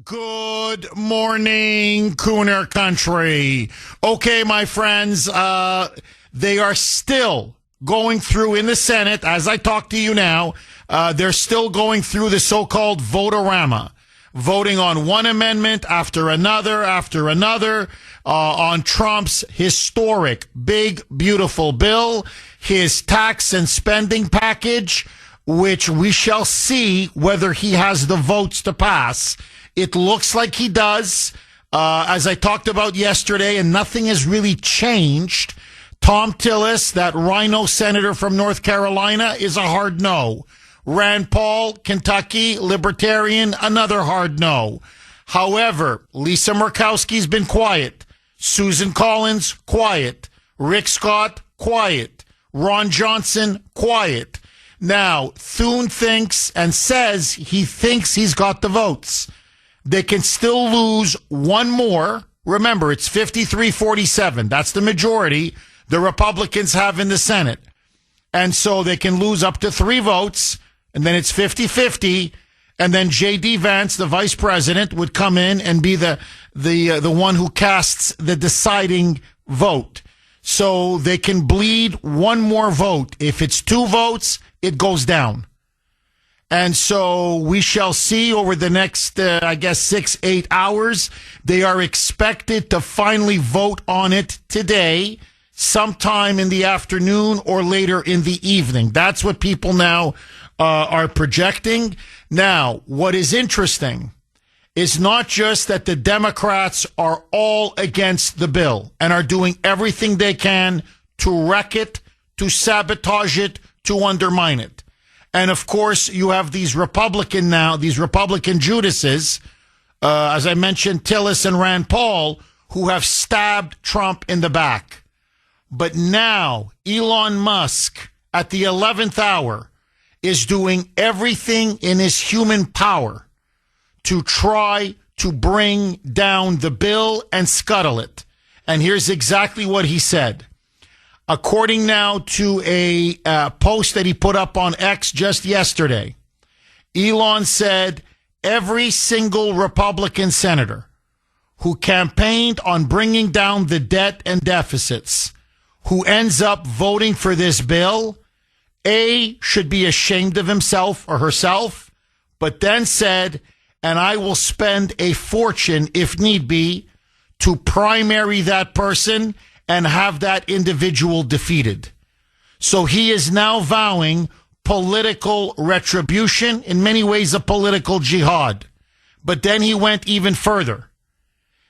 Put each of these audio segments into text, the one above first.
Good morning, Kuhner country. Okay, my friends, they are still going through in the Senate, as I talk to you now, they're still going through the so-called voterama, voting on one amendment after another on Trump's historic, big, beautiful bill, his tax and spending package, which we shall see whether he has the votes to pass. It looks like he does, as I talked about yesterday, and nothing has really changed. Tom Tillis, that rhino senator from North Carolina, is a hard no. Rand Paul, Kentucky, libertarian, another hard no. However, Lisa Murkowski's been quiet. Susan Collins, quiet. Rick Scott, quiet. Ron Johnson, quiet. Now, Thune thinks and says he thinks he's got the votes. They can still lose one more. Remember, it's 53-47. That's the majority the Republicans have in the Senate. And so they can lose up to 3 votes, and then it's 50-50. And then J.D. Vance, the vice president, would come in and be the one who casts the deciding vote. So they can bleed one more vote. If it's 2 votes, it goes down. And so we shall see over the next, 6-8 hours. They are expected to finally vote on it today, sometime in the afternoon or later in the evening. That's what people now are projecting. Now, what is interesting is not just that the Democrats are all against the bill and are doing everything they can to wreck it, to sabotage it, to undermine it. And of course, you have these Republican Judases, as I mentioned, Tillis and Rand Paul, who have stabbed Trump in the back. But now Elon Musk, at the 11th hour, is doing everything in his human power to try to bring down the bill and scuttle it. And here's exactly what he said. According now to a post that he put up on X just yesterday, Elon said every single Republican senator who campaigned on bringing down the debt and deficits, who ends up voting for this bill, A, should be ashamed of himself or herself, but then said, and I will spend a fortune, if need be, to primary that person and have that individual defeated. So he is now vowing political retribution, in many ways a political jihad. But then he went even further.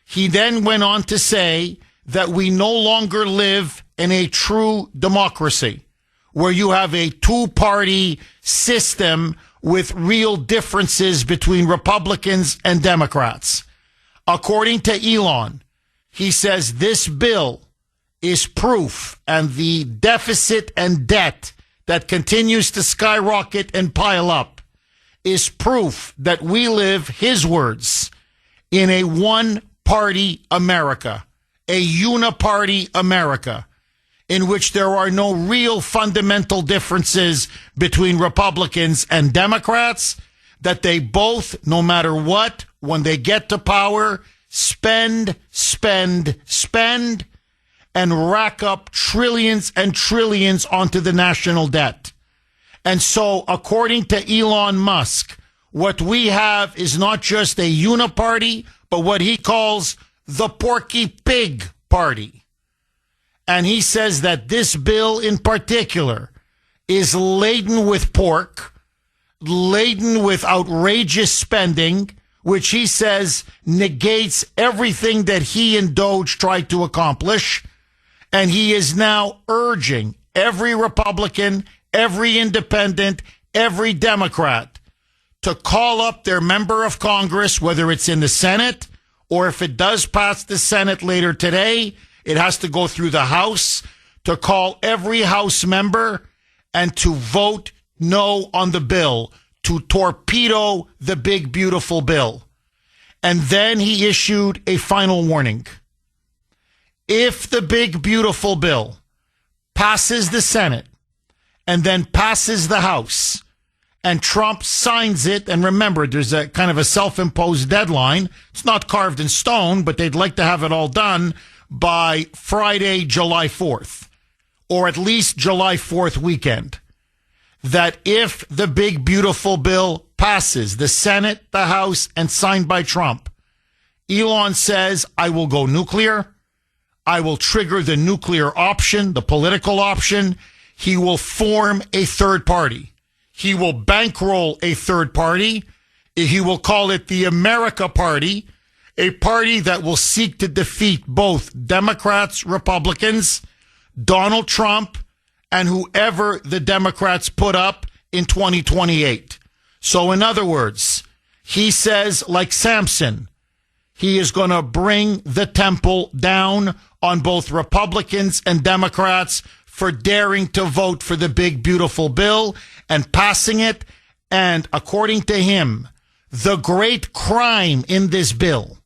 He then went on to say that we no longer live in a true democracy, where you have a 2-party system with real differences between Republicans and Democrats. According to Elon, he says this bill is proof, and the deficit and debt that continues to skyrocket and pile up is proof that we live, his words, in a one-party America, a uniparty America, in which there are no real fundamental differences between Republicans and Democrats, that they both, no matter what, when they get to power, spend, and rack up trillions and trillions onto the national debt. And so, according to Elon Musk, what we have is not just a uniparty, but what he calls the Porky Pig Party. And he says that this bill in particular is laden with pork, laden with outrageous spending, which he says negates everything that he and Doge tried to accomplish. And he is now urging every Republican, every independent, every Democrat to call up their member of Congress, whether it's in the Senate or if it does pass the Senate later today, it has to go through the House, to call every House member and to vote no on the bill, to torpedo the big, beautiful bill. And then he issued a final warning. If the big, beautiful bill passes the Senate and then passes the House and Trump signs it. And remember, there's a kind of a self-imposed deadline. It's not carved in stone, but they'd like to have it all done by Friday, July 4th, or at least July 4th weekend. That if the big, beautiful bill passes the Senate, the House, and signed by Trump, Elon says, I will go nuclear. I will trigger the nuclear option, the political option. He will form a third party. He will bankroll a third party. He will call it the America Party, a party that will seek to defeat both Democrats, Republicans, Donald Trump, and whoever the Democrats put up in 2028. So in other words, he says, like Samson, he is going to bring the temple down on both Republicans and Democrats for daring to vote for the big, beautiful bill and passing it. And according to him, the great crime in this bill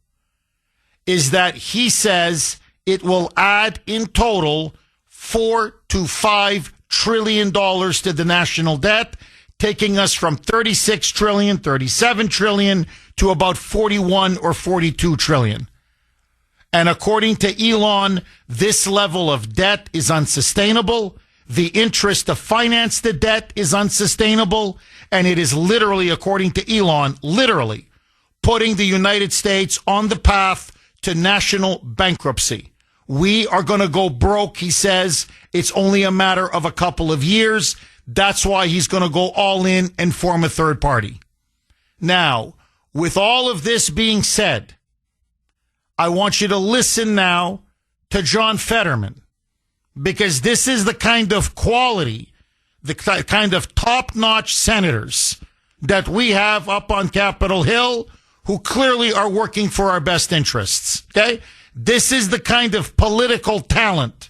is that he says it will add in total $4 to $5 trillion to the national debt, taking us from 36 trillion, 37 trillion to about 41 or 42 trillion. And according to Elon, this level of debt is unsustainable. The interest to finance the debt is unsustainable. And it is literally, according to Elon, literally putting the United States on the path to national bankruptcy. We are going to go broke, he says. It's only a matter of a couple of years. That's why he's going to go all in and form a third party. Now, with all of this being said, I want you to listen now to John Fetterman, because this is the kind of quality, the kind of top-notch senators that we have up on Capitol Hill who clearly are working for our best interests, okay? This is the kind of political talent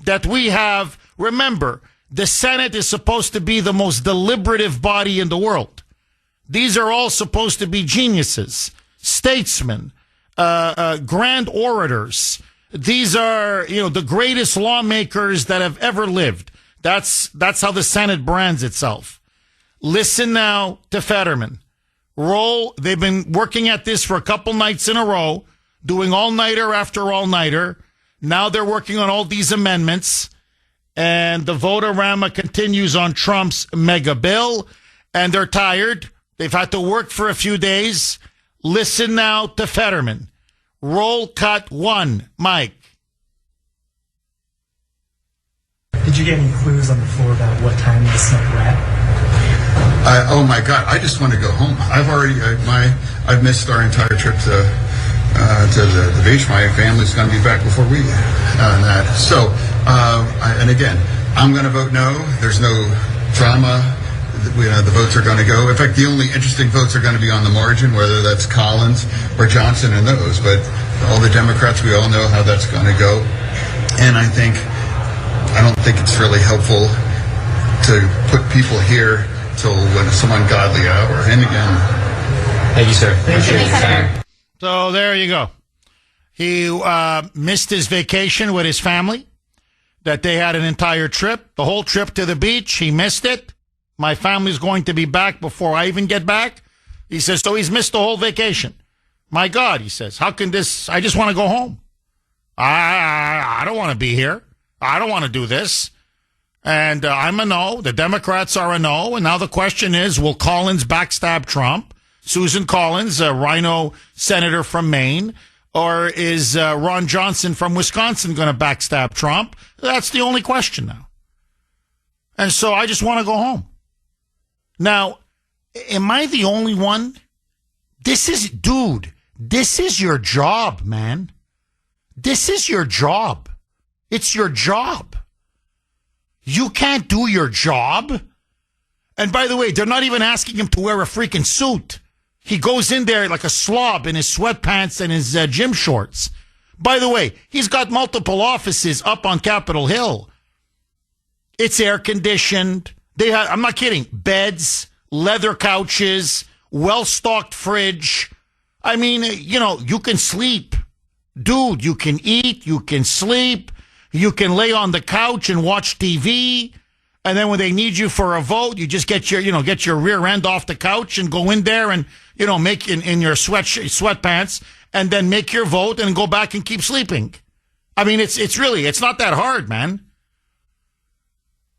that we have. Remember, the Senate is supposed to be the most deliberative body in the world. These are all supposed to be geniuses, statesmen, grand orators. These are, the greatest lawmakers that have ever lived. That's how the Senate brands itself. Listen now to Fetterman. They've been working at this for a couple nights in a row, doing all-nighter after all-nighter. Now they're working on all these amendments, and the voterama continues on Trump's mega bill, and they're tired. They've had to work for a few days. Listen now to Fetterman. Roll cut 1, Mike. Did you get any clues on the floor about what time the snuck rat? Oh my God! I just want to go home. I've missed our entire trip to the beach. My family's going to be back before we on that. So, and again, I'm going to vote no. There's no drama. The votes are going to go. In fact, the only interesting votes are going to be on the margin, whether that's Collins or Johnson and those. But all the Democrats, we all know how that's going to go. And I don't think it's really helpful to put people here till when some ungodly hour. And again, thank you, sir. Appreciate your time. So there you go. He missed his vacation with his family, that they had an entire trip, the whole trip to the beach. He missed it. My family's going to be back before I even get back. He says, so he's missed the whole vacation. My God, he says, how can this, I just want to go home. I don't want to be here. I don't want to do this. And I'm a no. The Democrats are a no. And now the question is, will Collins backstab Trump? Susan Collins, a rhino senator from Maine, or is Ron Johnson from Wisconsin going to backstab Trump? That's the only question now. And so I just want to go home. Now, am I the only one? This is your job, man. This is your job. It's your job. You can't do your job. And by the way, they're not even asking him to wear a freaking suit. He goes in there like a slob in his sweatpants and his gym shorts. By the way, he's got multiple offices up on Capitol Hill. It's air conditioned. I'm not kidding, beds, leather couches, well-stocked fridge. I mean, you can sleep. Dude, you can eat, you can sleep, you can lay on the couch and watch TV. And then when they need you for a vote, you just get your rear end off the couch and go in there and, make in your sweatpants and then make your vote and go back and keep sleeping. I mean, it's not that hard, man.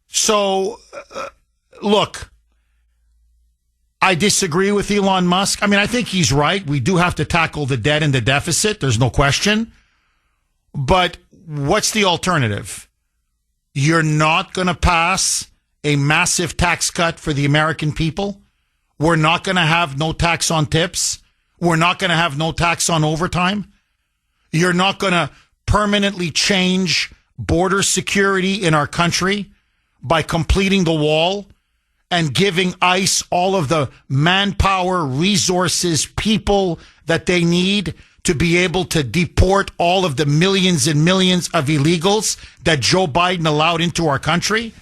So, look, I disagree with Elon Musk. I mean, I think he's right. We do have to tackle the debt and the deficit. There's no question. But what's the alternative? You're not going to pass a massive tax cut for the American people. We're not going to have no tax on tips. We're not going to have no tax on overtime. You're not going to permanently change border security in our country by completing the wall and giving ICE all of the manpower, resources, people that they need to be able to deport all of the millions and millions of illegals that Joe Biden allowed into our country.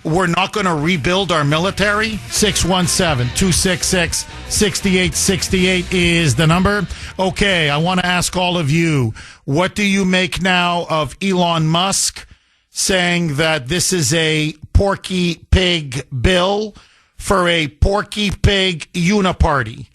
We're not going to rebuild our military. 617-266-6868 is the number. Okay, I want to ask all of you, what do you make now of Elon Musk saying that this is a Porky Pig bill for a Porky Pig uniparty?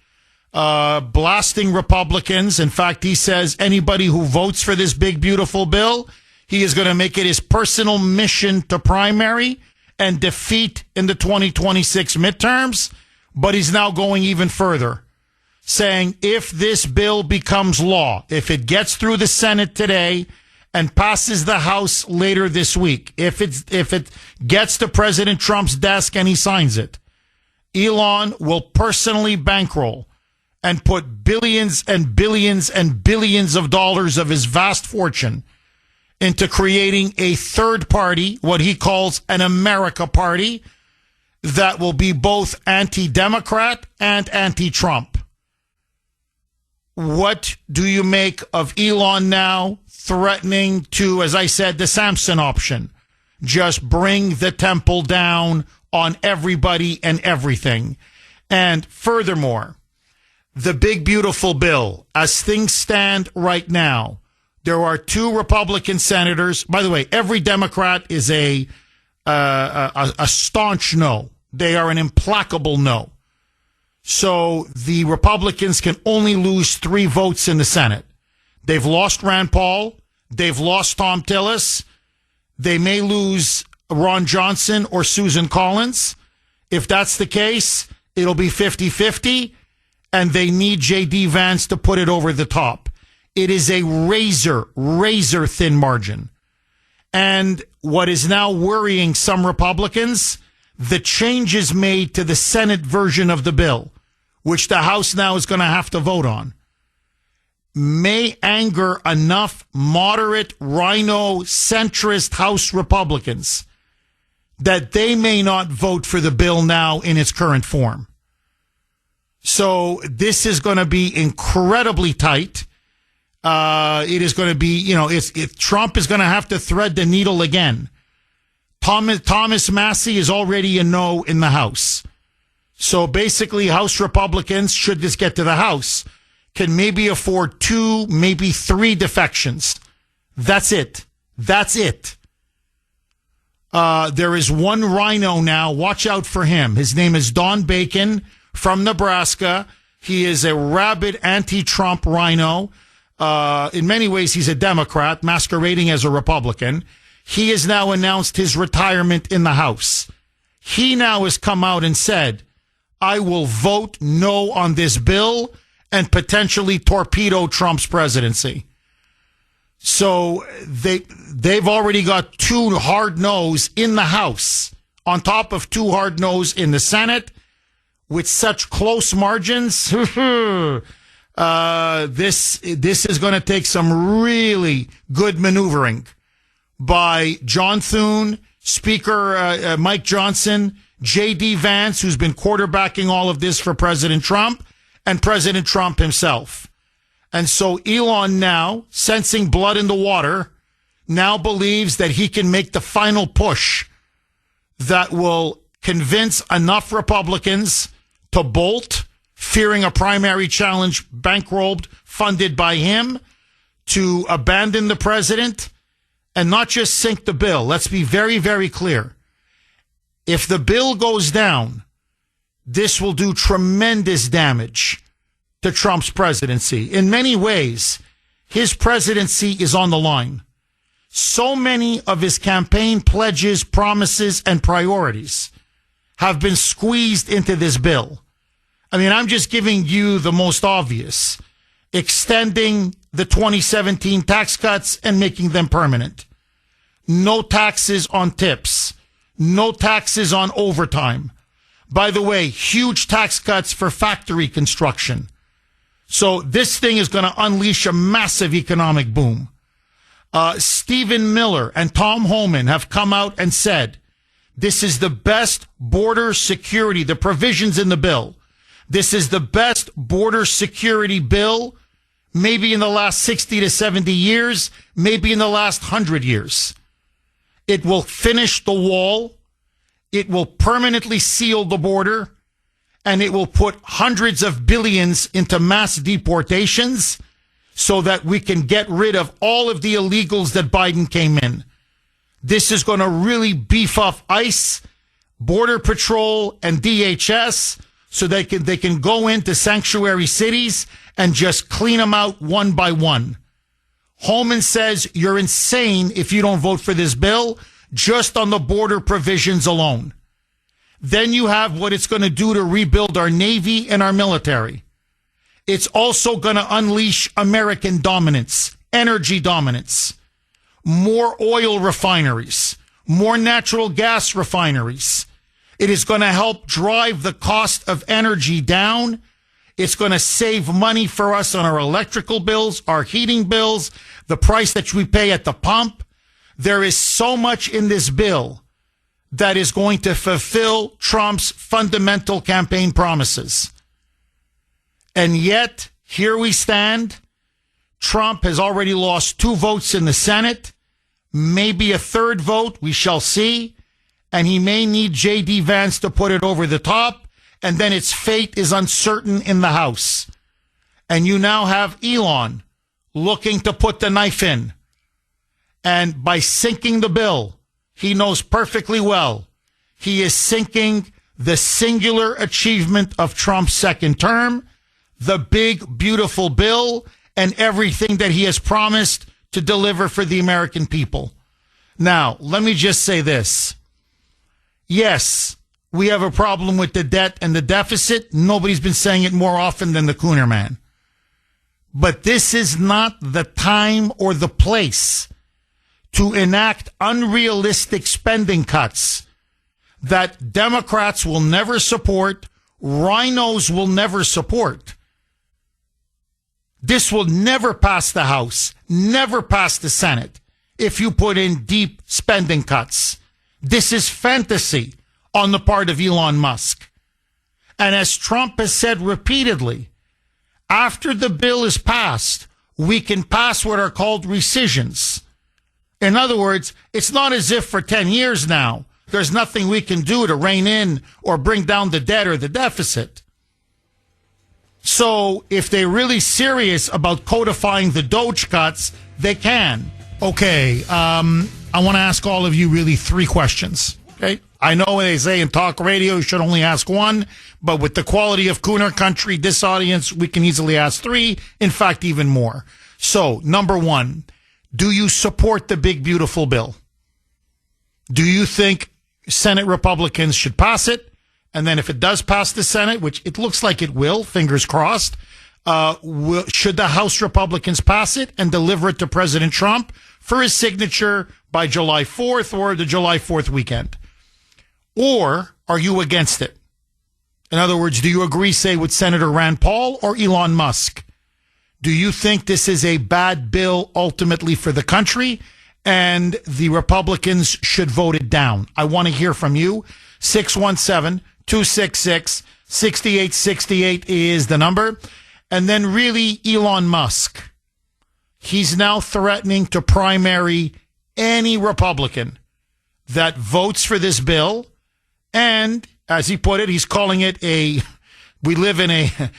Blasting Republicans. In fact, he says anybody who votes for this big, beautiful bill, he is going to make it his personal mission to primary and defeat in the 2026 midterms. But he's now going even further, saying if this bill becomes law, if it gets through the Senate today and passes the House later this week, if it gets to President Trump's desk and he signs it, Elon will personally bankroll and put billions and billions and billions of dollars of his vast fortune into creating a third party, what he calls an America party, that will be both anti-Democrat and anti-Trump. What do you make of Elon now threatening to, as I said, the Samson option? Just bring the temple down on everybody and everything. And furthermore, the big, beautiful bill, as things stand right now, there are two Republican senators. By the way, every Democrat is a staunch no. They are an implacable no. So the Republicans can only lose 3 votes in the Senate. They've lost Rand Paul. They've lost Tom Tillis. They may lose Ron Johnson or Susan Collins. If that's the case, it'll be 50-50, and they need J.D. Vance to put it over the top. It is a razor thin margin. And what is now worrying some Republicans, the changes made to the Senate version of the bill, which the House now is going to have to vote on, may anger enough moderate, rhino, centrist House Republicans that they may not vote for the bill now in its current form. So this is going to be incredibly tight. It is going to be, Trump is going to have to thread the needle again. Thomas Massey is already a no in the House. So basically, House Republicans, should this get to the House, can maybe afford 2, maybe 3 defections. That's it. There is one rhino now. Watch out for him. His name is Don Bacon from Nebraska. He is a rabid anti-Trump rhino. In many ways, he's a Democrat masquerading as a Republican. He has now announced his retirement in the House. He now has come out and said, I will vote no on this bill and potentially torpedo Trump's presidency. So they've already got 2 hard no's in the House, on top of 2 hard no's in the Senate, with such close margins. This is going to take some really good maneuvering by John Thune, Speaker Mike Johnson, J.D. Vance, who's been quarterbacking all of this for President Trump, and President Trump himself. And so Elon now, sensing blood in the water, now believes that he can make the final push that will convince enough Republicans to bolt, fearing a primary challenge bankrolled, funded by him, to abandon the president and not just sink the bill. Let's be very, very clear. If the bill goes down, this will do tremendous damage to Trump's presidency. In many ways, his presidency is on the line. So many of his campaign pledges, promises, and priorities have been squeezed into this bill. I mean, I'm just giving you the most obvious. Extending the 2017 tax cuts and making them permanent. No taxes on tips. No taxes on overtime. By the way, huge tax cuts for factory construction. So this thing is going to unleash a massive economic boom. Stephen Miller and Tom Homan have come out and said, this is the best border security, the provisions in the bill. This is the best border security bill maybe in the last 60 to 70 years, maybe in the last 100 years. It will finish the wall. It will permanently seal the border. And it will put hundreds of billions into mass deportations so that we can get rid of all of the illegals that Biden came in. This is going to really beef up ICE, Border Patrol, and DHS so they can go into sanctuary cities and just clean them out one by one. Holman says you're insane if you don't vote for this bill just on the border provisions alone. Then you have what it's going to do to rebuild our Navy and our military. It's also going to unleash American dominance, energy dominance, more oil refineries, more natural gas refineries. It is going to help drive the cost of energy down. It's going to save money for us on our electrical bills, our heating bills, the price that we pay at the pump. There is so much in this bill that is going to fulfill Trump's fundamental campaign promises. And yet, here we stand. Trump has already lost 2 votes in the Senate, maybe a 3rd vote, we shall see. And he may need J.D. Vance to put it over the top, and then its fate is uncertain in the House. And you now have Elon looking to put the knife in. And by sinking the bill, he knows perfectly well he is sinking the singular achievement of Trump's second term, the big, beautiful bill, and everything that he has promised to deliver for the American people. Now, let me just say this. Yes, we have a problem with the debt and the deficit. Nobody's been saying it more often than the Kuhner man. But this is not the time or the place to enact unrealistic spending cuts that Democrats will never support, rhinos will never support. This will never pass the House, never pass the Senate if you put in deep spending cuts. This is fantasy on the part of Elon Musk. And as Trump has said repeatedly, after the bill is passed, we can pass what are called rescissions. In other words, it's not as if for 10 years now, there's nothing we can do to rein in or bring down the debt or the deficit. So if they're really serious about codifying the Doge cuts, they can. Okay, I want to ask all of you really 3 questions. Okay, I know they say in talk radio you should only ask 1, but with the quality of Kuhner Country, this audience, we can easily ask 3, in fact, even more. So, number 1, do you support the big, beautiful bill? Do you think Senate Republicans should pass it? And then if it does pass the Senate, which it looks like it will, fingers crossed, should the House Republicans pass it and deliver it to President Trump for his signature by July 4th or the July 4th weekend? Or are you against it? In other words, do you agree, say, with Senator Rand Paul or Elon Musk? Do you think this is a bad bill ultimately for the country and the Republicans should vote it down? I want to hear from you. 617-266-6868 is the number. And then really, Elon Musk. He's now threatening to primary any Republican that votes for this bill. And as he put it, he's calling it we live in a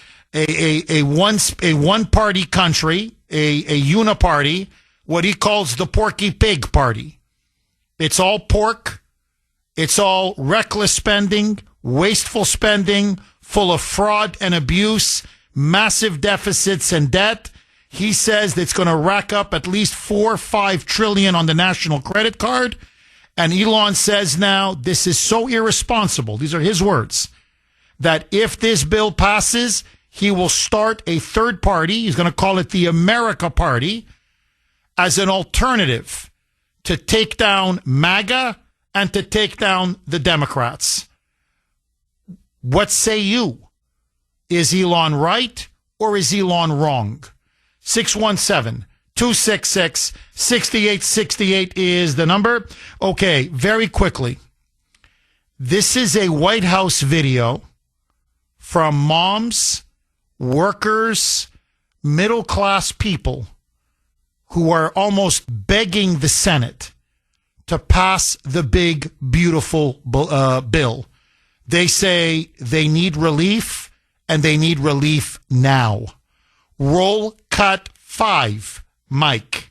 one-party country, a uniparty, what he calls the Porky Pig Party. It's all pork It's all reckless spending, wasteful spending, full of fraud and abuse, massive deficits and debt. He says that it's going to rack up at least 4 or 5 trillion on the national credit card. And Elon says now this is so irresponsible. These are his words, that if this bill passes, he will start a third party. He's going to call it the America Party as an alternative to take down MAGA and to take down the Democrats. What say you? Is Elon right or is Elon wrong? 617-266-6868 is the number. Okay, very quickly. This is a White House video from moms, workers, middle-class people who are almost begging the Senate to pass the big, beautiful bill. They say they need relief, and they need relief now. Roll cut 5, Mike.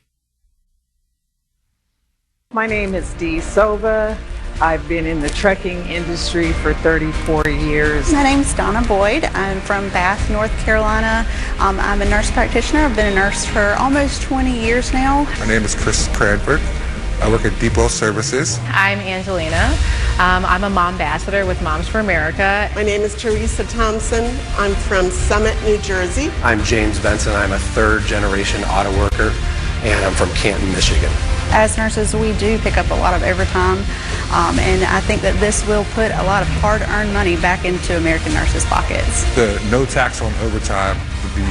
My name is Dee Sova. I've been in the trucking industry for 34 years. My name's Donna Boyd. I'm from Bath, North Carolina. I'm a nurse practitioner. I've been a nurse for almost 20 years now. My name is Chris Cranford. I work at Depot Services. I'm Angelina. I'm a mom ambassador with Moms for America. My name is Teresa Thompson. I'm from Summit, New Jersey. I'm James Benson. I'm a third-generation auto worker, and I'm from Canton, Michigan. As nurses, we do pick up a lot of overtime, and I think that this will put a lot of hard-earned money back into American nurses' pockets. The no tax on overtime would be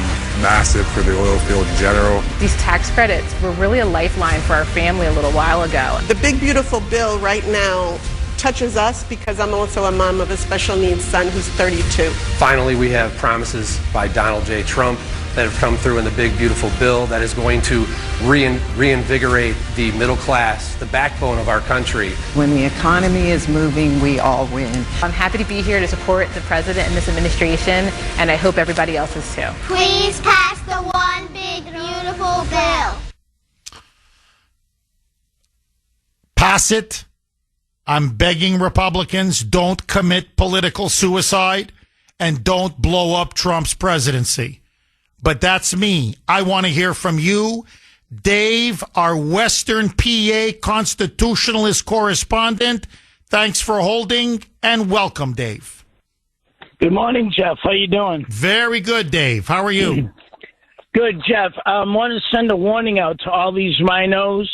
massive for the oil field in general. These tax credits were really a lifeline for our family a little while ago. The big beautiful bill right now touches us because I'm also a mom of a special needs son who's 32. Finally, we have promises by Donald J. Trump that have come through in the big, beautiful bill that is going to reinvigorate the middle class, the backbone of our country. When the economy is moving, we all win. I'm happy to be here to support the president and this administration, and I hope everybody else is too. Please pass the one big, beautiful bill. Pass it. I'm begging Republicans, don't commit political suicide and don't blow up Trump's presidency. But that's me. I want to hear from you. Dave, our Western PA constitutionalist correspondent. Thanks for holding and welcome, Dave. Good morning, Jeff. How you doing? Very good, Dave. How are you? Good, Jeff. I want to send a warning out to all these rhinos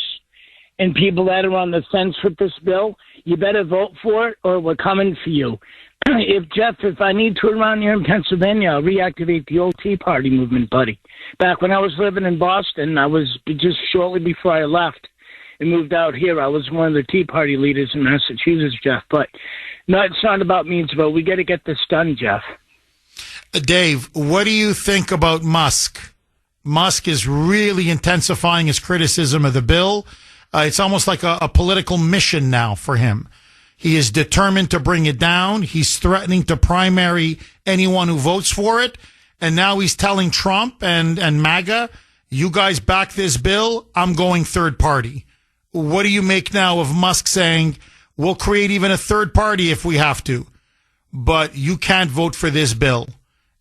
and people that are on the fence with this bill. You better vote for it or we're coming for you. If I need to around here in Pennsylvania, I'll reactivate the old Tea Party movement, buddy. Back when I was living in Boston, I was just shortly before I left and moved out here. I was one of the Tea Party leaders in Massachusetts, Jeff. But no, it's not about me. It's about we got to get this done, Jeff. Dave, what do you think about Musk? Musk is really intensifying his criticism of the bill. It's almost like a political mission now for him. He is determined to bring it down. He's threatening to primary anyone who votes for it. And now he's telling Trump and MAGA, you guys back this bill, I'm going third party. What do you make now of Musk saying, we'll create even a third party if we have to, but you can't vote for this bill?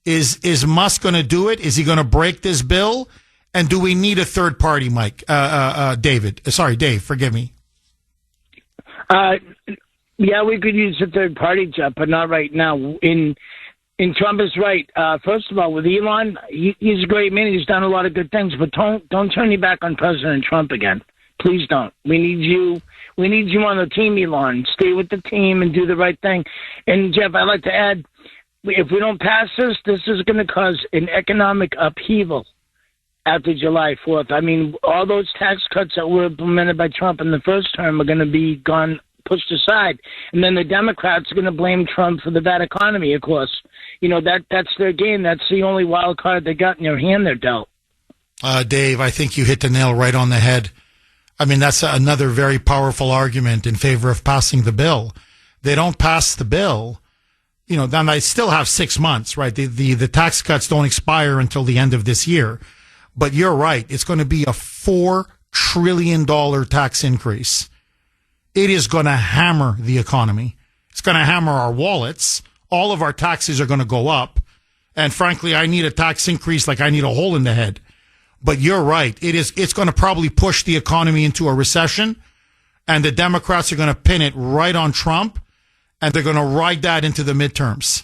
Is Musk going to do it? Is he going to break this bill? And do we need a third party, Mike? Dave, forgive me. Yeah, we could use a third party, Jeff, but not right now. In Trump is right. First of all, with Elon, he's a great man. He's done a lot of good things, but don't turn your back on President Trump again. Please don't. We need you. We need you on the team, Elon. Stay with the team and do the right thing. And Jeff, I'd like to add, if we don't pass this, this is going to cause an economic upheaval after July 4th. I mean, all those tax cuts that were implemented by Trump in the first term are going to be pushed aside. And then the Democrats are going to blame Trump for the bad economy, of course. You know, that's their game. That's the only wild card they got in their hand they're dealt. Dave, I think you hit the nail right on the head. I mean, that's another very powerful argument in favor of passing the bill. They don't pass the bill, you know, then I still have 6 months, right? The tax cuts don't expire until the end of this year. But you're right. It's going to be a $4 trillion tax increase. it is going to hammer the economy. It's going to hammer our wallets. All of our taxes are going to go up. And frankly, I need a tax increase like I need a hole in the head. But you're right. It's going to probably push the economy into a recession. And the Democrats are going to pin it right on Trump. And they're going to ride that into the midterms.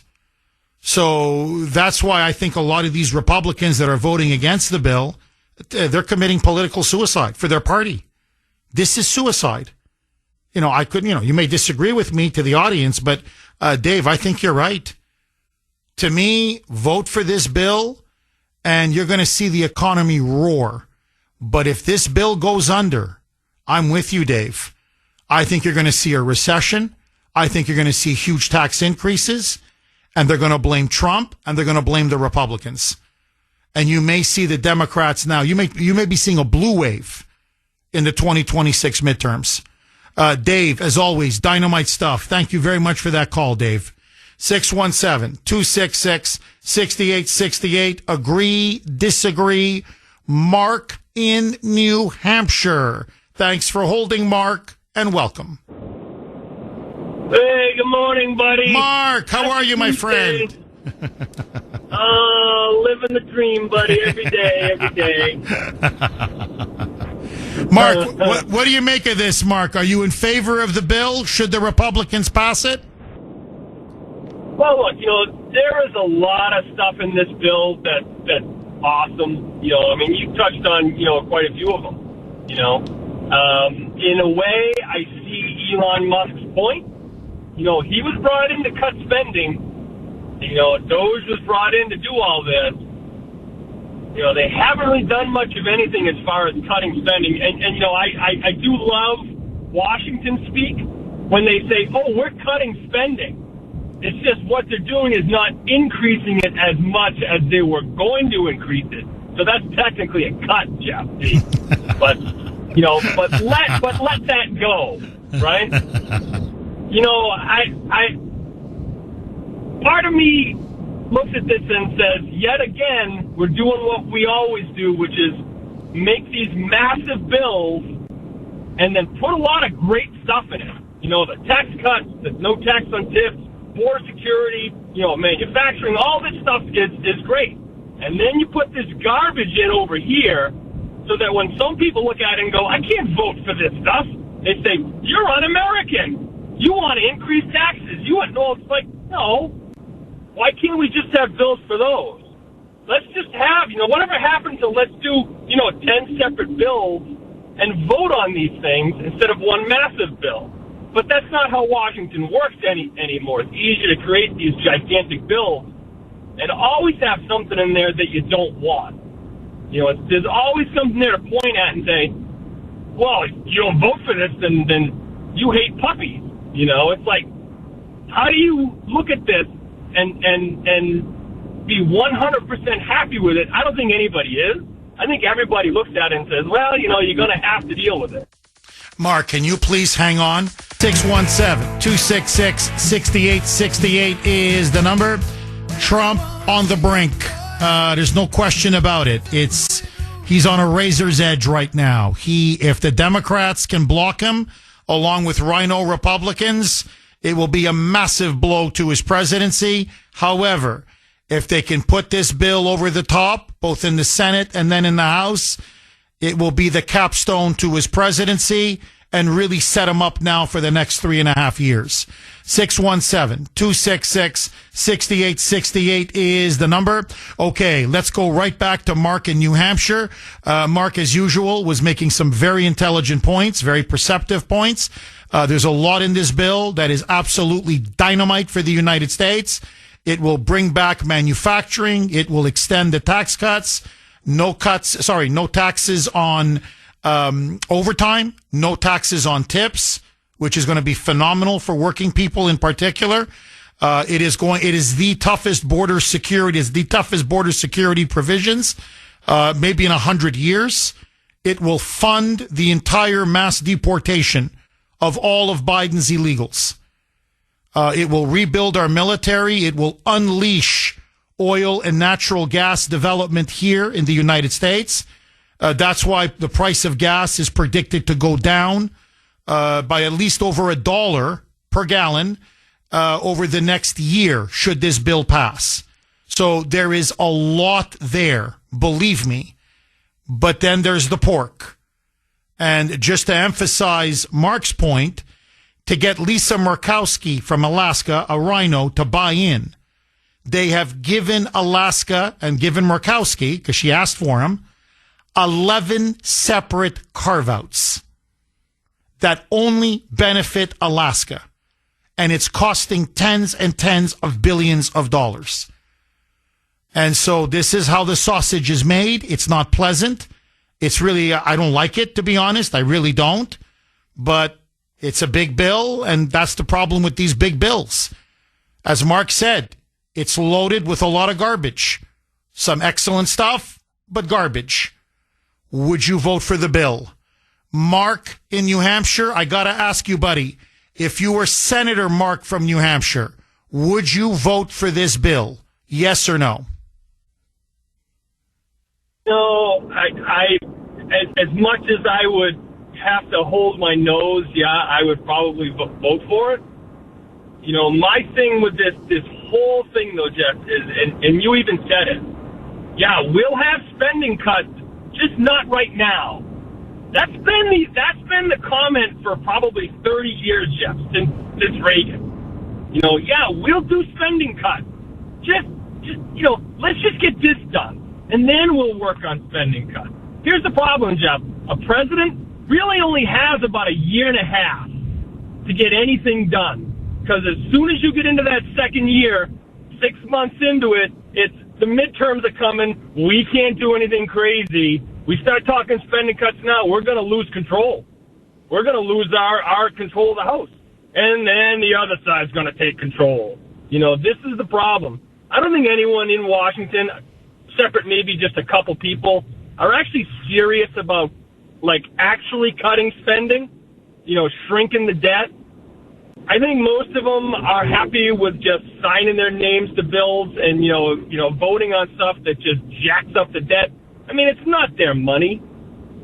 So that's why I think a lot of these Republicans that are voting against the bill, they're committing political suicide for their party. This is suicide. You may disagree with me to the audience, but Dave, I think you're right. To me, vote for this bill and you're going to see the economy roar. But if this bill goes under, I'm with you, Dave. I think you're going to see a recession. I think you're going to see huge tax increases, and they're going to blame Trump and they're going to blame the Republicans. And you may see the Democrats now. You may be seeing a blue wave in the 2026 midterms. Dave, as always, dynamite stuff. Thank you very much for that call, Dave. 617-266-6868. Agree, disagree. Mark in New Hampshire. Thanks for holding, Mark, and welcome. Hey, good morning, buddy. Mark, how are you, my friend? Living the dream, buddy, every day. Mark, what do you make of this, Mark? Are you in favor of the bill? Should the Republicans pass it? Well, look, there is a lot of stuff in this bill that's awesome. You touched on, quite a few of them, In a way, I see Elon Musk's point. He was brought in to cut spending. Doge was brought in to do all this. They haven't really done much of anything as far as cutting spending. And I do love Washington speak when they say, oh, we're cutting spending. It's just what they're doing is not increasing it as much as they were going to increase it. So that's technically a cut, Jeff. but let that go, right? Part of me looks at this and says, yet again, we're doing what we always do, which is make these massive bills and then put a lot of great stuff in it. The tax cuts, the no tax on tips, border security, manufacturing, all this stuff is great. And then you put this garbage in over here so that when some people look at it and go, I can't vote for this stuff, they say, you're un-American. You want to increase taxes. It's like, no. Why can't we just have bills for those? Let's just have, whatever happens to let's do, 10 separate bills and vote on these things instead of one massive bill. But that's not how Washington works anymore. It's easier to create these gigantic bills and always have something in there that you don't want. There's always something there to point at and say, well, if you don't vote for this, then you hate puppies. It's like, how do you look at this and be 100% happy with it? I don't think anybody is. I think everybody looks at it and says, well, you're going to have to deal with it. Mark, can you please hang on? 617-266-6868 is the number. Trump on the brink. There's no question about it. He's on a razor's edge right now. If the Democrats can block him, along with Rhino Republicans, it will be a massive blow to his presidency. However, if they can put this bill over the top, both in the Senate and then in the House, it will be the capstone to his presidency and really set him up now for the next 3.5 years. 617-266-6868 is the number. Okay, let's go right back to Mark in New Hampshire. Mark, as usual, was making some very intelligent points, very perceptive points. There's a lot in this bill that is absolutely dynamite for the United States. It will bring back manufacturing. It will extend the tax cuts. No taxes on overtime, no taxes on tips, which is going to be phenomenal for working people in particular. It is the toughest border security provisions, maybe in 100 years. It will fund the entire mass deportation of all of Biden's illegals. It will rebuild our military. It will unleash oil and natural gas development here in the United States. That's why the price of gas is predicted to go down by at least over $1 per gallon over the next year, should this bill pass. So there is a lot there, believe me. But then there's the pork. And just to emphasize Mark's point, to get Lisa Murkowski from Alaska, a rhino, to buy in, they have given Alaska and given Murkowski, because she asked for him, 11 separate carve-outs that only benefit Alaska. And it's costing tens and tens of billions of dollars. And so this is how the sausage is made. It's not pleasant. It's really, I don't like it, to be honest. I really don't. But it's a big bill, and that's the problem with these big bills. As Mark said, it's loaded with a lot of garbage. Some excellent stuff, but garbage. Would you vote for the bill? Mark in New Hampshire, I got to ask you, buddy, if you were Senator Mark from New Hampshire, would you vote for this bill? Yes or no? No, as much as I would have to hold my nose, yeah, I would probably vote for it. You know, my thing with this whole thing, though, Jeff, is, and you even said it, yeah, we'll have spending cuts, just not right now. That's been the comment for probably 30 years, Jeff, since Reagan. You know, yeah, we'll do spending cuts. Just you know, let's just get this done, and then we'll work on spending cuts. Here's the problem, Jeff. A president really only has about a year and a half to get anything done. Because as soon as you get into that second year, 6 months into it, it's the midterms are coming. We can't do anything crazy. We start talking spending cuts now, we're going to lose control. We're going to lose our control of the House. And then the other side's going to take control. You know, this is the problem. I don't think anyone in Washington, separate maybe just a couple people, are actually serious about, like, actually cutting spending, you know, shrinking the debt. I think most of them are happy with just signing their names to bills and, you know, voting on stuff that just jacks up the debt. I mean, it's not their money.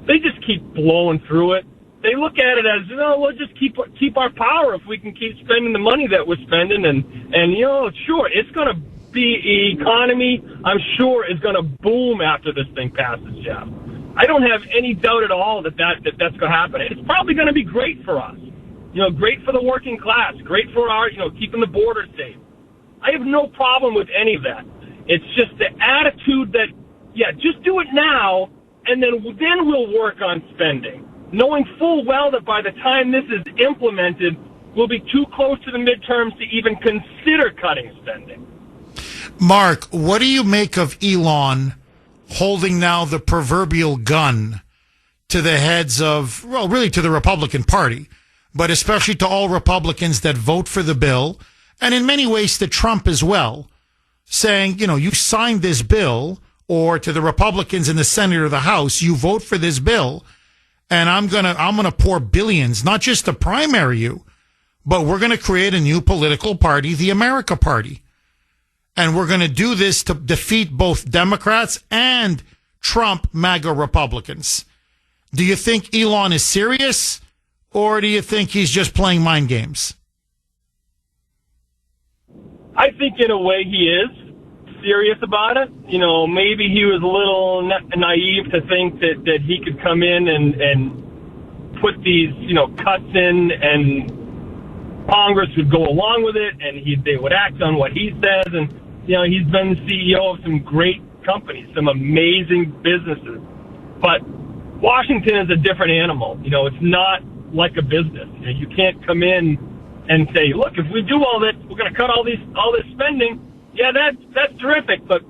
They just keep blowing through it. They look at it as, you know, we'll just keep our power if we can keep spending the money that we're spending. And you know, sure, it's going to be economy, I'm sure, is going to boom after this thing passes, Jeff. I don't have any doubt at all that's going to happen. It's probably going to be great for us. You know, great for the working class, great for our, you know, keeping the border safe. I have no problem with any of that. It's just the attitude that, yeah, just do it now, and then we'll work on spending, knowing full well that by the time this is implemented, we'll be too close to the midterms to even consider cutting spending. Mark, what do you make of Elon holding now the proverbial gun to the heads of, well, really to the Republican Party, but especially to all Republicans that vote for the bill, and in many ways to Trump as well, saying, you know, you signed this bill, or to the Republicans in the Senate or the House, you vote for this bill, and I'm gonna pour billions, not just to primary you, but we're gonna create a new political party, the America Party. And we're going to do this to defeat both Democrats and Trump MAGA Republicans. Do you think Elon is serious, or do you think he's just playing mind games? I think in a way he is serious about it. You know, maybe he was a little naive to think that he could come in and put these, you know, cuts in, and Congress would go along with it, and they would act on what he says. And you know, he's been the CEO of some great companies, some amazing businesses. But Washington is a different animal. You know, it's not like a business. You know, you can't come in and say, look, if we do all this, we're going to cut all this spending. Yeah, that's terrific, but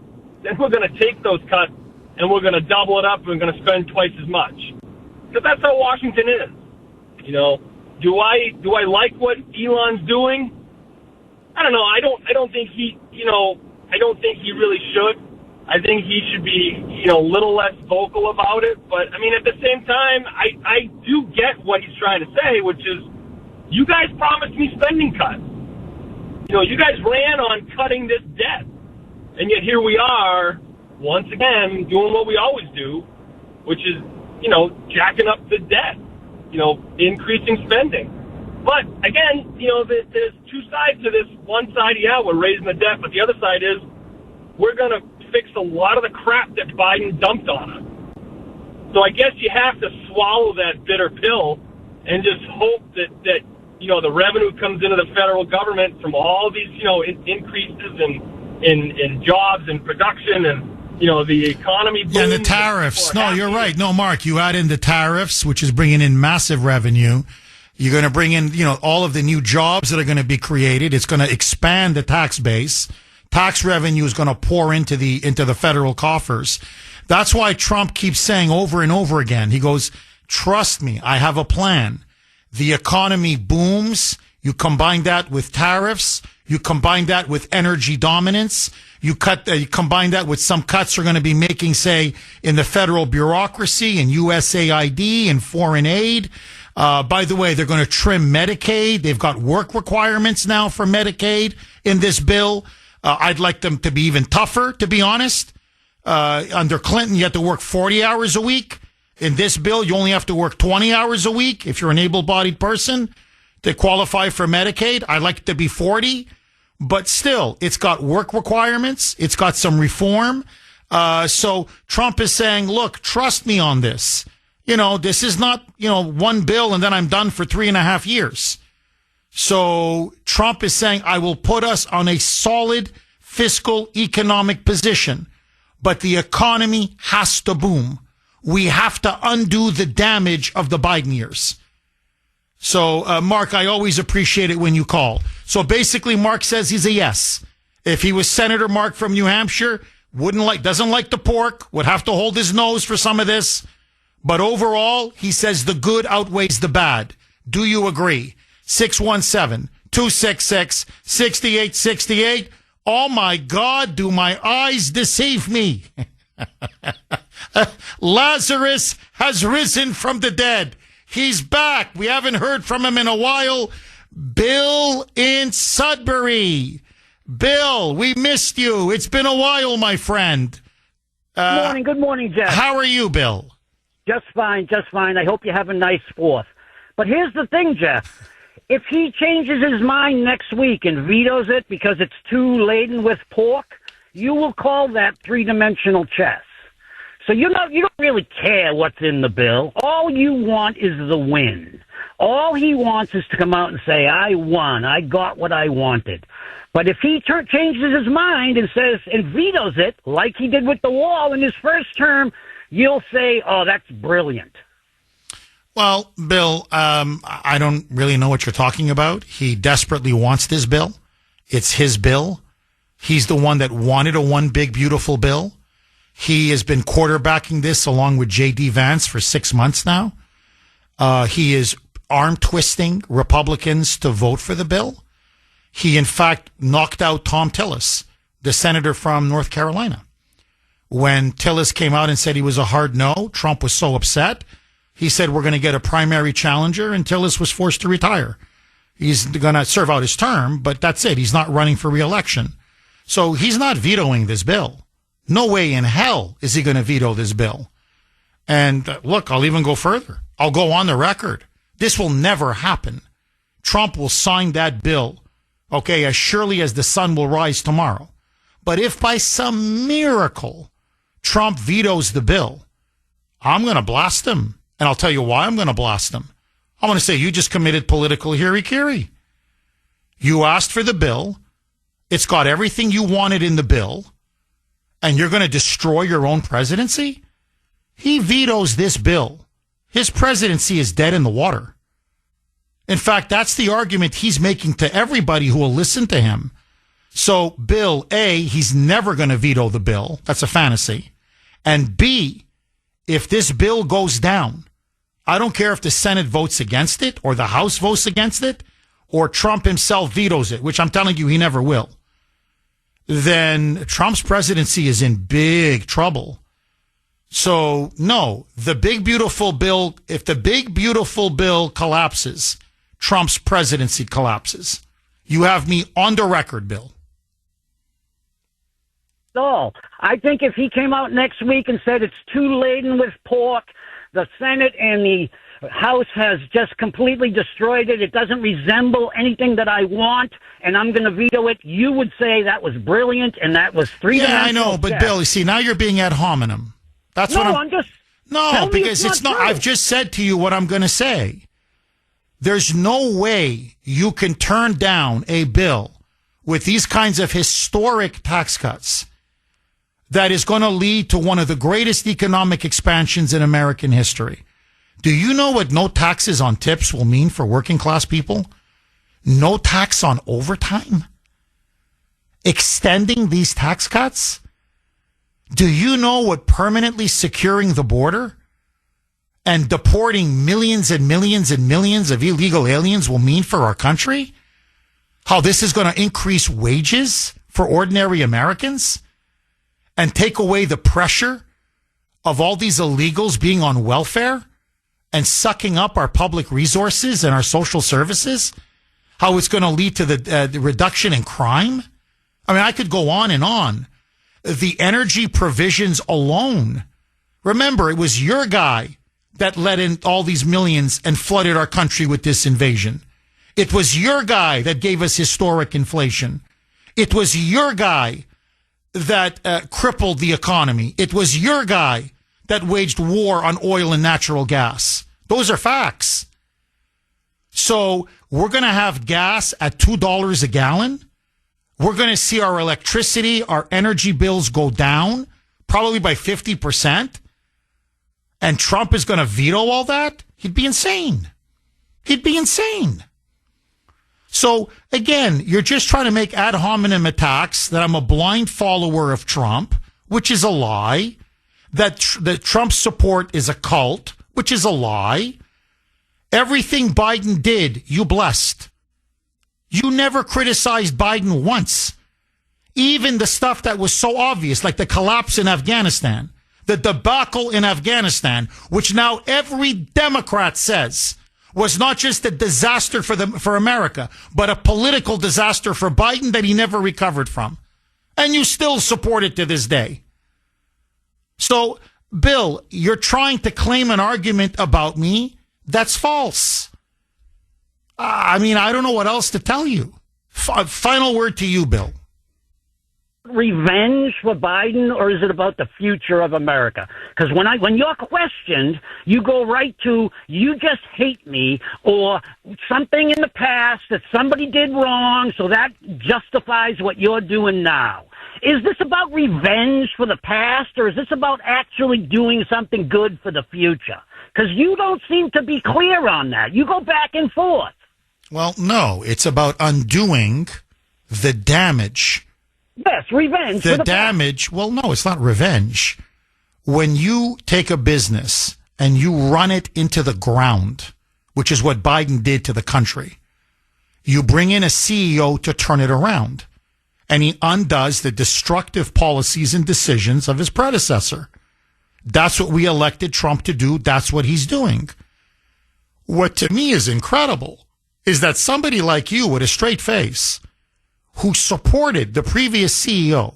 then we're going to take those cuts and we're going to double it up and we're going to spend twice as much. Because that's how Washington is. You know, do I like what Elon's doing? I don't know. I don't think he, you know, I don't think he really should. I think he should be, you know, a little less vocal about it. But, I mean, at the same time, I do get what he's trying to say, which is, you guys promised me spending cuts. You know, you guys ran on cutting this debt. And yet here we are, once again, doing what we always do, which is, you know, jacking up the debt. increasing spending. But again, there's two sides to this. One side, we're raising the debt, but the other side is we're going to fix a lot of the crap that Biden dumped on us. So I guess you have to swallow that bitter pill and just hope that the revenue comes into the federal government from all these, increases in jobs and production and, the economy. Yeah, and the tariffs. No, you're right. No, Mark, you add in the tariffs, which is bringing in massive revenue. You're going to bring in, all of the new jobs that are going to be created. It's going to expand the tax base. Tax revenue is going to pour into the federal coffers. That's why Trump keeps saying over and over again, he goes, trust me, I have a plan. The economy booms. You combine that with tariffs. You combine that with energy dominance. You combine that with some cuts we're going to be making, say, in the federal bureaucracy and USAID and foreign aid. By the way, they're going to trim Medicaid. They've got work requirements now for Medicaid in this bill. I'd like them to be even tougher, to be honest. Under Clinton, you had to work 40 hours a week. In this bill, you only have to work 20 hours a week if you're an able-bodied person to qualify for Medicaid. I'd like it to be 40. But still, it's got work requirements. It's got some reform. So Trump is saying, look, trust me on this. This is not, one bill and then I'm done for 3.5 years. So Trump is saying, I will put us on a solid fiscal economic position, but the economy has to boom. We have to undo the damage of the Biden years. So, Mark, I always appreciate it when you call. So basically, Mark says he's a yes. If he was Senator Mark from New Hampshire, doesn't like the pork, would have to hold his nose for some of this. But overall, he says the good outweighs the bad. Do you agree? 617-266-6868. Oh my God, do my eyes deceive me? Lazarus has risen from the dead. He's back. We haven't heard from him in a while. Bill in Sudbury. Bill, we missed you. It's been a while, my friend. Good morning, Jeff. How are you, Bill? Just fine. I hope you have a nice 4th. But here's the thing, Jeff. If he changes his mind next week and vetoes it because it's too laden with pork, you will call that three-dimensional chess. So you don't really care what's in the bill. All you want is the win. All he wants is to come out and say, I won. I got what I wanted. But if he changes his mind and says and vetoes it, like he did with the wall in his first term, you'll say, oh, that's brilliant. Well, Bill, I don't really know what you're talking about. He desperately wants this bill. It's his bill. He's the one that wanted a one big, beautiful bill. He has been quarterbacking this along with J.D. Vance for 6 months now. He is arm-twisting Republicans to vote for the bill. He, in fact, knocked out Tom Tillis, the senator from North Carolina. When Tillis came out and said he was a hard no, Trump was so upset. He said, we're going to get a primary challenger, and Tillis was forced to retire. He's going to serve out his term, but that's it. He's not running for re-election. So he's not vetoing this bill. No way in hell is he going to veto this bill. And look, I'll even go further. I'll go on the record. This will never happen. Trump will sign that bill, okay, as surely as the sun will rise tomorrow. But if by some miracle Trump vetoes the bill, I'm going to blast him. And I'll tell you why I'm going to blast him. I'm going to say, you just committed political hiri-kiri. You asked for the bill. It's got everything you wanted in the bill. And you're going to destroy your own presidency? He vetoes this bill. His presidency is dead in the water. In fact, that's the argument he's making to everybody who will listen to him. So, Bill, A, he's never going to veto the bill. That's a fantasy. And B, if this bill goes down, I don't care if the Senate votes against it or the House votes against it or Trump himself vetoes it, which I'm telling you he never will. Then Trump's presidency is in big trouble. So, no, the big, beautiful bill, if the big, beautiful bill collapses, Trump's presidency collapses. You have me on the record, Bill. So, I think if he came out next week and said it's too laden with pork, the Senate and the House has just completely destroyed it. It doesn't resemble anything that I want, and I'm going to veto it. You would say that was brilliant, and that was three-dimensional. Yeah, I know, but Bill, you see, now you're being ad hominem. That's no, what I'm just... No, because it's not. I've just said to you what I'm going to say. There's no way you can turn down a bill with these kinds of historic tax cuts that is going to lead to one of the greatest economic expansions in American history. Do you know what no taxes on tips will mean for working class people? No tax on overtime? Extending these tax cuts? Do you know what permanently securing the border and deporting millions and millions and millions of illegal aliens will mean for our country? How this is going to increase wages for ordinary Americans and take away the pressure of all these illegals being on welfare and sucking up our public resources and our social services? How it's going to lead to the reduction in crime? I mean, I could go on and on. The energy provisions alone. Remember, it was your guy that let in all these millions and flooded our country with this invasion. It was your guy that gave us historic inflation. It was your guy that crippled the economy. It was your guy that waged war on oil and natural gas. Those are facts. So we're going to have gas at $2 a gallon. We're going to see our electricity, our energy bills go down, probably by 50%. And Trump is going to veto all that? He'd be insane. He'd be insane. So, again, you're just trying to make ad hominem attacks that I'm a blind follower of Trump, which is a lie. That Trump's support is a cult, which is a lie. Everything Biden did, you blessed. You never criticized Biden once. Even the stuff that was so obvious, like the collapse in Afghanistan, the debacle in Afghanistan, which now every Democrat says was not just a disaster for America, but a political disaster for Biden that he never recovered from. And you still support it to this day. So, Bill, you're trying to claim an argument about me that's false. I mean, I don't know what else to tell you. Final word to you, Bill. Revenge for Biden, or is it about the future of America? Because when you're questioned, you go right to, you just hate me, or something in the past that somebody did wrong, so that justifies what you're doing now. Is this about revenge for the past, or is this about actually doing something good for the future? Because you don't seem to be clear on that. You go back and forth. Well, no, it's about undoing the damage. Yes, revenge. The damage. Well, no, it's not revenge. When you take a business and you run it into the ground, which is what Biden did to the country, you bring in a CEO to turn it around, and he undoes the destructive policies and decisions of his predecessor. That's what we elected Trump to do. That's what he's doing. What to me is incredible is that somebody like you with a straight face who supported the previous CEO,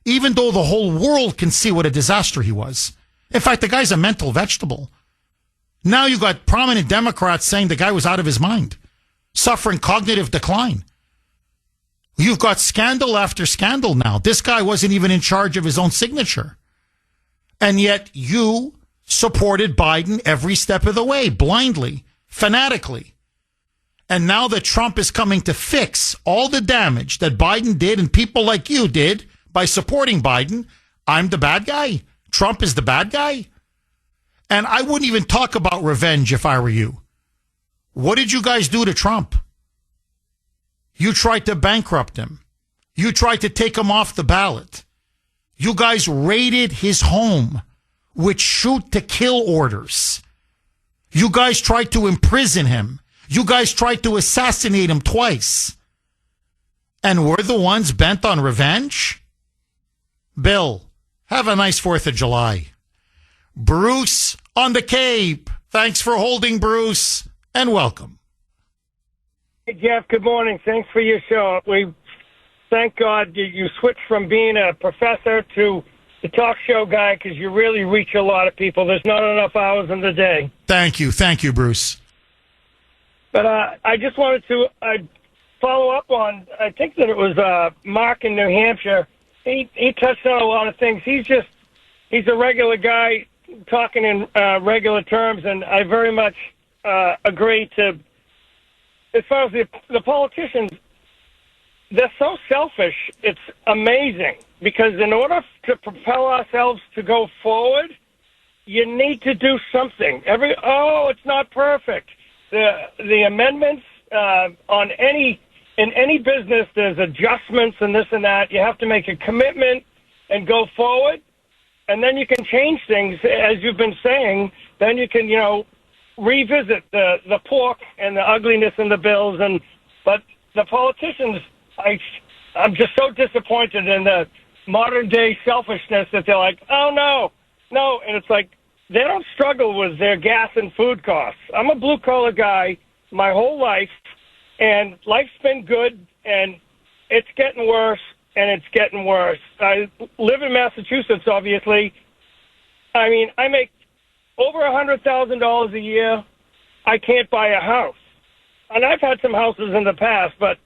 even though the whole world can see what a disaster he was. In fact, the guy's a mental vegetable. Now you got prominent Democrats saying the guy was out of his mind, suffering cognitive decline. You've got scandal after scandal now. This guy wasn't even in charge of his own signature. And yet you supported Biden every step of the way, blindly, fanatically. And now that Trump is coming to fix all the damage that Biden did and people like you did by supporting Biden, I'm the bad guy. Trump is the bad guy. And I wouldn't even talk about revenge if I were you. What did you guys do to Trump? You tried to bankrupt him. You tried to take him off the ballot. You guys raided his home with shoot to kill orders. You guys tried to imprison him. You guys tried to assassinate him twice. And we're the ones bent on revenge? Bill, have a nice 4th of July. Bruce on the Cape. Thanks for holding, Bruce, and welcome. Hey, Jeff, good morning. Thanks for your show. We thank God you switched from being a professor to the talk show guy because you really reach a lot of people. There's not enough hours in the day. Thank you, Bruce. But I just wanted to follow up on, I think that it was Mark in New Hampshire. He touched on a lot of things. He's a regular guy talking in regular terms, and I very much agree to, as far as the politicians, they're so selfish. It's amazing because in order to propel ourselves to go forward, you need to do something. It's not perfect. The amendments in any business, there's adjustments and this and that. You have to make a commitment and go forward, and then you can change things, as you've been saying. Then you can, revisit the pork and the ugliness in the bills. But the politicians, I'm just so disappointed in the modern day selfishness that they're like, oh no, and it's like they don't struggle with their gas and food costs. I'm a blue collar guy my whole life, and life's been good, and it's getting worse, and it's getting worse. I live in Massachusetts, obviously. I mean, I make over $100,000 a year. I can't buy a house. And I've had some houses in the past, but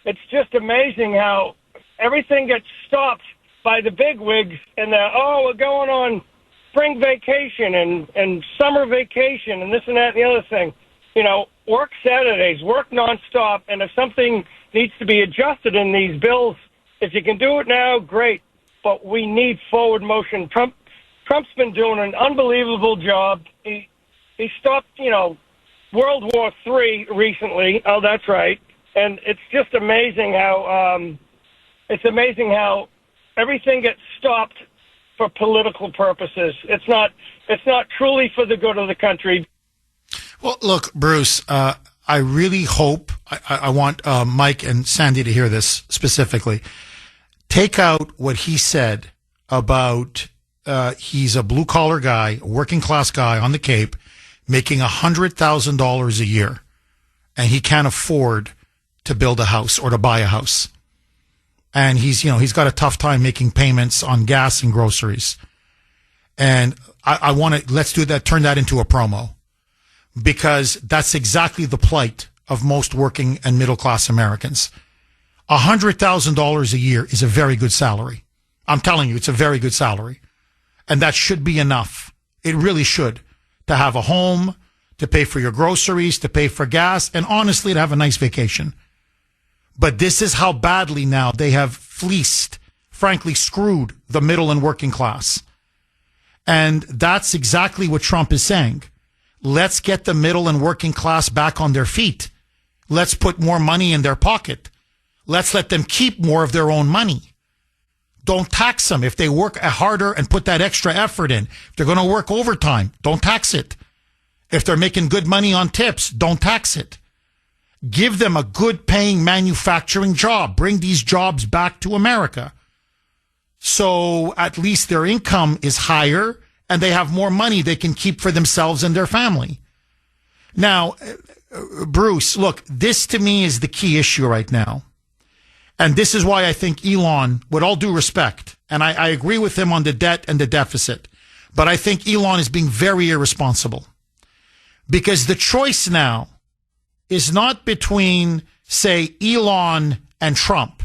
it's just amazing how everything gets stopped by the bigwigs, and we're going on spring vacation and summer vacation and this and that and the other thing. Work Saturdays, work nonstop, and if something needs to be adjusted in these bills, if you can do it now, great. But we need forward motion. Trump's been doing an unbelievable job. He stopped, World War III recently. Oh, that's right. And it's just amazing how everything gets stopped for political purposes. It's not truly for the good of the country. Well, look, Bruce, I really hope, I want Mike and Sandy to hear this specifically. Take out what he said about he's a blue-collar guy, a working-class guy on the Cape, making $100,000 a year, and he can't afford to build a house or to buy a house. And he's got a tough time making payments on gas and groceries. And I want to, let's do that, turn that into a promo. Because that's exactly the plight of most working and middle-class Americans. $100,000 a year is a very good salary. I'm telling you, it's a very good salary. And that should be enough. It really should. To have a home, to pay for your groceries, to pay for gas, and honestly, to have a nice vacation. But this is how badly now they have fleeced, frankly, screwed the middle and working class. And that's exactly what Trump is saying. Let's get the middle and working class back on their feet. Let's put more money in their pocket. Let's let them keep more of their own money. Don't tax them if they work harder and put that extra effort in. If they're going to work overtime, don't tax it. If they're making good money on tips, don't tax it. Give them a good paying manufacturing job. Bring these jobs back to America. So at least their income is higher and they have more money they can keep for themselves and their family. Now, Bruce, look, this to me is the key issue right now. And this is why I think Elon, with all due respect, and I agree with him on the debt and the deficit, but I think Elon is being very irresponsible. Because the choice now is not between, say, Elon and Trump.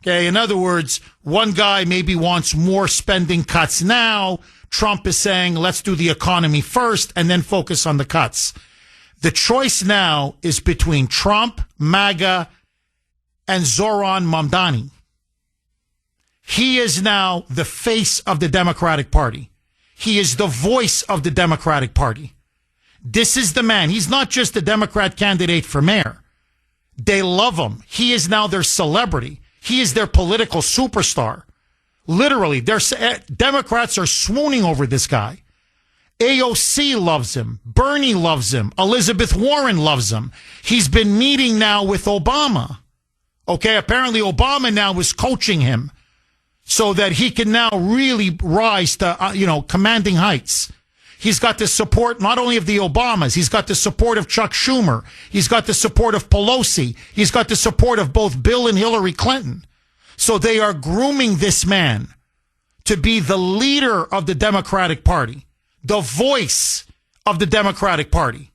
Okay, in other words, one guy maybe wants more spending cuts now. Trump is saying, let's do the economy first and then focus on the cuts. The choice now is between Trump, MAGA, and Zoran Mamdani. He is now the face of the Democratic Party. He is the voice of the Democratic Party. This is the man. He's not just a Democrat candidate for mayor. They love him. He is now their celebrity. He is their political superstar. Literally, Democrats are swooning over this guy. AOC loves him. Bernie loves him. Elizabeth Warren loves him. He's been meeting now with Obama. Okay, apparently Obama now is coaching him so that he can now really rise to, commanding heights. He's got the support not only of the Obamas, he's got the support of Chuck Schumer. He's got the support of Pelosi. He's got the support of both Bill and Hillary Clinton. So they are grooming this man to be the leader of the Democratic Party, the voice of the Democratic Party.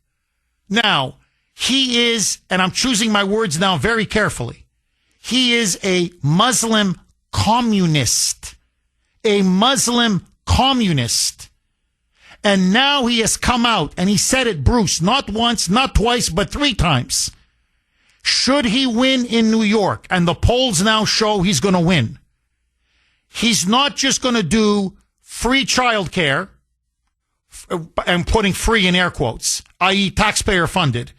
Now, he is, and I'm choosing my words now very carefully, he is a Muslim communist. A Muslim communist. And now he has come out, and he said it, Bruce, not once, not twice, but 3 times. Should he win in New York, and the polls now show he's going to win, he's not just going to do free childcare, and putting free in air quotes, i.e. taxpayer funded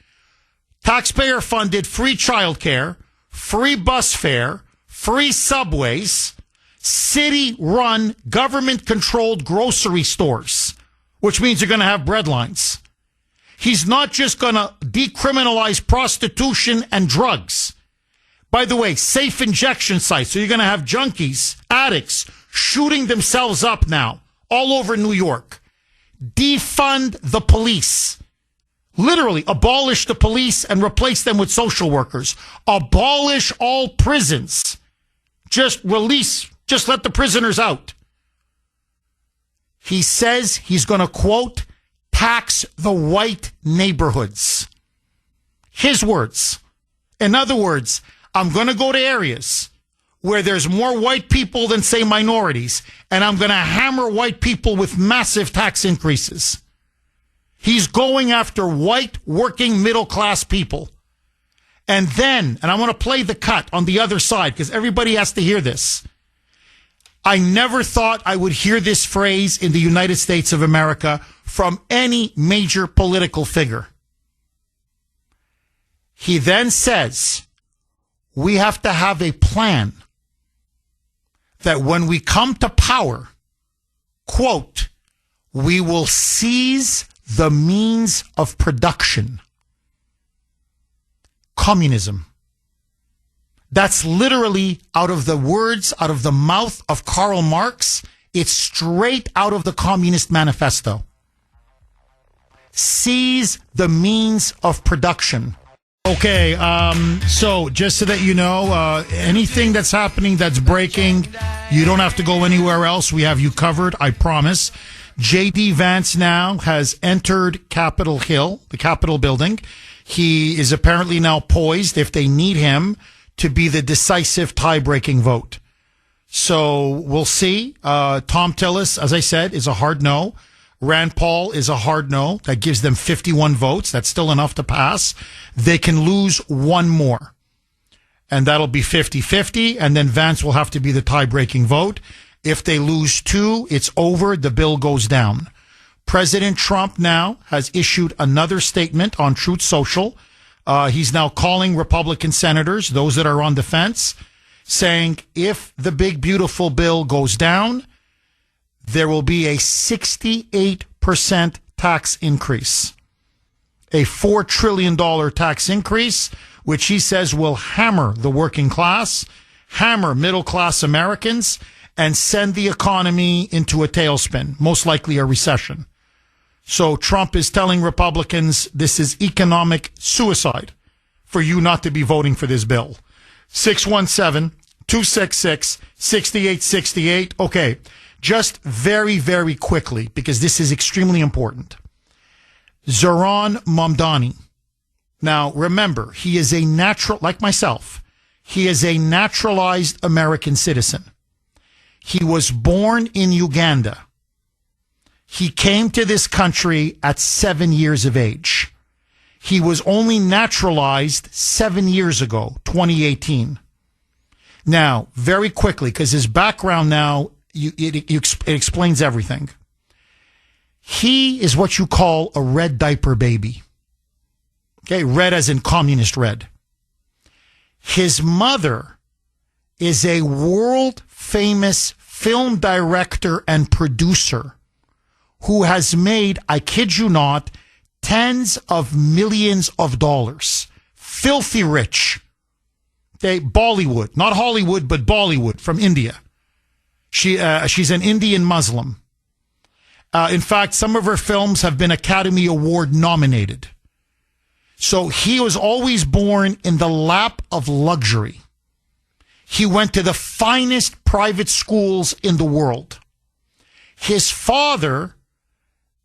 free childcare, free bus fare, free subways, city-run, government-controlled grocery stores, which means you're going to have bread lines. He's not just going to decriminalize prostitution and drugs. By the way, safe injection sites. So you're going to have junkies, addicts, shooting themselves up now all over New York. Defund the police. Literally, abolish the police and replace them with social workers. Abolish all prisons. Just let the prisoners out. He says he's going to, quote, tax the white neighborhoods. His words. In other words, I'm going to go to areas where there's more white people than, say, minorities, and I'm going to hammer white people with massive tax increases. He's going after white working middle class people. And then, and I want to play the cut on the other side because everybody has to hear this. I never thought I would hear this phrase in the United States of America from any major political figure. He then says, we have to have a plan that when we come to power, quote, we will seize the means of production. Communism. That's literally out of the words, out of the mouth of Karl Marx. It's straight out of the Communist Manifesto. Seize the means of production. Okay, so just so that you know, anything that's happening that's breaking, you don't have to go anywhere else. We have you covered, I promise. J.D. Vance now has entered Capitol Hill, the Capitol building. He is apparently now poised, if they need him, to be the decisive tie-breaking vote. So we'll see. Tom Tillis, as I said, is a hard no. Rand Paul is a hard no. That gives them 51 votes. That's still enough to pass. They can lose one more. And that'll be 50-50. And then Vance will have to be the tie-breaking vote. If they lose 2, it's over. The bill goes down. President Trump now has issued another statement on Truth Social. He's now calling Republican senators, those that are on the fence, saying if the big, beautiful bill goes down, there will be a 68% tax increase. A $4 trillion tax increase, which he says will hammer the working class, hammer middle-class Americans, and send the economy into a tailspin, most likely a recession. So Trump is telling Republicans this is economic suicide for you not to be voting for this bill. 617-266-6868. Okay, just very, very quickly, because this is extremely important. Zohran Mamdani. Now, remember, he is a natural, like myself, he is a naturalized American citizen. He was born in Uganda. He came to this country at 7 years of age. He was only naturalized 7 years ago, 2018. Now, very quickly, because his background now, it explains everything. He is what you call a red diaper baby. Okay, red as in communist red. His mother is a world-famous film director and producer who has made, I kid you not, tens of millions of dollars. Filthy rich. Bollywood, not Hollywood, but Bollywood from India. She's an Indian Muslim. In fact, some of her films have been Academy Award nominated. So he was always born in the lap of luxury. He went to the finest private schools in the world. His father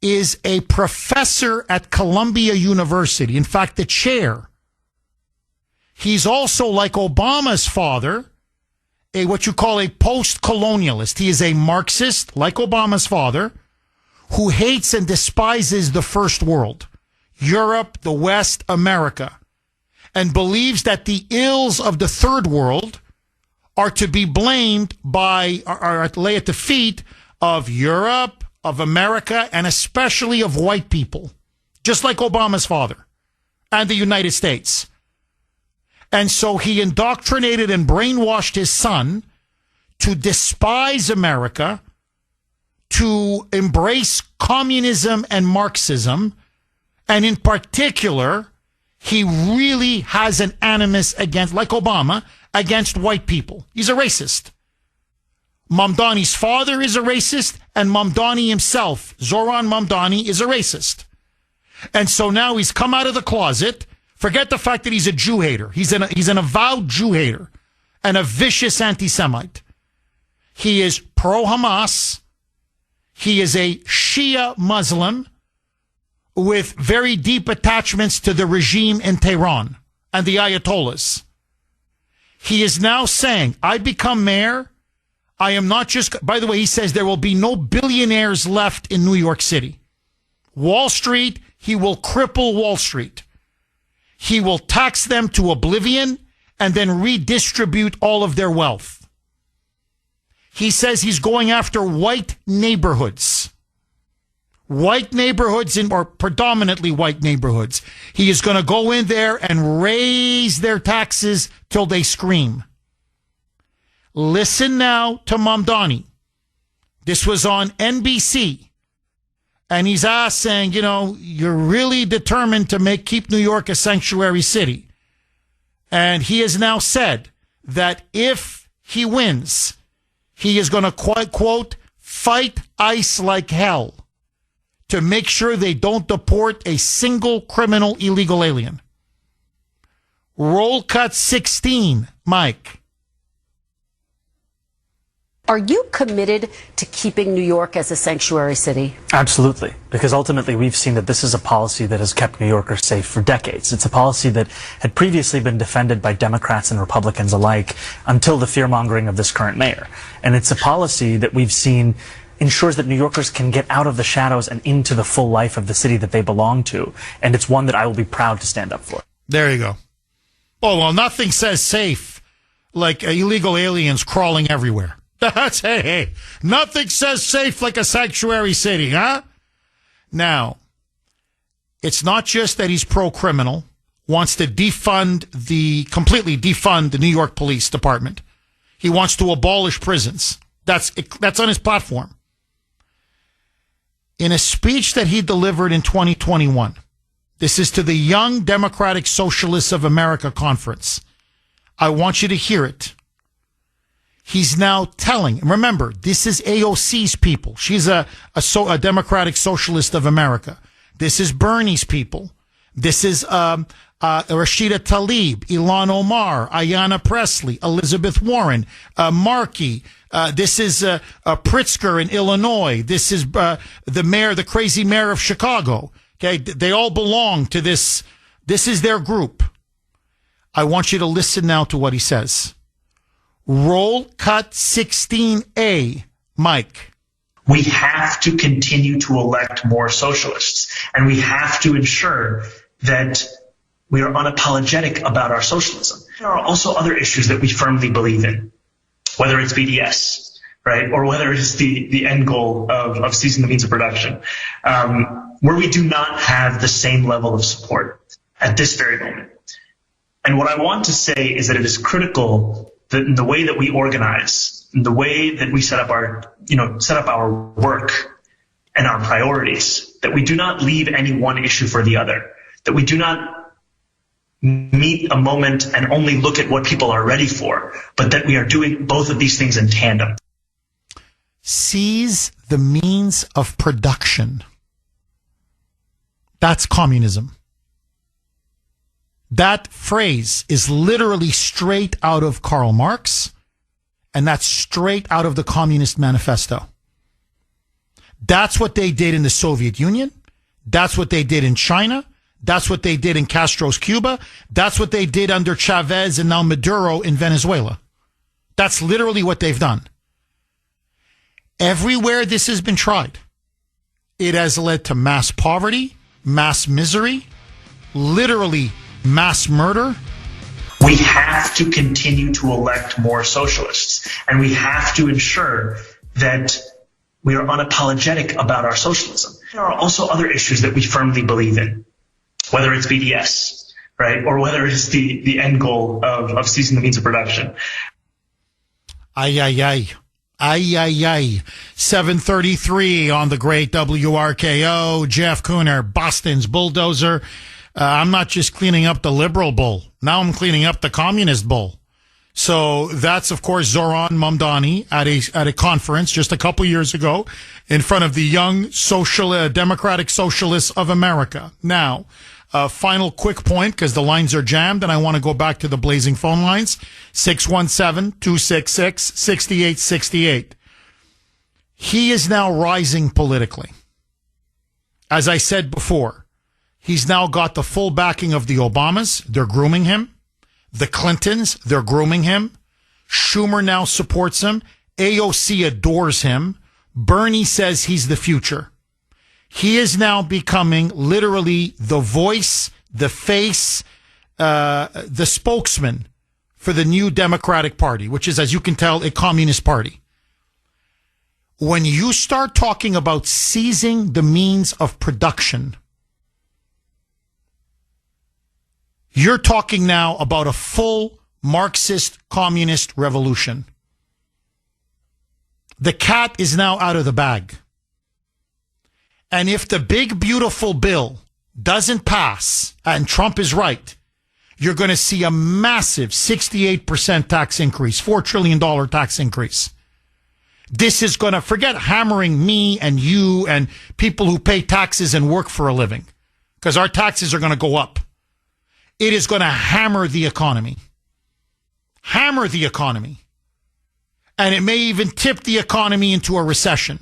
is a professor at Columbia University. In fact, the chair. He's also, like Obama's father, what you call a post-colonialist. He is a Marxist, like Obama's father, who hates and despises the first world, Europe, the West, America, and believes that the ills of the third world are to be blamed by, or lay at the feet of Europe, of America, and especially of white people, just like Obama's father and the United States. And so he indoctrinated and brainwashed his son to despise America, to embrace communism and Marxism, and in particular, he really has an animus against, like Obama, against white people. He's a racist. Mamdani's father is a racist, and Mamdani himself, Zoran Mamdani, is a racist. And so now he's come out of the closet. Forget the fact that he's a Jew hater. He's an avowed Jew hater and a vicious anti-Semite. He is pro-Hamas. He is a Shia Muslim with very deep attachments to the regime in Tehran and the Ayatollahs. He is now saying, I become mayor. I am not just, by the way, he says there will be no billionaires left in New York City. Wall Street, he will cripple Wall Street. He will tax them to oblivion and then redistribute all of their wealth. He says he's going after white neighborhoods. White neighborhoods, or predominantly white neighborhoods. He is going to go in there and raise their taxes till they scream. Listen now to Mamdani. This was on NBC. And he's asked, saying, you're really determined to keep New York a sanctuary city. And he has now said that if he wins, he is going to, quote, fight ICE like hell to make sure they don't deport a single criminal illegal alien. Roll cut 16, Mike. Are you committed to keeping New York as a sanctuary city? Absolutely, because ultimately we've seen that this is a policy that has kept New Yorkers safe for decades. It's a policy that had previously been defended by Democrats and Republicans alike until the fear-mongering of this current mayor. And it's a policy that we've seen ensures that New Yorkers can get out of the shadows and into the full life of the city that they belong to. And it's one that I will be proud to stand up for. There you go. Oh, well, nothing says safe like illegal aliens crawling everywhere. That's, hey, nothing says safe like a sanctuary city, huh? Now, it's not just that he's pro-criminal, wants to completely defund the New York Police Department. He wants to abolish prisons. That's on his platform. In a speech that he delivered in 2021, this is to the Young Democratic Socialists of America Conference. I want you to hear it. He's now telling, remember, this is AOC's people. She's a Democratic Socialist of America. This is Bernie's people. This is Rashida Tlaib, Ilhan Omar, Ayanna Pressley, Elizabeth Warren, Markey. This is Pritzker in Illinois. This is the crazy mayor of Chicago. Okay, they all belong to this. This is their group. I want you to listen now to what he says. Roll cut 16A, Mike. We have to continue to elect more socialists, and we have to ensure that we are unapologetic about our socialism. There are also other issues that we firmly believe in, whether it's BDS, right, or whether it's the end goal of ceasing the means of production, where we do not have the same level of support at this very moment. And what I want to say is that it is critical that in the way that we organize, in the way that we set up our work and our priorities, that we do not leave any one issue for the other, that we do not meet a moment and only look at what people are ready for, but that we are doing both of these things in tandem. Seize the means of production. That's communism. That phrase is literally straight out of Karl Marx, and that's straight out of the Communist Manifesto. That's what they did in the Soviet Union. That's what they did in China. That's what they did in Castro's Cuba. That's what they did under Chavez and now Maduro in Venezuela. That's literally what they've done. Everywhere this has been tried, it has led to mass poverty, mass misery, literally mass murder. We have to continue to elect more socialists, and we have to ensure that we are unapologetic about our socialism. There are also other issues that we firmly believe in, whether it's BDS, right, or whether it's the end goal of ceasing the means of production. Ay, ay, ay. Ay, ay, ay. 7:33 on the great WRKO. Jeff Kuhner, Boston's bulldozer. I'm not just cleaning up the liberal bull. Now I'm cleaning up the communist bull. So that's, of course, Zoran Mamdani at a conference just a couple years ago in front of the young Democratic Socialists of America. Now, final quick point, because the lines are jammed, and I want to go back to the blazing phone lines. 617-266-6868. He is now rising politically. As I said before, he's now got the full backing of the Obamas. They're grooming him. The Clintons, they're grooming him. Schumer now supports him. AOC adores him. Bernie says he's the future. He is now becoming literally the voice, the face, the spokesman for the new Democratic Party, which is, as you can tell, a communist party. When you start talking about seizing the means of production, you're talking now about a full Marxist communist revolution. The cat is now out of the bag. And if the big, beautiful bill doesn't pass, and Trump is right, you're going to see a massive 68% tax increase, $4 trillion tax increase. This is going to, forget hammering me and you and people who pay taxes and work for a living, because our taxes are going to go up. It is going to hammer the economy. Hammer the economy. And it may even tip the economy into a recession.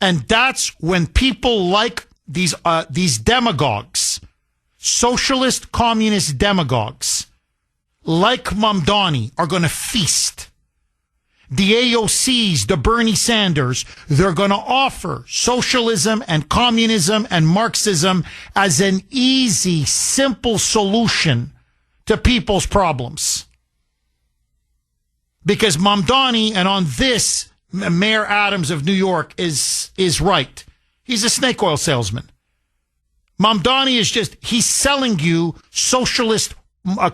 And that's when people like these demagogues, socialist communist demagogues, like Mamdani, are going to feast. The AOCs, the Bernie Sanders, they're going to offer socialism and communism and Marxism as an easy, simple solution to people's problems. Because Mamdani, and on this, Mayor Adams of New York is right. He's a snake oil salesman. Mamdani is he's selling you socialist,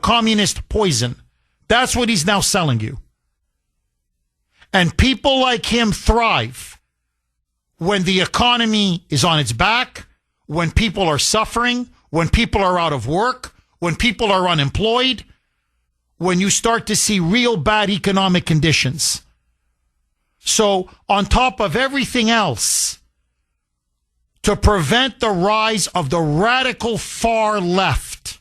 communist poison. That's what he's now selling you. And people like him thrive when the economy is on its back, when people are suffering, when people are out of work, when people are unemployed, when you start to see real bad economic conditions. So on top of everything else, to prevent the rise of the radical far left,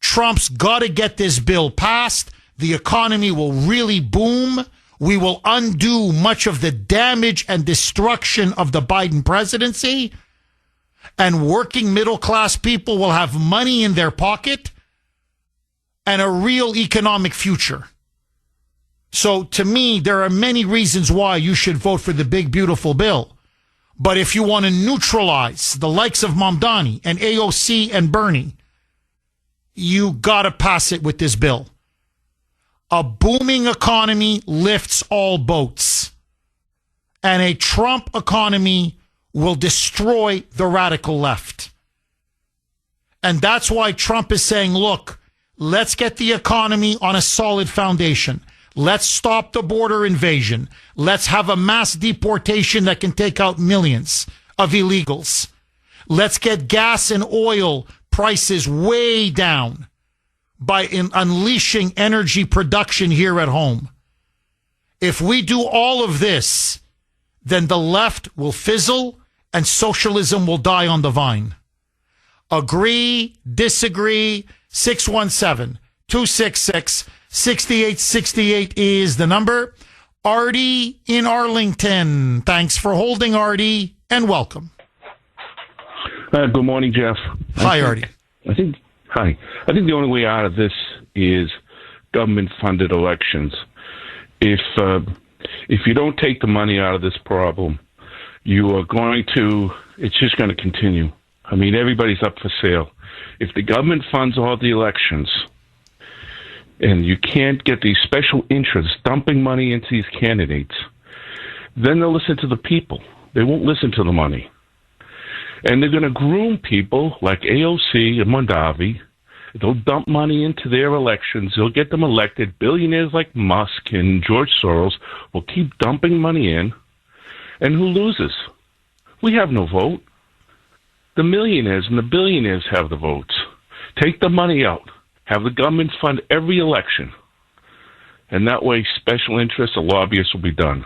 Trump's got to get this bill passed. The economy will really boom. We will undo much of the damage and destruction of the Biden presidency. And working middle class people will have money in their pocket and a real economic future. So to me, there are many reasons why you should vote for the big, beautiful bill. But if you want to neutralize the likes of Mamdani and AOC and Bernie, you got to pass it with this bill. A booming economy lifts all boats. And a Trump economy will destroy the radical left. And that's why Trump is saying, look, let's get the economy on a solid foundation. Let's stop the border invasion. Let's have a mass deportation that can take out millions of illegals. Let's get gas and oil prices way down by unleashing energy production here at home. If we do all of this, then the left will fizzle and socialism will die on the vine. Agree, disagree, 617-266-6868 is the number. Artie in Arlington. Thanks for holding, Artie, and welcome. Good morning, Jeff. Hi, Artie. I think the only way out of this is government-funded elections. If you don't take the money out of this problem, it's just going to continue. I mean, everybody's up for sale. If the government funds all the elections and you can't get these special interests dumping money into these candidates, then they'll listen to the people. They won't listen to the money. And they're going to groom people like AOC and Mondavi. They'll dump money into their elections. They'll get them elected. Billionaires like Musk and George Soros will keep dumping money in. And who loses? We have no vote. The millionaires and the billionaires have the votes. Take the money out. Have the government fund every election. And that way, special interests or lobbyists will be done.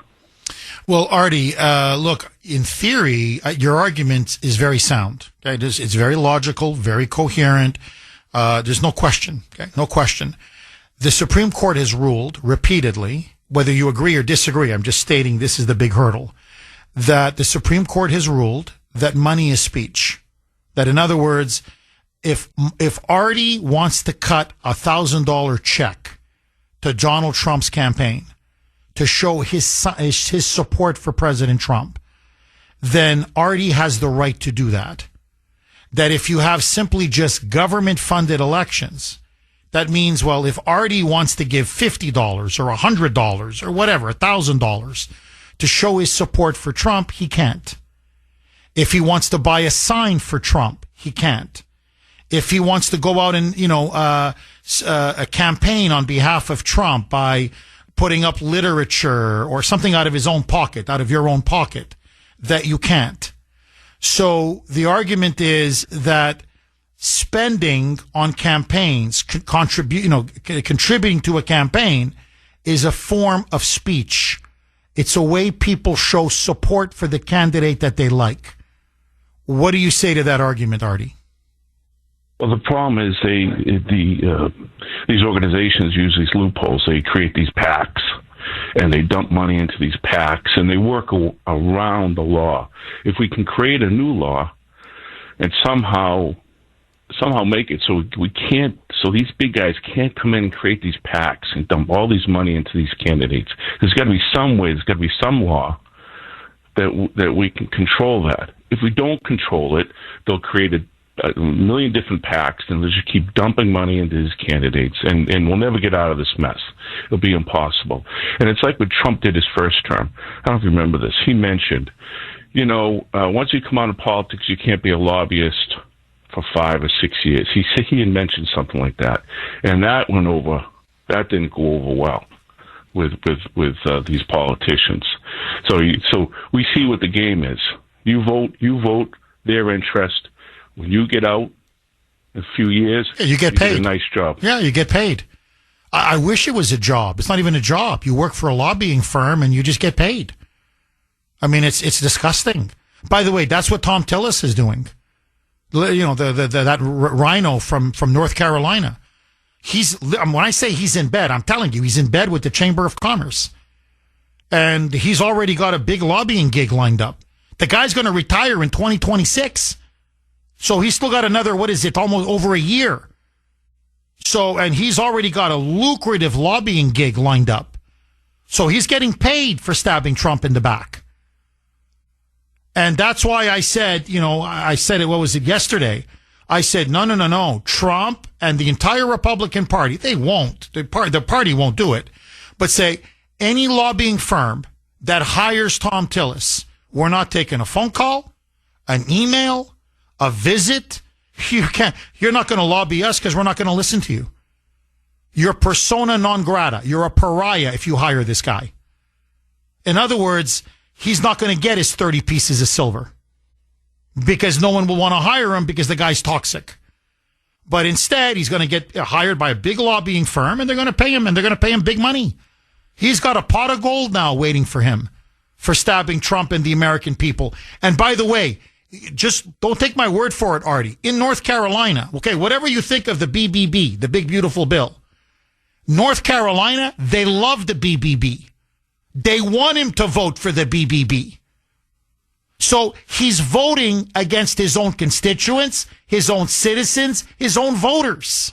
Well, Artie, look, in theory, your argument is very sound. Okay? It's very logical, very coherent. There's no question. Okay? No question. The Supreme Court has ruled repeatedly, whether you agree or disagree, I'm just stating this is the big hurdle, that the Supreme Court has ruled that money is speech. That, in other words, if Artie wants to cut $1,000 check to Donald Trump's campaign to show his support for President Trump, then Artie has the right to do that. That if you have simply just government-funded elections, that means, well, if Artie wants to give $50 or $100 or whatever, $1,000 to show his support for Trump, he can't. If he wants to buy a sign for Trump, he can't. If he wants to go out and, a campaign on behalf of Trump by putting up literature or something out of his own pocket, out of your own pocket, that you can't. So the argument is that spending on campaigns, contributing to a campaign is a form of speech. It's a way people show support for the candidate that they like. What do you say to that argument, Artie? Well, the problem is these organizations use these loopholes. They create these PACs, and they dump money into these PACs, and they work around the law. If we can create a new law and somehow make it so so these big guys can't come in and create these PACs and dump all these money into these candidates. There's got to be some way. There's got to be some law that we can control that. If we don't control it, they'll create a million different PACs, and they'll just keep dumping money into these candidates, and we'll never get out of this mess. It'll be impossible. And it's like what Trump did his first term. I don't know if you remember this. He mentioned, once you come out of politics, you can't be a lobbyist for 5 or 6 years. He had mentioned something like that, and that didn't go over well with these politicians. So we see what the game is. You vote their interest. When you get out in a few years, you get paid. Get a nice job. Yeah, you get paid. I wish it was a job. It's not even a job. You work for a lobbying firm and you just get paid. I mean, it's disgusting. By the way, that's what Tom Tillis is doing. That rhino from North Carolina. When I say he's in bed, I'm telling you, he's in bed with the Chamber of Commerce. And he's already got a big lobbying gig lined up. The guy's going to retire in 2026. So he's still got another, almost over a year. So, and he's already got a lucrative lobbying gig lined up. So he's getting paid for stabbing Trump in the back. And that's why I said, yesterday? I said, no. Trump and the entire Republican Party, they won't. The party won't do it. But say, any lobbying firm that hires Tom Tillis, we're not taking a phone call, an email, a visit. You're not going to lobby us because we're not going to listen to you. You're persona non grata. You're a pariah if you hire this guy. In other words, he's not going to get his 30 pieces of silver because no one will want to hire him because the guy's toxic. But instead, he's going to get hired by a big lobbying firm and they're going to pay him, and they're going to pay him big money. He's got a pot of gold now waiting for him for stabbing Trump and the American people. And by the way, just don't take my word for it, Artie. In North Carolina, okay, whatever you think of the BBB, the big beautiful bill, North Carolina, they love the BBB. They want him to vote for the BBB. So he's voting against his own constituents, his own citizens, his own voters.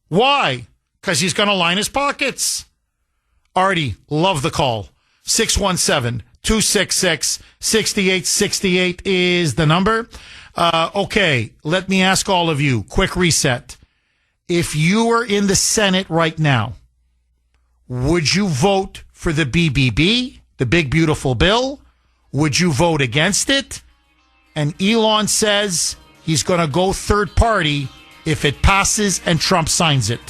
Why? Because he's going to line his pockets. Artie, love the call. 617-266-6868 is the number. Okay, let me ask all of you, quick reset. If you were in the Senate right now, would you vote for the BBB, the big beautiful bill? Would you vote against it? And Elon says he's going to go third party if it passes and Trump signs it.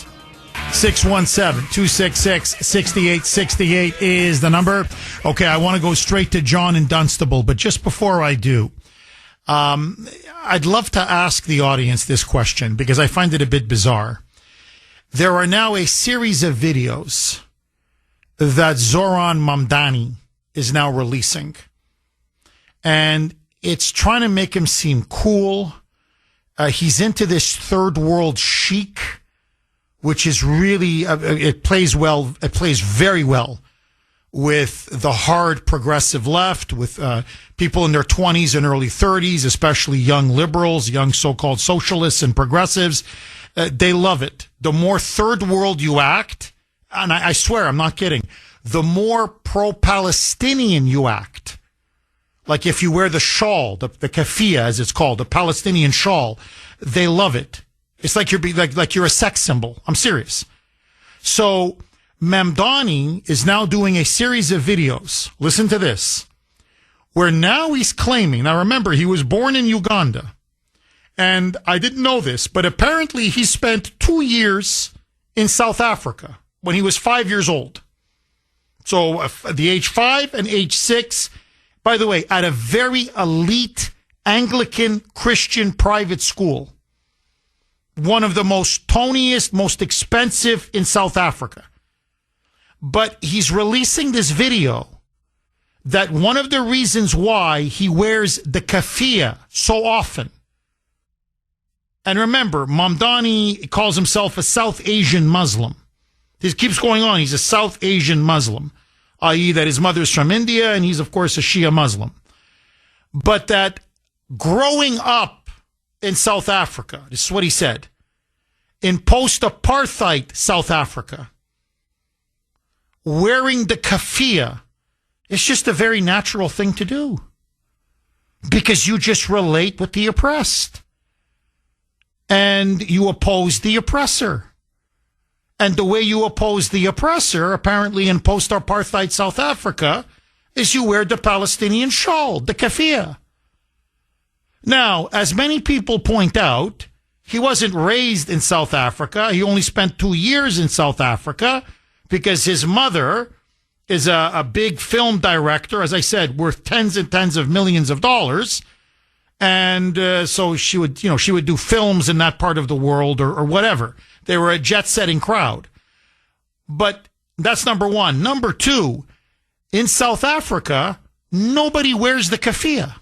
617-266-6868 is the number. Okay, I want to go straight to John in Dunstable, but just before I do, I'd love to ask the audience this question because I find it a bit bizarre. There are now a series of videos that Zoran Mamdani is now releasing. And it's trying to make him seem cool. He's into this third world chic, which is really, it plays well. It plays very well with the hard progressive left, with people in their 20s and early 30s, especially young liberals, young so-called socialists and progressives. They love it. The more third world you act, and I swear, I'm not kidding, the more pro-Palestinian you act. Like if you wear the shawl, the keffiyeh as it's called, the Palestinian shawl, they love it. It's like you're a sex symbol. I'm serious. So Mamdani is now doing a series of videos. Listen to this. Where now he's claiming, now remember, he was born in Uganda. And I didn't know this, but apparently he spent 2 years in South Africa when he was 5 years old. So at the age 5 and age 6, by the way, at a very elite Anglican Christian private school. One of the most toniest, most expensive in South Africa. But he's releasing this video that one of the reasons why he wears the keffiyeh so often. And remember, Mamdani calls himself a South Asian Muslim. This keeps going on. He's a South Asian Muslim, i.e. that his mother's from India, and he's, of course, a Shia Muslim. But that growing up in South Africa, this is what he said, in post-apartheid South Africa, wearing the keffiyeh is just a very natural thing to do because you just relate with the oppressed and you oppose the oppressor. And the way you oppose the oppressor, apparently in post-apartheid South Africa, is you wear the Palestinian shawl, the keffiyeh. Now, as many people point out, he wasn't raised in South Africa. He only spent 2 years in South Africa because his mother is a big film director, as I said, worth tens and tens of millions of dollars. And so she would do films in that part of the world or whatever. They were a jet-setting crowd. But that's number one. Number two, in South Africa, nobody wears the keffiyeh.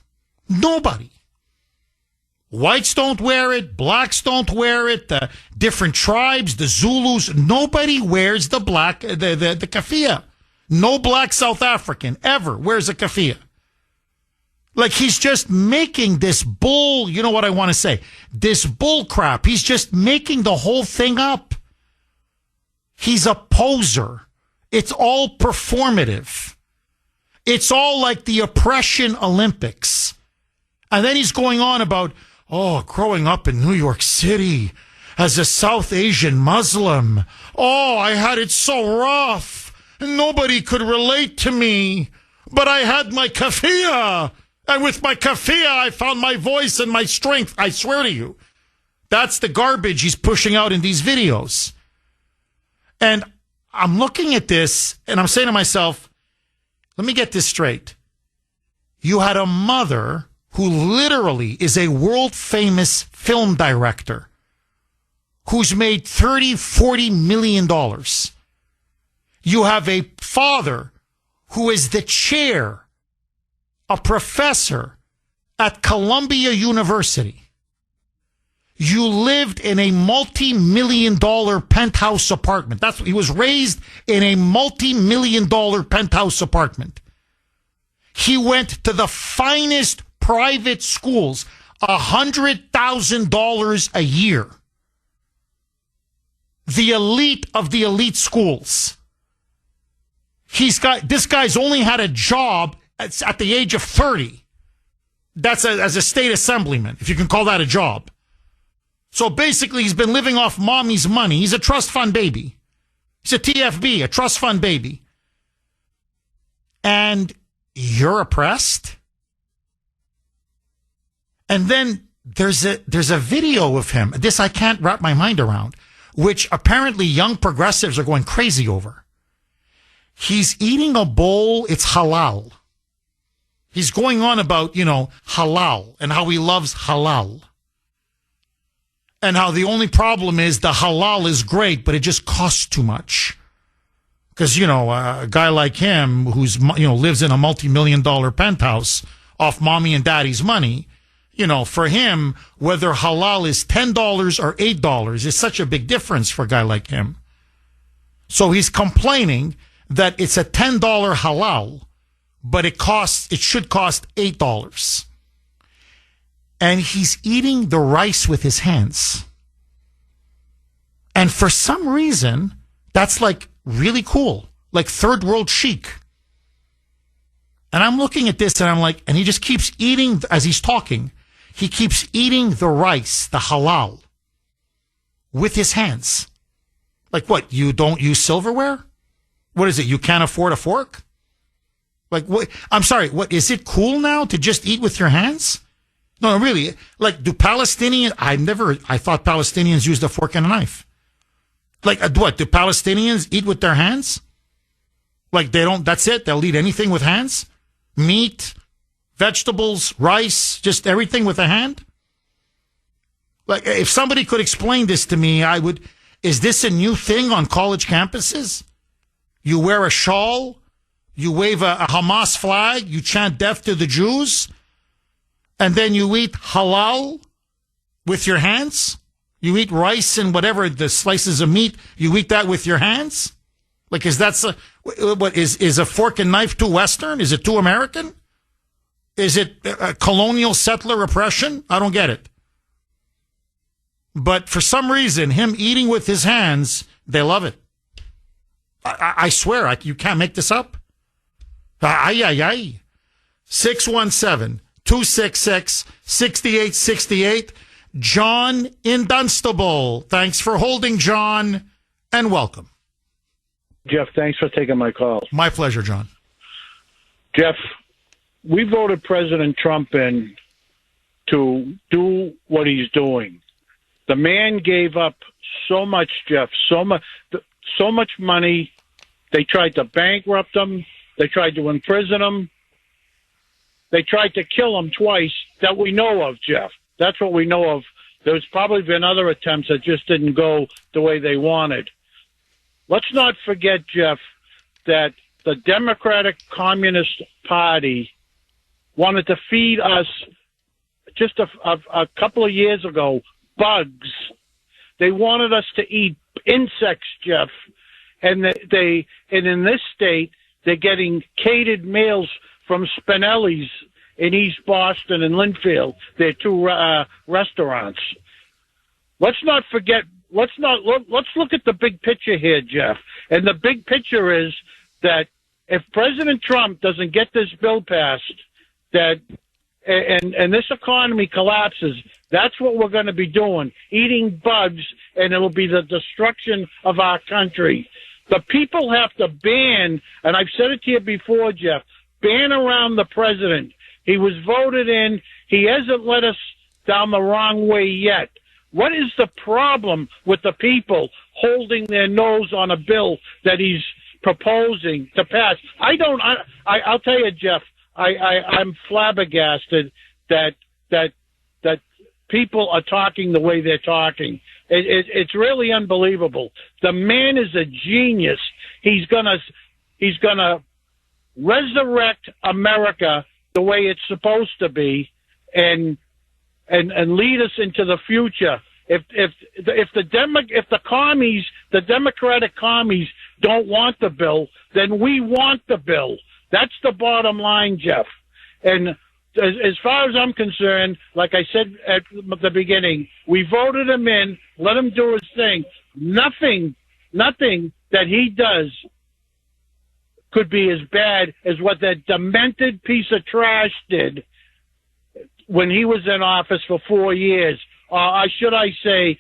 Nobody. Whites don't wear it. Blacks don't wear it. The different tribes, the Zulus, nobody wears the keffiyeh. No black South African ever wears a keffiyeh. Like he's just making this bull, you know what I want to say, this bull crap. He's just making the whole thing up. He's a poser. It's all performative. It's all like the oppression Olympics. And then he's going on about, growing up in New York City as a South Asian Muslim. Oh, I had it so rough. Nobody could relate to me. But I had my keffiyeh. And with my keffiyeh, I found my voice and my strength. I swear to you. That's the garbage he's pushing out in these videos. And I'm looking at this and I'm saying to myself, let me get this straight. You had a mother who literally is a world famous film director who's made $30-40 million. You have a father who is the chair, a professor at Columbia University. You lived in a multi-million-dollar penthouse apartment. He was raised in a multi-million-dollar penthouse apartment. He went to the finest private schools, $100,000 a year. The elite of the elite schools. This guy's only had a job at the age of 30. That's as a state assemblyman, if you can call that a job. So basically, he's been living off mommy's money. He's a trust fund baby. He's a TFB, a trust fund baby. And you're oppressed? And then there's a video of him. This I can't wrap my mind around, which apparently young progressives are going crazy over. He's eating a bowl. It's halal. He's going on about, halal and how he loves halal. And how the only problem is the halal is great, but it just costs too much. Because, a guy like him who's, lives in a multi-million-dollar penthouse off mommy and daddy's money, for him, whether halal is $10 or $8 is such a big difference for a guy like him. So he's complaining that it's a $10 halal, but it should cost $8. And he's eating the rice with his hands. And for some reason, that's like really cool, like third world chic. And I'm looking at this and I'm like, and he just keeps eating as he's talking. He keeps eating the rice, the halal, with his hands. Like what? You don't use silverware? What is it? You can't afford a fork? Like what? I'm sorry. What is it cool now to just eat with your hands? No, really. Like, do Palestinians? I thought Palestinians used a fork and a knife. Like, what? Do Palestinians eat with their hands? Like, that's it? They'll eat anything with hands? Meat, vegetables, rice, just everything with a hand? Like, if somebody could explain this to me, is this a new thing on college campuses? You wear a shawl, you wave a Hamas flag, you chant death to the Jews, and then you eat halal with your hands? You eat rice and whatever, the slices of meat, you eat that with your hands? Like, is a fork and knife too Western? Is it too American? Is it colonial settler oppression? I don't get it. But for some reason, him eating with his hands, they love it. I swear, you can't make this up. 617-266-6868. John in Dunstable. Thanks for holding, John, and welcome. Jeff, thanks for taking my call. My pleasure, John. Jeff, we voted President Trump in to do what he's doing. The man gave up so much, Jeff, so much money. They tried to bankrupt him. They tried to imprison him. They tried to kill him twice that we know of, Jeff. That's what we know of. There's probably been other attempts that just didn't go the way they wanted. Let's not forget, Jeff, that the Democratic Communist Party wanted to feed us just a couple of years ago bugs. They wanted us to eat insects, Jeff. And in this state, they're getting catered meals from Spinelli's in East Boston and Linfield. They're two restaurants. Let's not forget. Let's look at the big picture here, Jeff. And the big picture is that if President Trump doesn't get this bill passed, and this economy collapses, that's what we're going to be doing, eating bugs, and it'll be the destruction of our country. The people have to ban, and I've said it to you before, Jeff, ban around the president. He was voted in. He hasn't led us down the wrong way yet. What is the problem with the people holding their nose on a bill that he's proposing to pass? I'll tell you, Jeff, I'm flabbergasted that people are talking the way they're talking. It's really unbelievable. The man is a genius. He's gonna resurrect America the way it's supposed to be, and lead us into the future. If the commies, the Democratic commies, don't want the bill, then we want the bill. That's the bottom line, Jeff. And as far as I'm concerned, like I said at the beginning, we voted him in, let him do his thing. Nothing that he does could be as bad as what that demented piece of trash did when he was in office for 4 years. Should I say,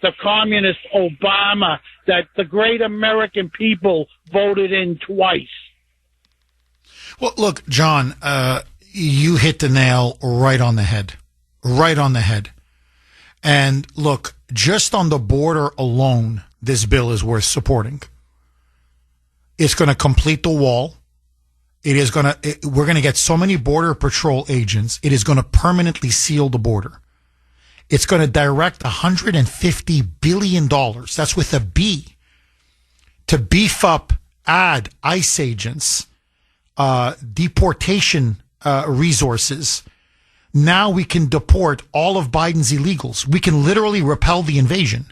the communist Obama that the great American people voted in twice. Well, look, John, you hit the nail right on the head. Right on the head. And look, just on the border alone, this bill is worth supporting. It's going to complete the wall. We're going to get so many border patrol agents. It is going to permanently seal the border. It's going to direct $150 billion. That's with a B, to beef up, add ICE agents, deportation resources. Now we can deport all of Biden's illegals. We can literally repel the invasion.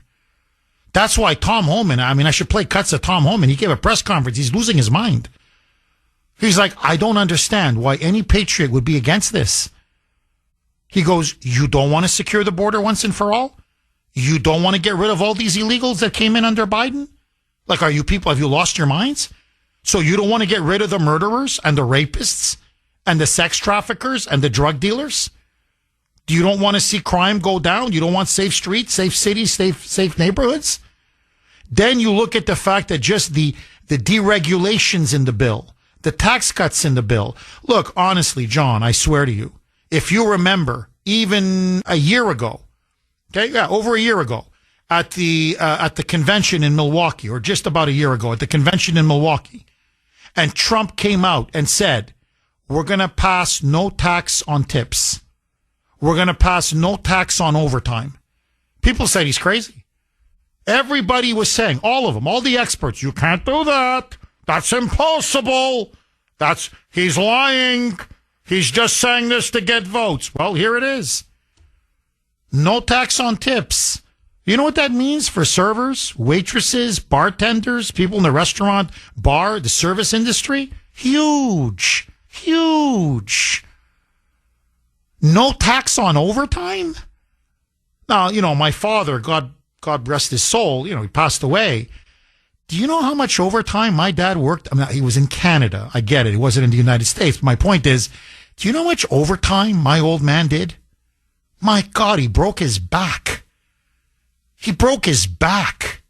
That's why Tom Homan, I should play cuts of Tom Homan. He gave a press conference. He's losing his mind. He's like, I don't understand why any patriot would be against this. He goes, you don't want to secure the border once and for all? You don't want to get rid of all these illegals that came in under Biden? Like, have you lost your minds? So you don't want to get rid of the murderers and the rapists and the sex traffickers and the drug dealers? You don't want to see crime go down? You don't want safe streets, safe cities, safe neighborhoods? Then you look at the fact that just the deregulations in the bill, the tax cuts in the bill. Look, honestly, John, I swear to you, if you remember, even a year ago, over a year ago, at the convention in Milwaukee, or just about a year ago at the convention in Milwaukee, and Trump came out and said, we're going to pass no tax on tips. We're going to pass no tax on overtime. People said he's crazy. Everybody was saying, all of them, all the experts, you can't do that. That's impossible. He's lying. He's just saying this to get votes. Well, here it is. No tax on tips. You know what that means for servers, waitresses, bartenders, people in the restaurant, bar, the service industry? Huge. Huge. No tax on overtime? Now, my father, God rest his soul, he passed away. Do you know how much overtime my dad worked? He was in Canada. I get it. He wasn't in the United States. But my point is, do you know how much overtime my old man did? My God, he broke his back. He broke his back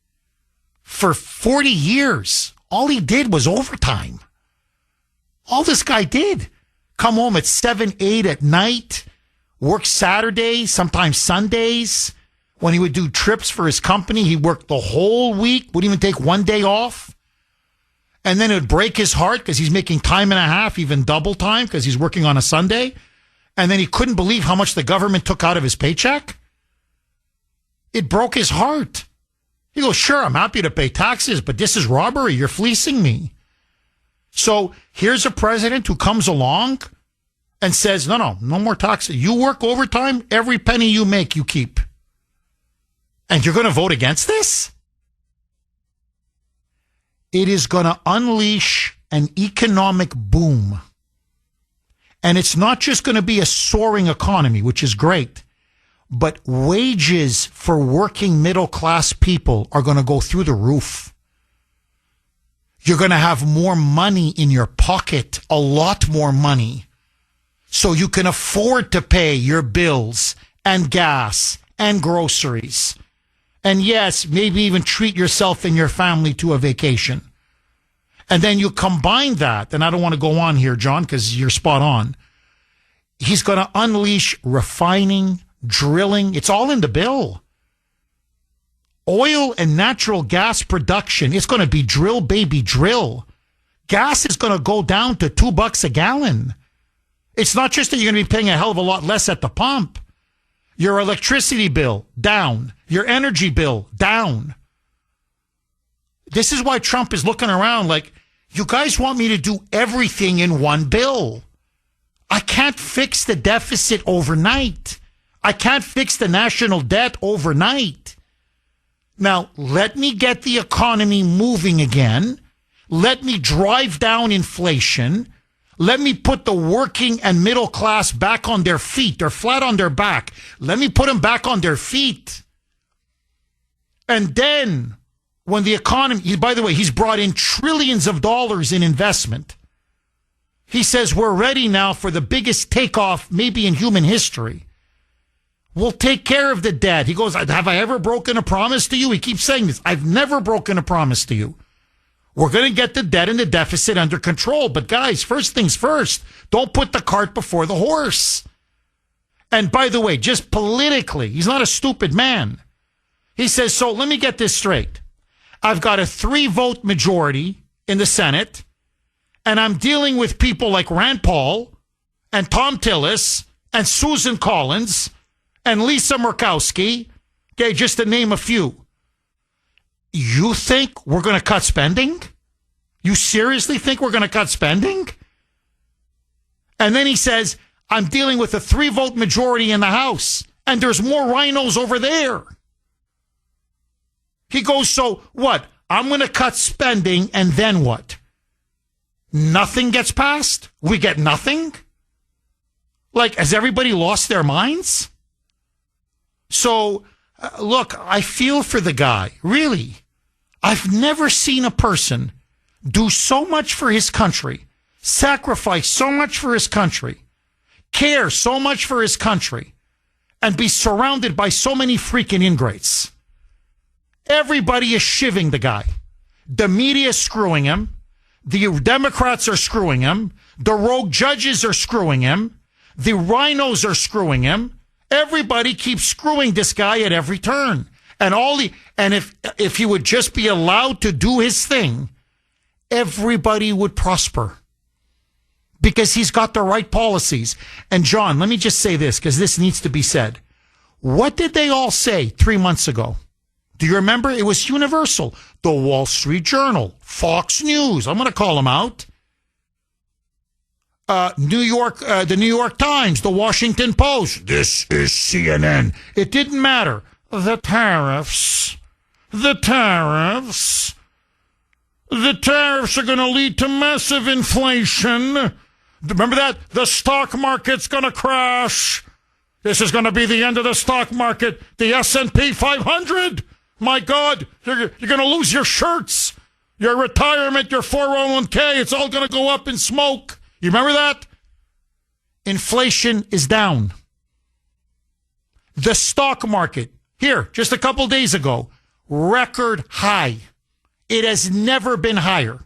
for 40 years. All he did was overtime. All this guy did. Come home at 7, 8 at night, work Saturdays, sometimes Sundays. When he would do trips for his company, he worked the whole week, wouldn't even take one day off. And then it would break his heart because he's making time and a half, even double time because he's working on a Sunday. And then he couldn't believe how much the government took out of his paycheck. It broke his heart. He goes, sure, I'm happy to pay taxes, but this is robbery. You're fleecing me. So here's a president who comes along and says, no more taxes. You work overtime, every penny you make, you keep. And you're going to vote against this? It is going to unleash an economic boom. And it's not just going to be a soaring economy, which is great, but wages for working middle class people are going to go through the roof. You're going to have more money in your pocket, a lot more money, so you can afford to pay your bills and gas and groceries. And yes, maybe even treat yourself and your family to a vacation. And then you combine that, and I don't want to go on here, John, because you're spot on. He's going to unleash refining, drilling. It's all in the bill. Oil and natural gas production, it's going to be drill, baby, drill. Gas is going to go down to $2 a gallon. It's not just that you're going to be paying a hell of a lot less at the pump. Your electricity bill, down. Your energy bill, down. This is why Trump is looking around like, you guys want me to do everything in one bill. I can't fix the deficit overnight. I can't fix the national debt overnight. Now, let me get the economy moving again. Let me drive down inflation. Let me put the working and middle class back on their feet. They're flat on their back. Let me put them back on their feet. And then, when the economy, by the way, he's brought in trillions of dollars in investment. He says we're ready now for the biggest takeoff maybe in human history. We'll take care of the debt. He goes, have I ever broken a promise to you? He keeps saying this. I've never broken a promise to you. We're going to get the debt and the deficit under control. But guys, first things first, don't put the cart before the horse. And by the way, just politically, he's not a stupid man. He says, so let me get this straight. I've got a 3-vote majority in the Senate, and I'm dealing with people like Rand Paul and Tom Tillis and Susan Collins and Lisa Murkowski, okay, just to name a few. You think we're going to cut spending? You seriously think we're going to cut spending? And then he says, I'm dealing with a 3-vote majority in the House, and there's more rhinos over there. He goes, so what? I'm going to cut spending, and then what? Nothing gets passed? We get nothing? Like, has everybody lost their minds? So, look, I feel for the guy. Really. I've never seen a person do so much for his country, sacrifice so much for his country, care so much for his country, and be surrounded by so many freaking ingrates. Everybody is shivving the guy. The media is screwing him. The Democrats are screwing him. The rogue judges are screwing him. The rhinos are screwing him. Everybody keeps screwing this guy at every turn. And if he would just be allowed to do his thing, everybody would prosper. Because he's got the right policies. And John, let me just say this, because this needs to be said. What did they all say 3 months ago? Do you remember? It was universal. The Wall Street Journal, Fox News, I'm going to call them out. The New York Times, the Washington Post. This is CNN. It didn't matter. The tariffs are going to lead to massive inflation. Remember that? The stock market's going to crash. This is going to be the end of the stock market. The S&P 500. My God, you're going to lose your shirts, your retirement, your 401k. It's all going to go up in smoke. You remember that? Inflation is down. The stock market, here, just a couple days ago, record high. It has never been higher.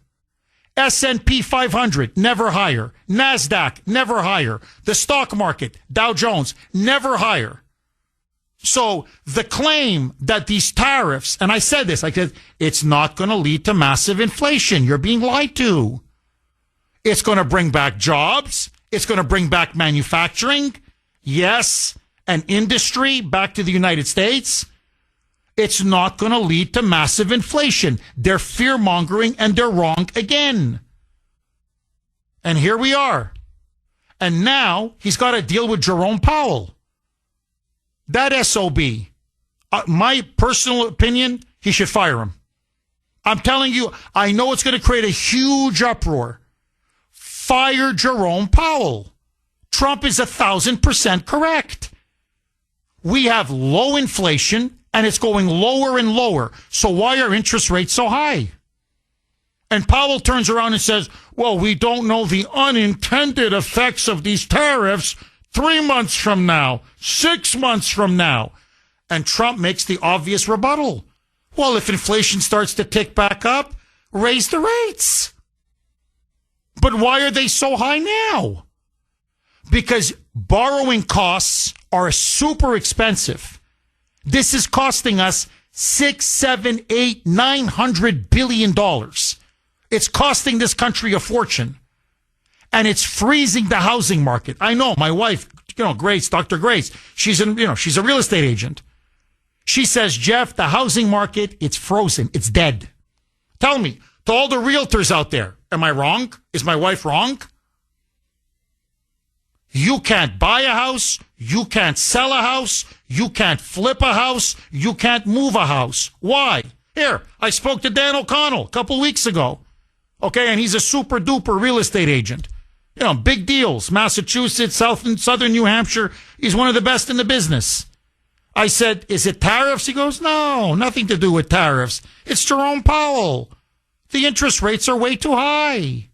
S&P 500, never higher. NASDAQ, never higher. The stock market, Dow Jones, never higher. So the claim that these tariffs, and I said this, I said, it's not going to lead to massive inflation. You're being lied to. It's going to bring back jobs. It's going to bring back manufacturing. Yes, and industry back to the United States. It's not going to lead to massive inflation. They're fear-mongering and they're wrong again. And here we are. And now he's got to deal with Jerome Powell. That SOB, my personal opinion, he should fire him. I'm telling you, I know it's going to create a huge uproar. Fire Jerome Powell. Trump is 1,000% correct. We have low inflation, and it's going lower and lower. So why are interest rates so high? And Powell turns around and says, well, we don't know the unintended effects of these tariffs 3 months from now, 6 months from now. And Trump makes the obvious rebuttal. Well, if inflation starts to tick back up, raise the rates. But why are they so high now? Because borrowing costs are super expensive. This is costing us $600, $700, $800, $900 billion. It's costing this country a fortune. And it's freezing the housing market. I know my wife, Grace, Dr. Grace, she's a real estate agent. She says, Jeff, the housing market, it's frozen. It's dead. Tell me, to all the realtors out there, am I wrong? Is my wife wrong? You can't buy a house. You can't sell a house. You can't flip a house. You can't move a house. Why? Here, I spoke to Dan O'Connell a couple weeks ago. Okay, and he's a super duper real estate agent. You know, big deals. Massachusetts, southern New Hampshire. He's one of the best in the business. I said, is it tariffs? He goes, no, nothing to do with tariffs. It's Jerome Powell. The interest rates are way too high.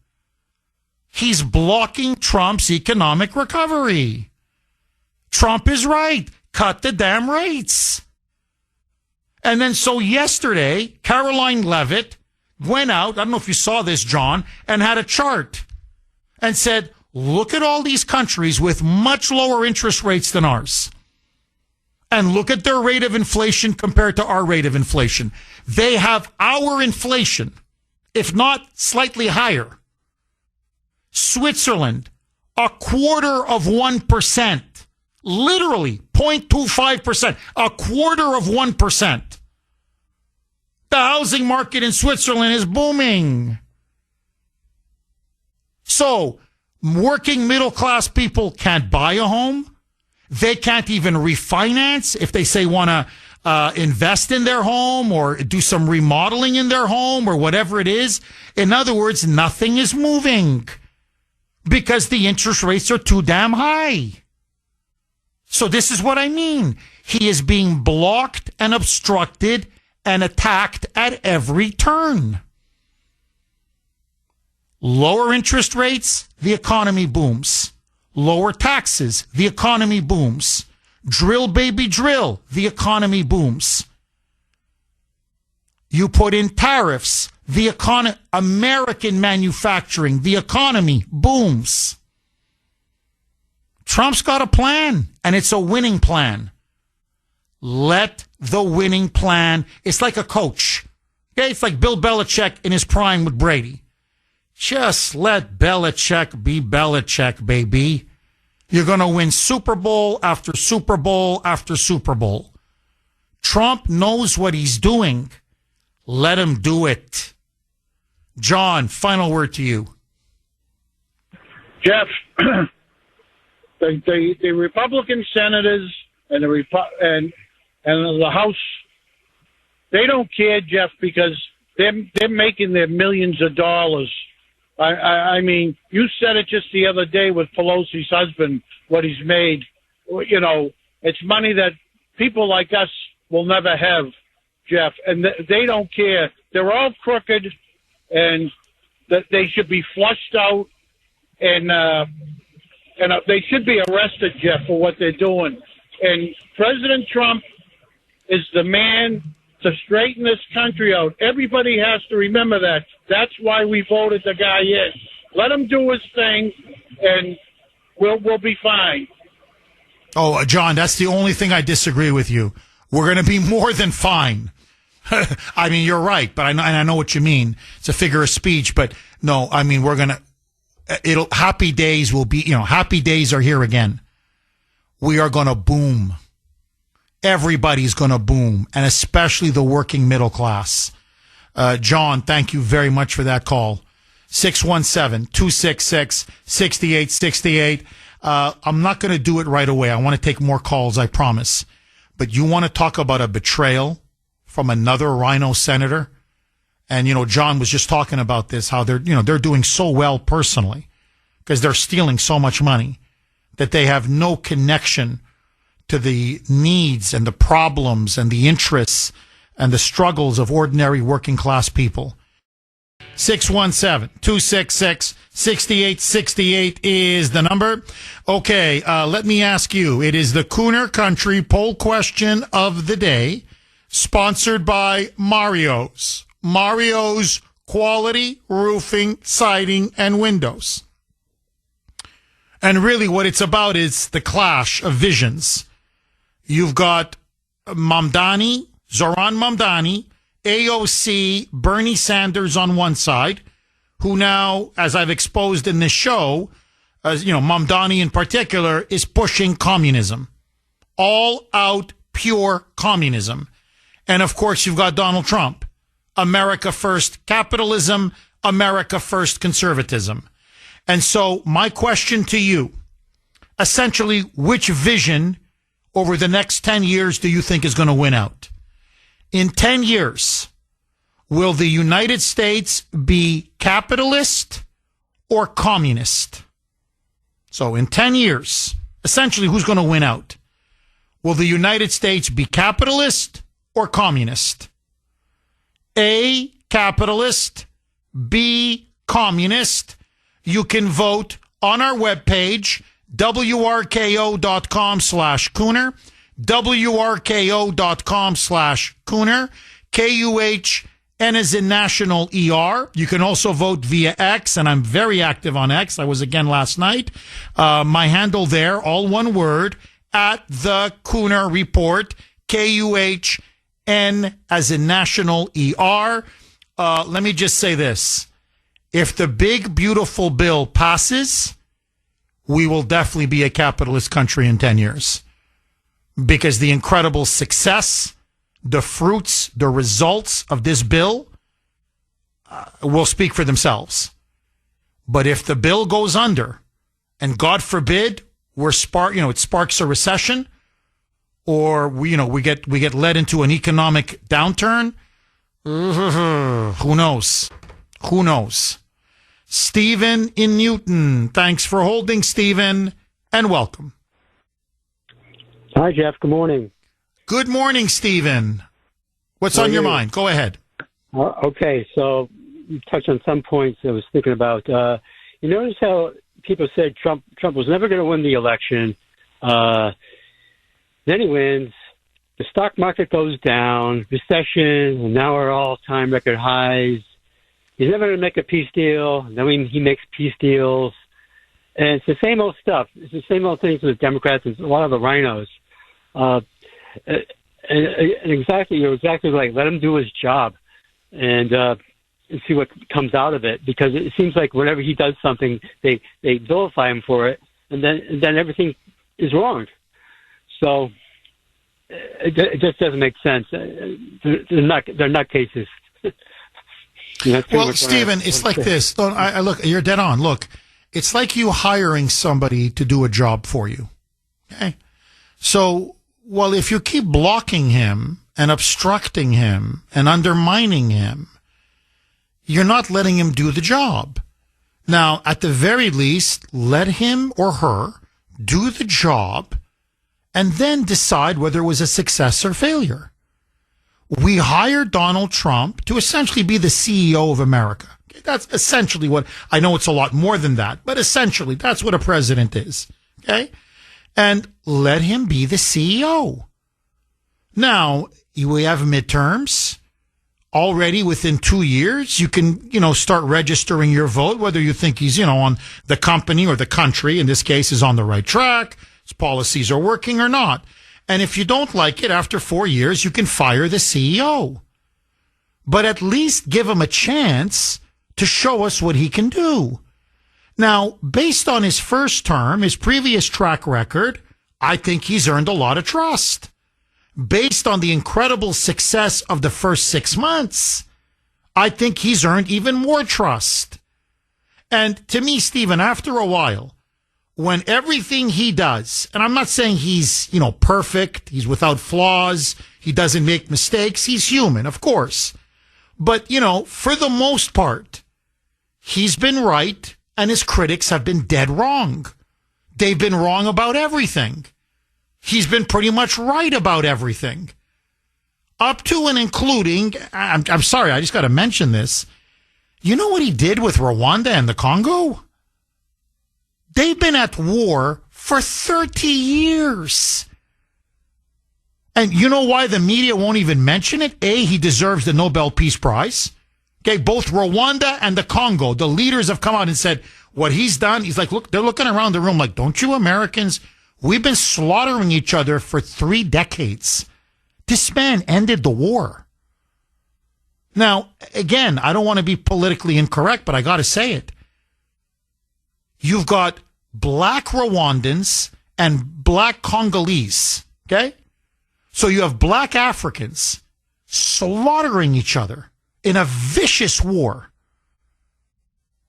He's blocking Trump's economic recovery. Trump is right. Cut the damn rates. And then so yesterday, Caroline Leavitt went out, I don't know if you saw this, John, and had a chart and said, look at all these countries with much lower interest rates than ours. And look at their rate of inflation compared to our rate of inflation. They have our inflation, if not slightly higher. Switzerland, 0.25%. Literally 0.25%. 0.25%. The housing market in Switzerland is booming. So, working middle class people can't buy a home. They can't even refinance if they say want to invest in their home or do some remodeling in their home or whatever it is. In other words, nothing is moving because the interest rates are too damn high. So this is what I mean. He is being blocked and obstructed and attacked at every turn. Lower interest rates, the economy booms. Lower taxes, the economy booms. Drill, baby, drill, the economy booms. You put in tariffs, the American manufacturing, the economy booms. Trump's got a plan, and it's a winning plan. Let the winning plan, it's like a coach. Okay, it's like Bill Belichick in his prime with Brady. Just let Belichick be Belichick, baby. You're going to win Super Bowl after Super Bowl after Super Bowl. Trump knows what he's doing. Let him do it. John, final word to you. Jeff, the Republican senators and the House, they don't care, Jeff, because they're making their millions of dollars. I mean, you said it just the other day with Pelosi's husband, what he's made. You know, it's money that people like us will never have, Jeff, and they don't care. They're all crooked, and that they should be flushed out, and they should be arrested, Jeff, for what they're doing. And President Trump is the man to straighten this country out. Everybody has to remember that. That's why we voted the guy in. Let him do his thing, and we'll be fine. Oh, John, that's the only thing I disagree with you. We're going to be more than fine. I mean, you're right, but I know what you mean. It's a figure of speech, but no, I mean, happy days will be, happy days are here again. We are going to boom. Everybody's going to boom, and especially the working middle class. John, thank you very much for that call. 617-266-6868. I'm not going to do it right away. I want to take more calls, I promise. But you want to talk about a betrayal from another rhino senator? And, John was just talking about this, how they're doing so well personally because they're stealing so much money that they have no connection to the needs and the problems and the interests and the struggles of ordinary working class people. 617-266-6868 is the number. Okay, let me ask you. It is the Kuhner Country poll question of the day, sponsored by Mario's. Mario's Quality Roofing, Siding, and Windows. And really what it's about is the clash of visions. You've got Zoran Mamdani, AOC, Bernie Sanders on one side, who now, as I've exposed in this show, Mamdani in particular, is pushing communism. All out, pure communism. And of course, you've got Donald Trump. America first capitalism, America first conservatism. And so my question to you, essentially, which vision over the next 10 years do you think is going to win out? In 10 years, will the United States be capitalist or communist? So in 10 years, essentially, who's going to win out? Will the United States be capitalist or communist? A, capitalist. B, communist. You can vote on our webpage, wrko.com/Kuhner, wrko.com/Kuhner, KUHN as in national ER. You can also vote via X, and I'm very active on X. I was again last night. My handle there, all one word, at the Kuhner Report, KUHN as in national ER. Let me just say this. If the big, beautiful bill passes, we will definitely be a capitalist country in 10 years. Because the incredible success, the fruits, the results of this bill will speak for themselves. But if the bill goes under, and God forbid, it sparks a recession, or we get led into an economic downturn, who knows? Who knows? Stephen in Newton. Thanks for holding, Stephen, and welcome. Hi, Jeff. Good morning. Good morning, Stephen. What's on your mind? Go ahead. Okay, so you touched on some points I was thinking about. You notice how people said Trump was never going to win the election. Then he wins. The stock market goes down, recession, and now we're all-time record highs. He's never going to make a peace deal. Then he makes peace deals. And it's the same old stuff. It's the same old things with Democrats and a lot of the rhinos. And exactly, you're exactly right. Let him do his job and see what comes out of it. Because it seems like whenever he does something, they vilify him for it, and then everything is wrong. So it just doesn't make sense. They're not cases. Well, Stephen, it's like this. Look, you're dead on. Look, it's like you hiring somebody to do a job for you. Okay? So, well, if you keep blocking him and obstructing him and undermining him, you're not letting him do the job. Now, at the very least, let him or her do the job and then decide whether it was a success or failure. We hired Donald Trump to essentially be the CEO of America. That's essentially what, I know it's a lot more than that, but essentially that's what a president is. Okay? And let him be the CEO. Now, we have midterms. Already within 2 years, you can, start registering your vote, whether you think he's, on the company or the country, in this case, is on the right track, his policies are working or not. And if you don't like it, after 4 years, you can fire the CEO. But at least give him a chance to show us what he can do. Now, based on his first term, his previous track record, I think he's earned a lot of trust. Based on the incredible success of the first 6 months, I think he's earned even more trust. And to me, Stephen, after a while, when everything he does, and I'm not saying he's, perfect, he's without flaws, he doesn't make mistakes, he's human, of course. But, for the most part, he's been right and his critics have been dead wrong. They've been wrong about everything. He's been pretty much right about everything. Up to and including, I'm sorry, I just got to mention this. You know what he did with Rwanda and the Congo? They've been at war for 30 years. And you know why the media won't even mention it? A, he deserves the Nobel Peace Prize. Okay, both Rwanda and the Congo, the leaders have come out and said what he's done. He's like, look, they're looking around the room like, don't you Americans, we've been slaughtering each other for 3 decades. This man ended the war. Now, again, I don't want to be politically incorrect, but I got to say it. You've got black Rwandans and black Congolese, okay? So you have black Africans slaughtering each other in a vicious war.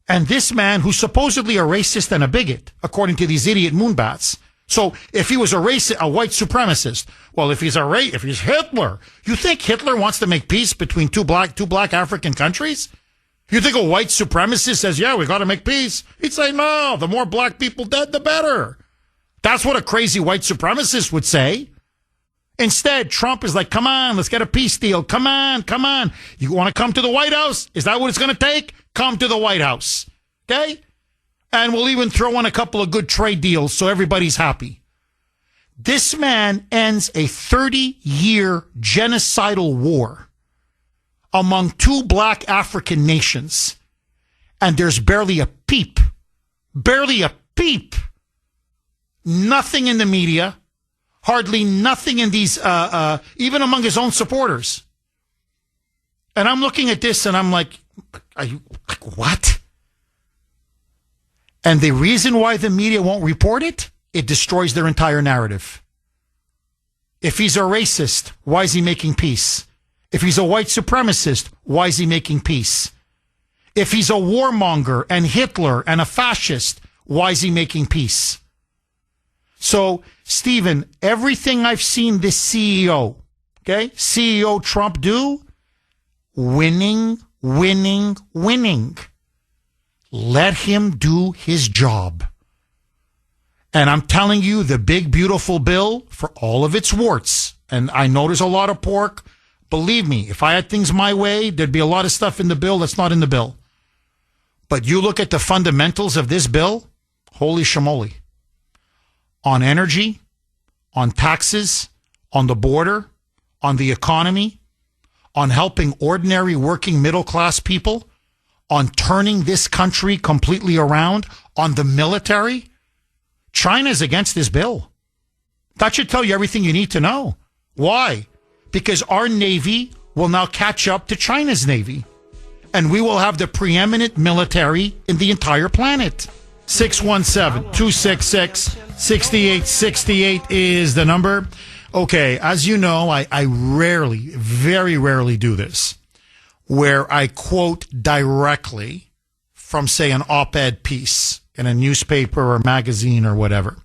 And this man, who's supposedly a racist and a bigot, according to these idiot moonbats. So if he was a racist, a white supremacist, well, if he's Hitler, you think Hitler wants to make peace between two black African countries? You think a white supremacist says, yeah, we got to make peace? He'd say, no, the more black people dead, the better. That's what a crazy white supremacist would say. Instead, Trump is like, come on, let's get a peace deal. Come on, come on. You want to come to the White House? Is that what it's going to take? Come to the White House. Okay? And we'll even throw in a couple of good trade deals so everybody's happy. This man ends a 30-year genocidal war among two black African nations. And there's barely a peep. Barely a peep. Nothing in the media. Hardly nothing in these, even among his own supporters. And I'm looking at this and I'm like, are you, like, what? And the reason why the media won't report it, it destroys their entire narrative. If he's a racist, why is he making peace? If he's a white supremacist, why is he making peace? If he's a warmonger and Hitler and a fascist, why is he making peace? So, Stephen, everything I've seen this CEO Trump do, winning. Let him do his job. And I'm telling you, the big, beautiful bill, for all of its warts, and I know there's a lot of pork. Believe me, if I had things my way, there'd be a lot of stuff in the bill that's not in the bill. But you look at the fundamentals of this bill, holy shamoly. On energy, on taxes, on the border, on the economy, on helping ordinary working middle class people, on turning this country completely around, on the military. China's against this bill. That should tell you everything you need to know. Why? Because our Navy will now catch up to China's Navy. And we will have the preeminent military in the entire planet. 617-266-6868 is the number. Okay, as you know, I rarely, very rarely do this, where I quote directly from, say, an op-ed piece in a newspaper or magazine or whatever.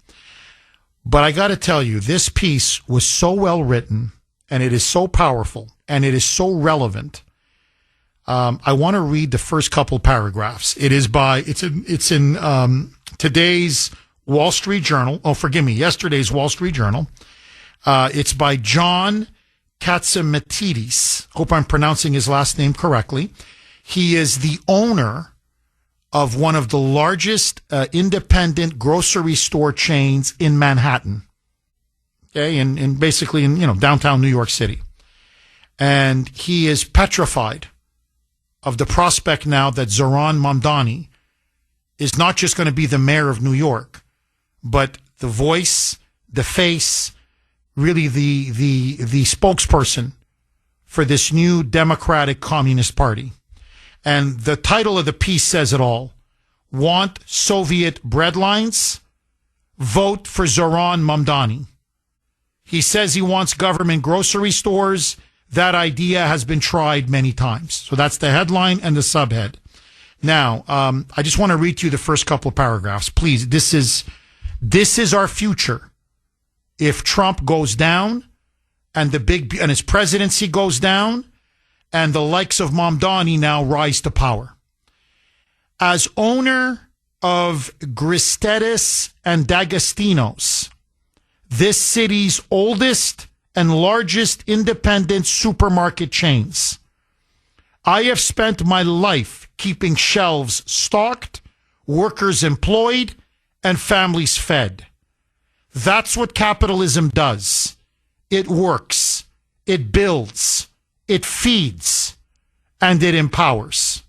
But I got to tell you, this piece was so well written, and it is so powerful, and it is so relevant. I want to read the first couple paragraphs. It's in today's Wall Street Journal. Oh, forgive me, yesterday's Wall Street Journal. It's by John Katzimatidis. Hope I'm pronouncing his last name correctly. He is the owner of one of the largest independent grocery store chains in Manhattan. Okay, in basically in downtown New York City. And he is petrified of the prospect now that Zohran Mamdani is not just going to be the mayor of New York, but the voice, the face, really the spokesperson for this new Democratic Communist Party. And the title of the piece says it all. Want Soviet breadlines? Vote for Zohran Mamdani. He says he wants government grocery stores. That idea has been tried many times. So that's the headline and the subhead. Now, I just want to read to you the first couple of paragraphs. Please, this is our future. If Trump goes down and his presidency goes down and the likes of Mamdani now rise to power. As owner of Gristedes and D'Agostino's, this city's oldest and largest independent supermarket chains, I have spent my life keeping shelves stocked, workers employed, and families fed. That's what capitalism does. It works, it builds, it feeds, and it empowers.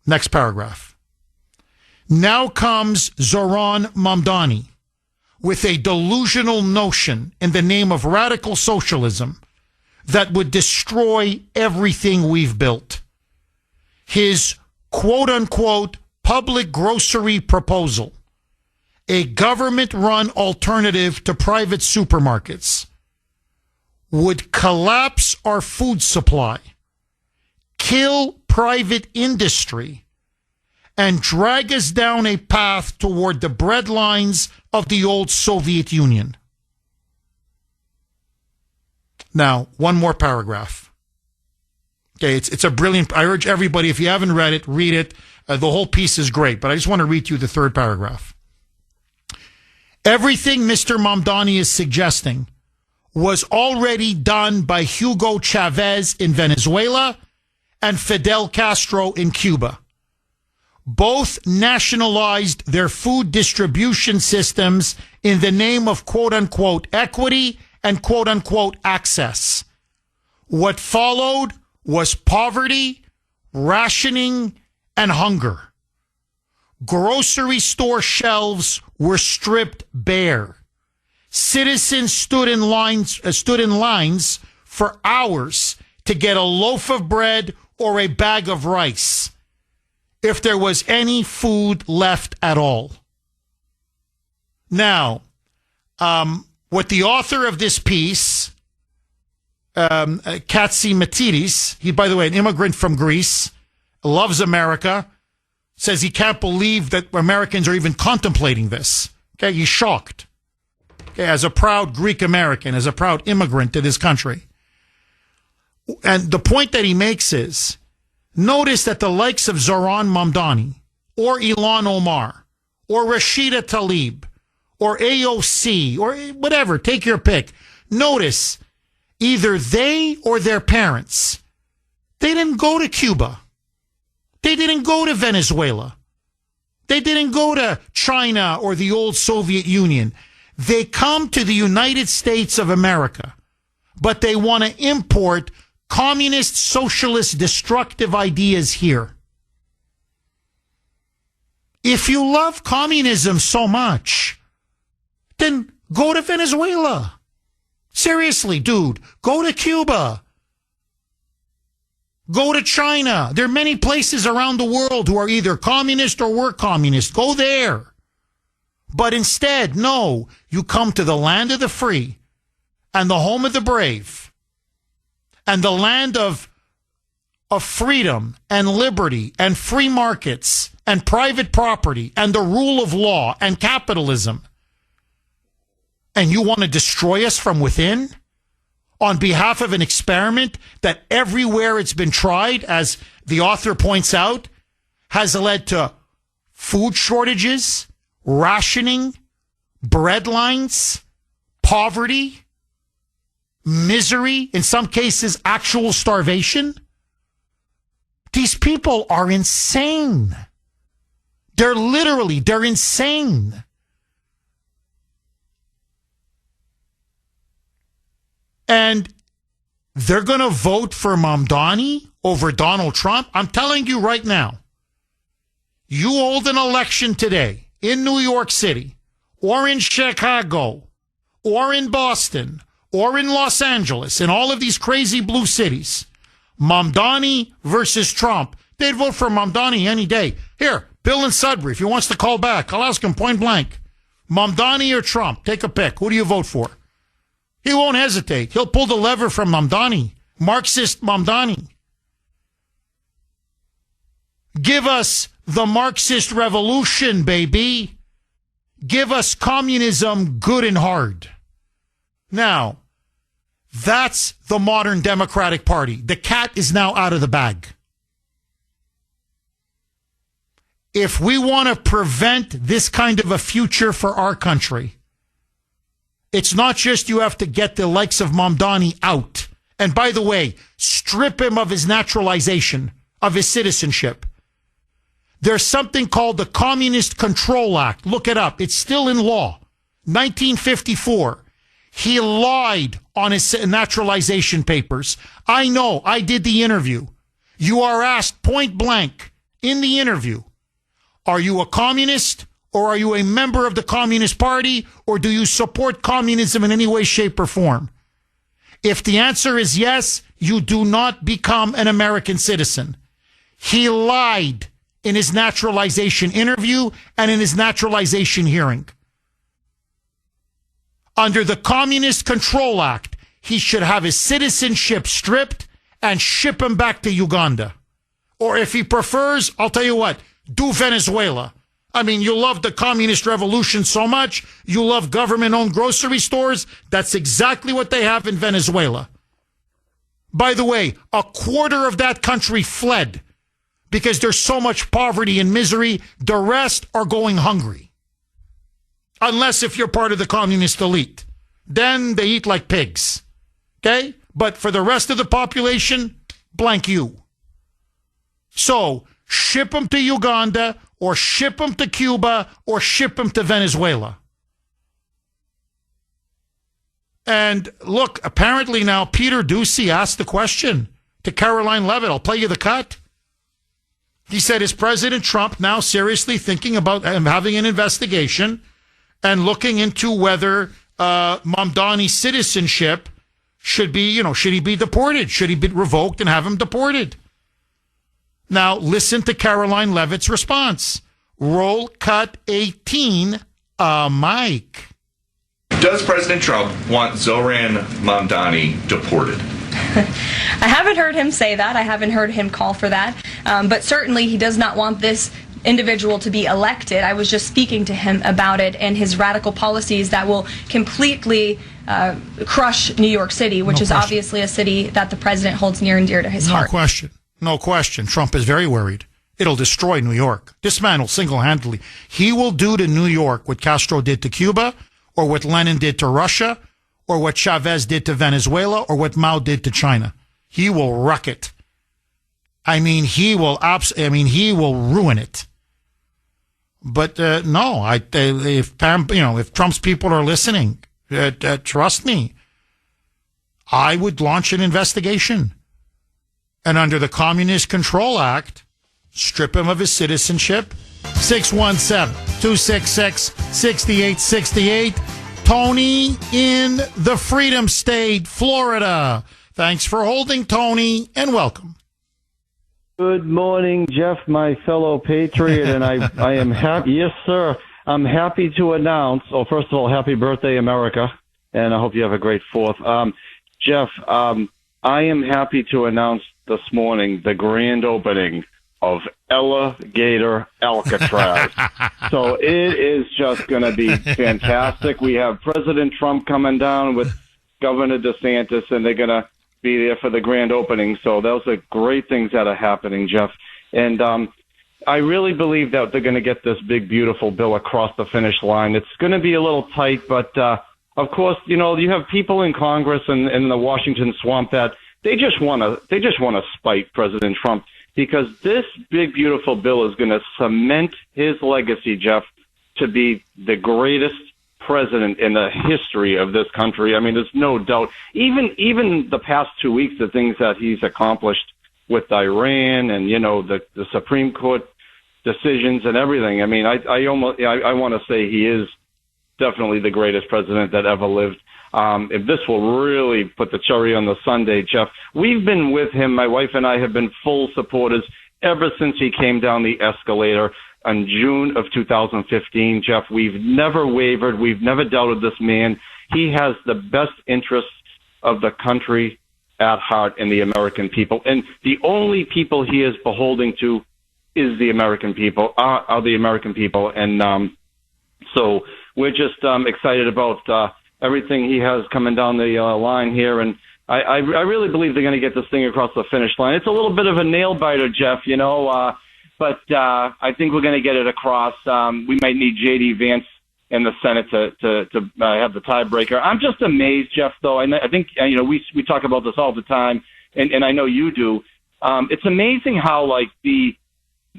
Next paragraph. Now comes Zohran Mamdani with a delusional notion in the name of radical socialism that would destroy everything we've built. His quote-unquote public grocery proposal, a government-run alternative to private supermarkets, would collapse our food supply, kill private industry, and drag us down a path toward the breadlines of the old Soviet Union. Now, one more paragraph. Okay, it's a brilliant, I urge everybody, if you haven't read it, read it. The whole piece is great, but I just want to read you the third paragraph. Everything Mr. Mamdani is suggesting was already done by Hugo Chavez in Venezuela and Fidel Castro in Cuba. Both nationalized their food distribution systems in the name of quote-unquote equity and quote-unquote access. What followed was poverty, rationing, and hunger. Grocery store shelves were stripped bare. Citizens stood in lines for hours to get a loaf of bread or a bag of rice, if there was any food left at all. Now, what the author of this piece, Katsi Matidis, he, by the way, an immigrant from Greece, loves America, says he can't believe that Americans are even contemplating this. Okay, he's shocked. Okay, as a proud Greek American, as a proud immigrant to this country. And the point that he makes is, notice that the likes of Zoran Mamdani, or Ilhan Omar, or Rashida Tlaib, or AOC, or whatever, take your pick. Notice, either they or their parents, they didn't go to Cuba. They didn't go to Venezuela. They didn't go to China or the old Soviet Union. They come to the United States of America, but they want to import communist, socialist, destructive ideas here. If you love communism so much, then go to Venezuela. Seriously, dude, go to Cuba. Go to China. There are many places around the world who are either communist or were communist. Go there. But instead, no, you come to the land of the free and the home of the brave and the land of freedom and liberty and free markets and private property and the rule of law and capitalism. And you want to destroy us from within on behalf of an experiment that everywhere it's been tried, as the author points out, has led to food shortages, rationing, breadlines, poverty, misery, in some cases, actual starvation. These people are insane. They're insane. And they're going to vote for Mamdani over Donald Trump. I'm telling you right now, you hold an election today in New York City or in Chicago or in Boston or in Los Angeles, in all of these crazy blue cities, Mamdani versus Trump, they'd vote for Mamdani any day. Here, Bill in Sudbury, if he wants to call back, I'll ask him point blank. Mamdani or Trump? Take a pick. Who do you vote for? He won't hesitate. He'll pull the lever from Mamdani, Marxist Mamdani. Give us the Marxist revolution, baby. Give us communism good and hard. Now, that's the modern Democratic Party. The cat is now out of the bag. If we want to prevent this kind of a future for our country, it's not just you have to get the likes of Mamdani out. And by the way, strip him of his naturalization, of his citizenship. There's something called the Communist Control Act. Look it up. It's still in law. 1954. He lied on his naturalization papers. I know. I did the interview. You are asked point blank in the interview, are you a communist? Or are you a member of the Communist Party? Or do you support communism in any way, shape, or form? If the answer is yes, you do not become an American citizen. He lied in his naturalization interview and in his naturalization hearing. Under the Communist Control Act, he should have his citizenship stripped and ship him back to Uganda. Or if he prefers, I'll tell you what, do Venezuela. I mean, you love the communist revolution so much. You love government-owned grocery stores. That's exactly what they have in Venezuela. By the way, a quarter of that country fled because there's so much poverty and misery. The rest are going hungry. Unless if you're part of the communist elite. Then they eat like pigs. Okay? But for the rest of the population, blank you. So, ship them to Uganda, or ship them to Cuba, or ship them to Venezuela. And look, apparently now Peter Doocy asked the question to Caroline Leavitt. I'll play you the cut. He said, is President Trump now seriously thinking about having an investigation and looking into whether Mamdani's citizenship should be, should he be deported? Should he be revoked and have him deported? Now, listen to Caroline Leavitt's response. Roll cut 18, Mike. Does President Trump want Zoran Mamdani deported? I haven't heard him say that. I haven't heard him call for that. But certainly he does not want this individual to be elected. I was just speaking to him about it and his radical policies that will completely crush New York City, which is obviously a city that the president holds near and dear to his heart. No question. Trump is very worried. It'll destroy New York. This man will single-handedly. He will do to New York what Castro did to Cuba, or what Lenin did to Russia, or what Chavez did to Venezuela, or what Mao did to China. He will wreck it. I mean, he will ruin it. But no, if Trump's people are listening, trust me, I would launch an investigation. And under the Communist Control Act, strip him of his citizenship. 617-266-6868. Tony in the Freedom State, Florida. Thanks for holding, Tony, and welcome. Good morning, Jeff, my fellow patriot, and I am happy. Yes, sir. I'm happy to announce. Oh, first of all, happy birthday, America, and I hope you have a great 4th. Jeff, I am happy to announce this morning the grand opening of Alligator Alcatraz. So it is just going to be fantastic. We have President Trump coming down with Governor DeSantis, and they're going to be there for the grand opening. So those are great things that are happening, Jeff. And I really believe that they're going to get this big, beautiful bill across the finish line. It's going to be a little tight, but of course, you have people in Congress and in the Washington swamp that they just want to spite President Trump, because this big, beautiful bill is going to cement his legacy, Jeff, to be the greatest president in the history of this country. I mean, there's no doubt. Even the past 2 weeks, the things that he's accomplished with Iran and, the Supreme Court decisions and everything. I mean, I want to say he is definitely the greatest president that ever lived. If this will really put the cherry on the sundae, Jeff, we've been with him. My wife and I have been full supporters ever since he came down the escalator in June of 2015, Jeff. We've never wavered. We've never doubted this man. He has the best interests of the country at heart and the American people. And the only people he is beholden to is the American people, are the American people. And so we're just excited about everything he has coming down the line here. And I really believe they're going to get this thing across the finish line. It's a little bit of a nail biter, Jeff, but I think we're going to get it across. We might need J.D. Vance in the Senate to have the tiebreaker. I'm just amazed, Jeff, though. I think, we talk about this all the time, and I know you do. It's amazing how,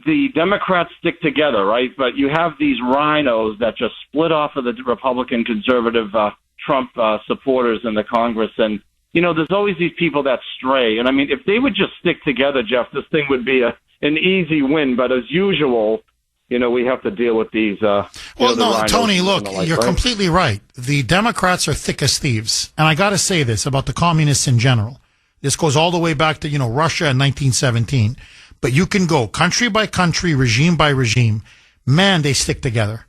the Democrats stick together, right? But you have these rhinos that just split off of the Republican conservative Trump supporters in the Congress. And, there's always these people that stray. And, I mean, if they would just stick together, Jeff, this thing would be an easy win. But as usual, we have to deal with these. Tony, look, you're completely right. The Democrats are thick as thieves. And I got to say this about the communists in general. This goes all the way back to, Russia in 1917. But you can go country by country, regime by regime. Man, they stick together.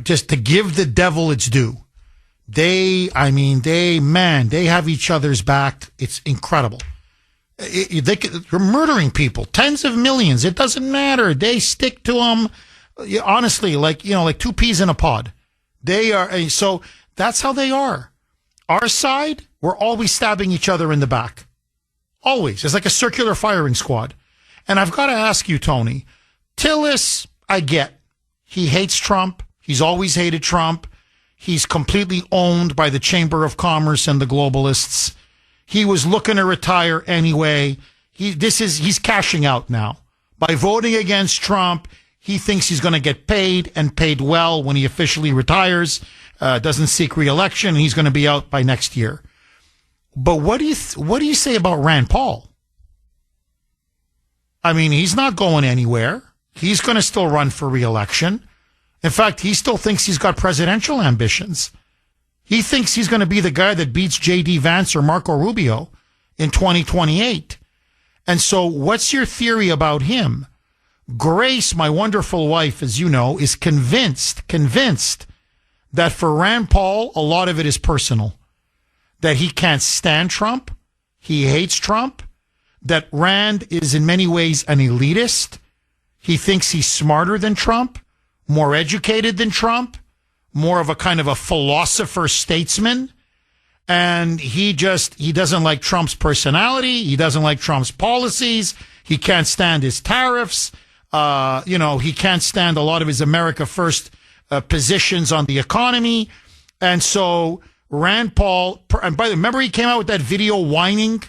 Just to give the devil its due. They have each other's back. It's incredible. They're murdering people, tens of millions. It doesn't matter. They stick to them, honestly, like two peas in a pod. They are, so that's how they are. Our side, we're always stabbing each other in the back. Always. It's like a circular firing squad. And I've got to ask you, Tony, Tillis, I get. He hates Trump. He's always hated Trump. He's completely owned by the Chamber of Commerce and the globalists. He was looking to retire anyway. He's cashing out now. By voting against Trump, he thinks he's going to get paid and paid well when he officially retires, doesn't seek re-election, and he's going to be out by next year. But what do you say about Rand Paul? I mean, he's not going anywhere. He's going to still run for re-election. In fact, he still thinks he's got presidential ambitions. He thinks he's going to be the guy that beats J.D. Vance or Marco Rubio in 2028. And so what's your theory about him? Grace, my wonderful wife, as you know, is convinced that for Rand Paul, a lot of it is personal. That he can't stand Trump. He hates Trump. That Rand is in many ways an elitist. He thinks he's smarter than Trump, more educated than Trump, more of a kind of a philosopher statesman. And he doesn't like Trump's personality. He doesn't like Trump's policies. He can't stand his tariffs. He can't stand a lot of his America First positions on the economy. And so Rand Paul, and by the way, remember he came out with that video whining?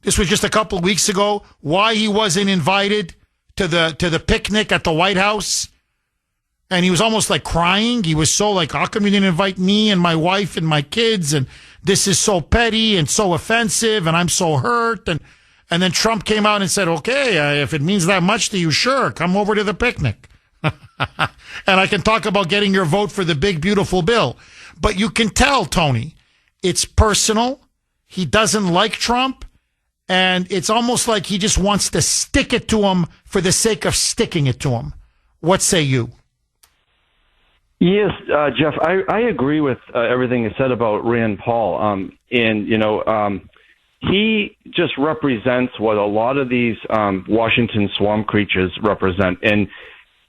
This was just a couple of weeks ago, why he wasn't invited to the picnic at the White House. And he was almost like crying. He was so like, how come you didn't invite me and my wife and my kids? And this is so petty and so offensive and I'm so hurt. And then Trump came out and said, okay, if it means that much to you, sure, come over to the picnic. And I can talk about getting your vote for the big, beautiful bill. But you can tell, Tony, it's personal. He doesn't like Trump. And it's almost like he just wants to stick it to him for the sake of sticking it to him. What say you? Yes, Jeff, I agree with everything you said about Rand Paul. He just represents what a lot of these Washington swamp creatures represent. And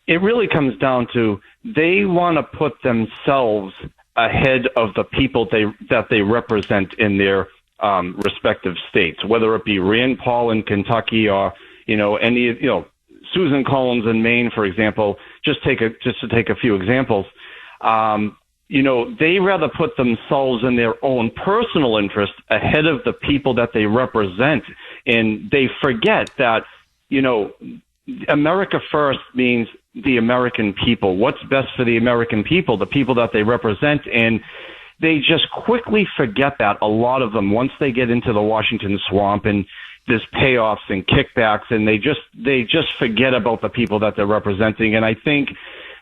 it really comes down to they want to put themselves ahead of the people that they represent in their respective states, whether it be Rand Paul in Kentucky or, Susan Collins in Maine, for example, just to take a few examples. They rather put themselves in their own personal interest ahead of the people that they represent. And they forget that, America First means the American people. What's best for the American people, the people that they represent. And they just quickly forget that, a lot of them, once they get into the Washington swamp and there's payoffs and kickbacks, and they just forget about the people that they're representing. And I think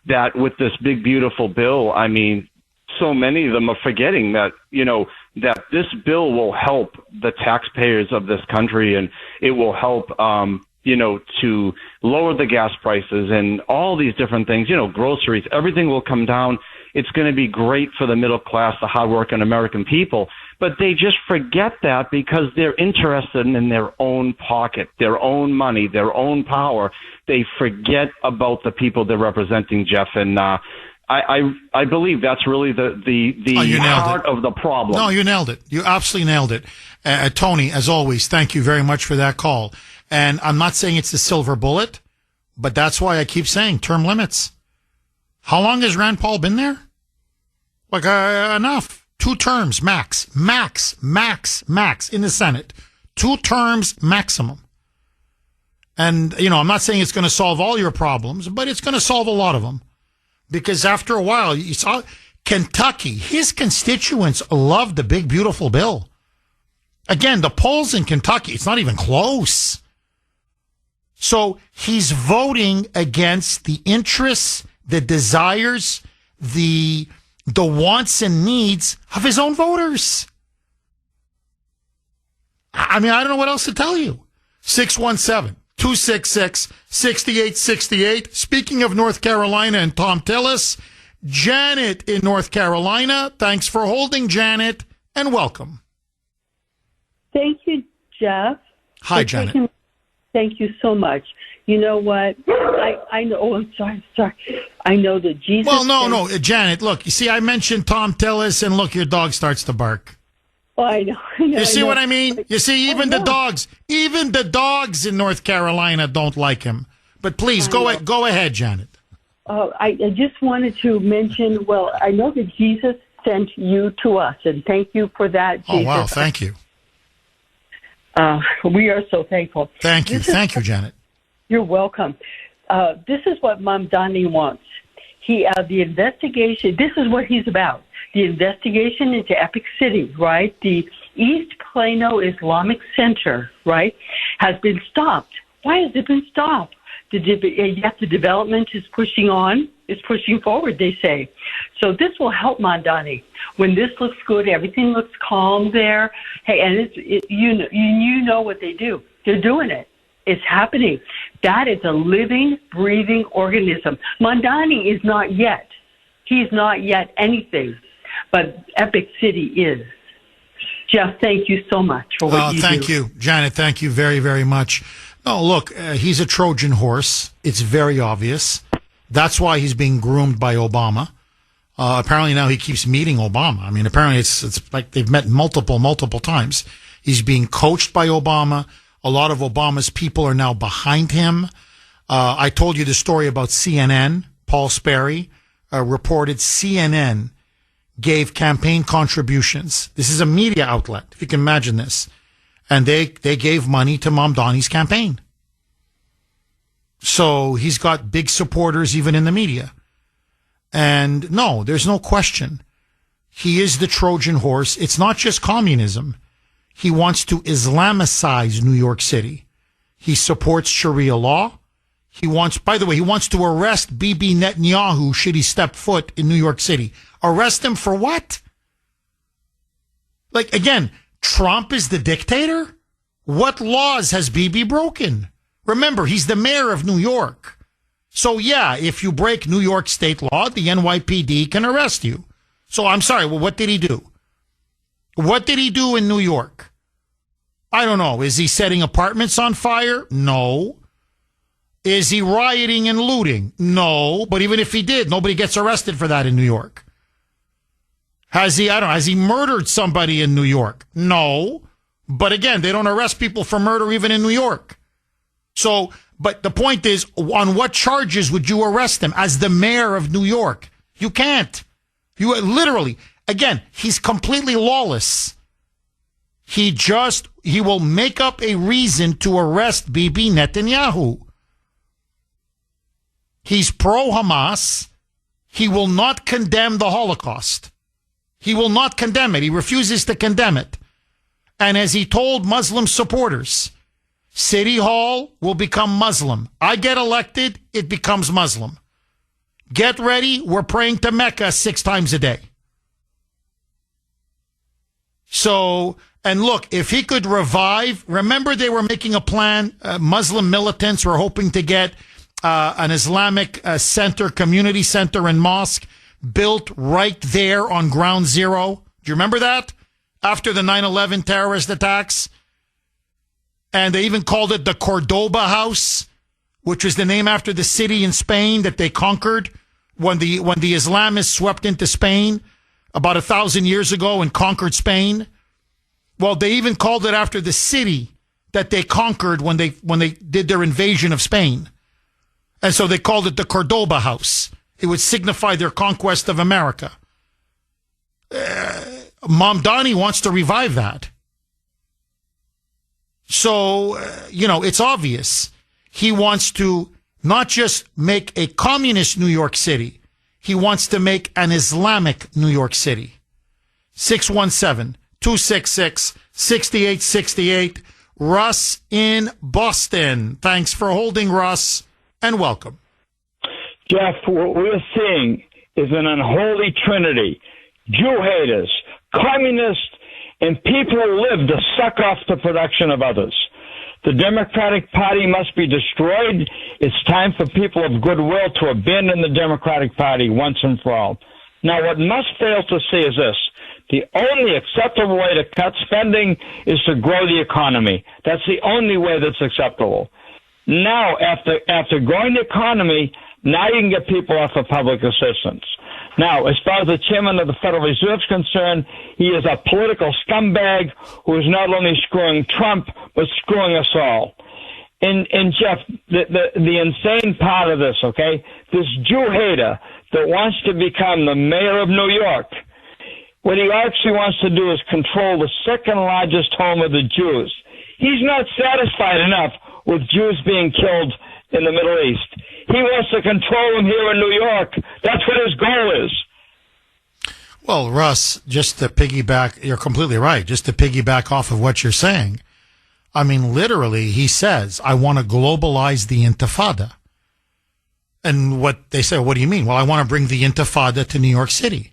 that with this big, beautiful bill, I mean, so many of them are forgetting that, that this bill will help the taxpayers of this country, and it will help, to lower the gas prices and all these different things, groceries, everything will come down. It's going to be great for the middle class, the hardworking American people. But they just forget that because they're interested in their own pocket, their own money, their own power. They forget about the people they're representing, Jeff. And I believe that's really the heart of the problem. No, you nailed it. You absolutely nailed it. Tony, as always, thank you very much for that call. And I'm not saying it's the silver bullet, but that's why I keep saying term limits. How long has Rand Paul been there? Like, enough. 2 terms, max in the Senate. 2 terms maximum. And, I'm not saying it's going to solve all your problems, but it's going to solve a lot of them. Because after a while, you saw Kentucky, his constituents love the big, beautiful bill. Again, the polls in Kentucky, it's not even close. So he's voting against the interests, the desires, the wants and needs of his own voters. I mean, I don't know what else to tell you. 617-266-6868. Speaking of North Carolina and Tom Tillis, Janet in North Carolina. Thanks for holding, Janet, and welcome. Thank you, Jeff. Hi, Janet. Thank you so much. You know what? I know. Oh, I'm sorry. I know that Jesus. Well, no, Janet. Look, you see, I mentioned Tom Tillis, and look, your dog starts to bark. Oh, I know. You see what I mean? You see, even the dogs in North Carolina don't like him. But please go ahead, Janet. I just wanted to mention. Well, I know that Jesus sent you to us, and thank you for that, Jesus. Oh, wow, thank you. We are so thankful. Thank you, Janet. You're welcome. This is what Mamdani wants. The investigation. This is what he's about. The investigation into Epic City, right? The East Plano Islamic Center, right, has been stopped. Why has it been stopped? Yet the development is pushing forward, they say. So this will help Mamdani. When this looks good, everything looks calm there. Hey, and you know what they do. They're doing it. It's happening. That is a living, breathing organism. Mamdani is not yet. He's not yet anything. But Epic City is. Jeff, thank you so much for what you do. Thank you, Janet. Thank you very, very much. No, look, he's a Trojan horse. It's very obvious. That's why he's being groomed by Obama. Apparently now he keeps meeting Obama. I mean, apparently it's like they've met multiple times. He's being coached by Obama. A lot of Obama's people are now behind him. I told you the story about CNN. Paul Sperry reported CNN gave campaign contributions. This is a media outlet, if you can imagine this. And they gave money to Mamdani's campaign. So he's got big supporters even in the media. And no, there's no question. He is the Trojan horse. It's not just communism. He wants to Islamicize New York City. He supports Sharia law. He wants to arrest Bibi Netanyahu should he step foot in New York City. Arrest him for what? Like, again, Trump is the dictator? What laws has Bibi broken? Remember, he's the mayor of New York. So, yeah, if you break New York state law, the NYPD can arrest you. So, I'm sorry, well, what did he do? What did he do in New York? I don't know. Is he setting apartments on fire? No. Is he rioting and looting? No. But even if he did, nobody gets arrested for that in New York. Has he murdered somebody in New York? No. But again, they don't arrest people for murder even in New York. So, but the point is, on what charges would you arrest him as the mayor of New York? You can't. You literally, again, he's completely lawless. He will make up a reason to arrest Bibi Netanyahu. He's pro-Hamas. He will not condemn the Holocaust. He will not condemn it. He refuses to condemn it. And as he told Muslim supporters, City Hall will become Muslim. I get elected, it becomes Muslim. Get ready, we're praying to Mecca 6 times a day. So, and look, if he could revive, remember they were making a plan, Muslim militants were hoping to get an Islamic center, community center and mosque built right there on ground zero. Do you remember that? After the 9/11 terrorist attacks. And they even called it the Cordoba House, which was the name after the city in Spain that they conquered when the Islamists swept into Spain about 1,000 years ago and conquered Spain. Well, they even called it after the city that they conquered when they did their invasion of Spain. And so they called it the Cordoba House. It would signify their conquest of America. Mamdani wants to revive that. So, it's obvious. He wants to not just make a communist New York City. He wants to make an Islamic New York City. 617-266-6868. Russ in Boston. Thanks for holding, Russ, and welcome. Jeff, what we're seeing is an unholy trinity. Jew haters, communists, and people who live to suck off the production of others. The Democratic Party must be destroyed. It's time for people of goodwill to abandon the Democratic Party once and for all. Now, what must fail to see is this. The only acceptable way to cut spending is to grow the economy. That's the only way that's acceptable. Now, after growing the economy, now you can get people off of public assistance. Now, as far as the chairman of the Federal Reserve is concerned, he is a political scumbag who is not only screwing Trump, but screwing us all. And Jeff, the insane part of this, okay, this Jew hater that wants to become the mayor of New York, what he actually wants to do is control the second largest home of the Jews. He's not satisfied enough with Jews being killed in the Middle East. He wants to control them here in New York. That's what his goal is. Well, Russ, just to piggyback, you're completely right. Just to piggyback off of what you're saying, I mean, literally, he says, I want to globalize the Intifada. And what they say, what do you mean? Well, I want to bring the Intifada to New York City.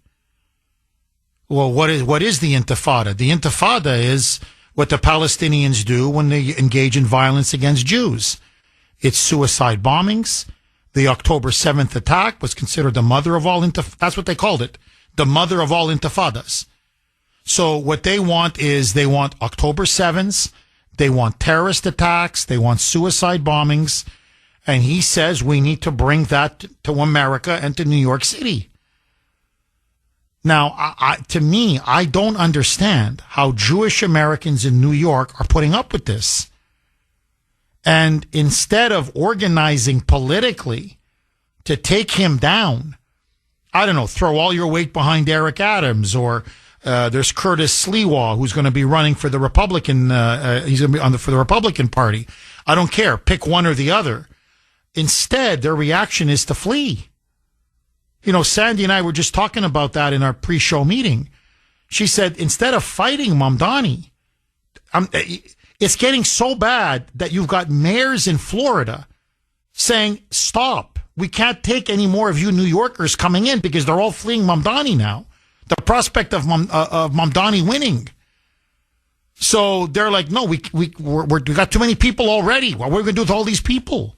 Well, what is the Intifada? The Intifada is what the Palestinians do when they engage in violence against Jews. It's suicide bombings. The October 7th attack was considered the mother of all intifadas. That's what they called it, the mother of all intifadas. So what they want is they want October 7th, they want terrorist attacks, they want suicide bombings, and he says we need to bring that to America and to New York City. Now, to me, I don't understand how Jewish Americans in New York are putting up with this. And instead of organizing politically to take him down, I don't know, throw all your weight behind Eric Adams, or there's Curtis Sliwa, who's going to be running for the Republican, he's going to be for the Republican Party. I don't care. Pick one or the other. Instead, their reaction is to flee. You know, Sandy and I were just talking about that in our pre-show meeting. She said, instead of fighting Mamdani, it's getting so bad that you've got mayors in Florida saying, stop. We can't take any more of you New Yorkers coming in because they're all fleeing Mamdani now. The prospect of Mamdani winning. So they're like, no, we got too many people already. What are we going to do with all these people?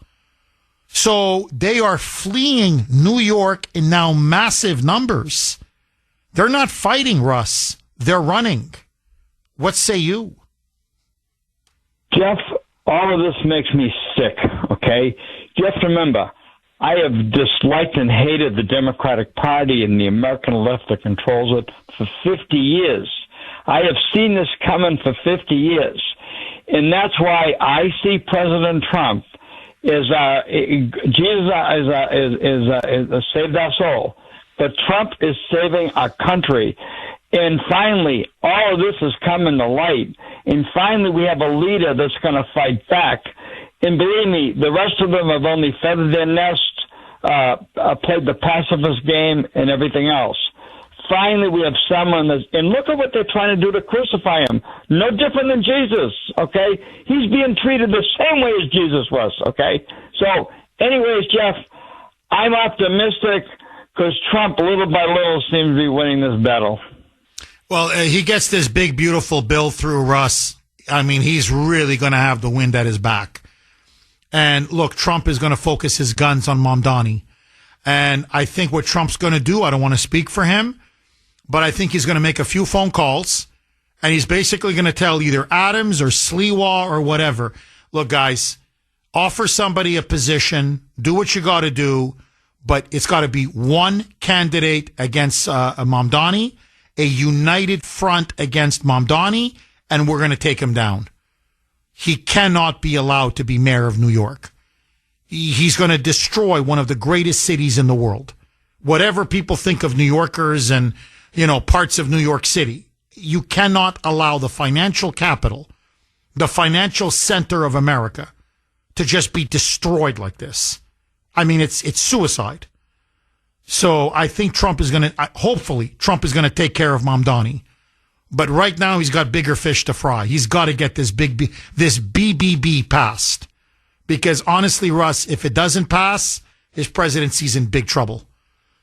So they are fleeing New York in now massive numbers. They're not fighting, Russ. They're running. What say you? Jeff, all of this makes me sick, okay? Just remember, I have disliked and hated the Democratic Party and the American left that controls it for 50 years. I have seen this coming for 50 years. And that's why I see President Trump Jesus saved our soul. But Trump is saving our country. And finally, all of this is coming to light. And finally, we have a leader that's going to fight back. And believe me, the rest of them have only feathered their nest, played the pacifist game, and everything else. Finally, we have someone that's, and look at what they're trying to do to crucify him. No different than Jesus, okay? He's being treated the same way as Jesus was, okay? So, anyways, Jeff, I'm optimistic because Trump, little by little, seems to be winning this battle. Well, he gets this big, beautiful bill through, Russ. I mean, he's really going to have the wind at his back. And look, Trump is going to focus his guns on Mamdani. And I think what Trump's going to do, I don't want to speak for him, but I think he's going to make a few phone calls, and he's basically going to tell either Adams or Sliwa or whatever, look, guys, offer somebody a position, do what you got to do, but it's got to be one candidate against Mamdani, a united front against Mamdani, and we're going to take him down. He cannot be allowed to be mayor of New York. He's going to destroy one of the greatest cities in the world. Whatever people think of New Yorkers and, you know, parts of New York City, you cannot allow the financial capital, the financial center of America, to just be destroyed like this. I mean, it's suicide. So I think Trump is going to, hopefully, Trump is going to take care of Mamdani. But right now, he's got bigger fish to fry. He's got to get this this BBB passed. Because honestly, Russ, if it doesn't pass, his presidency's in big trouble.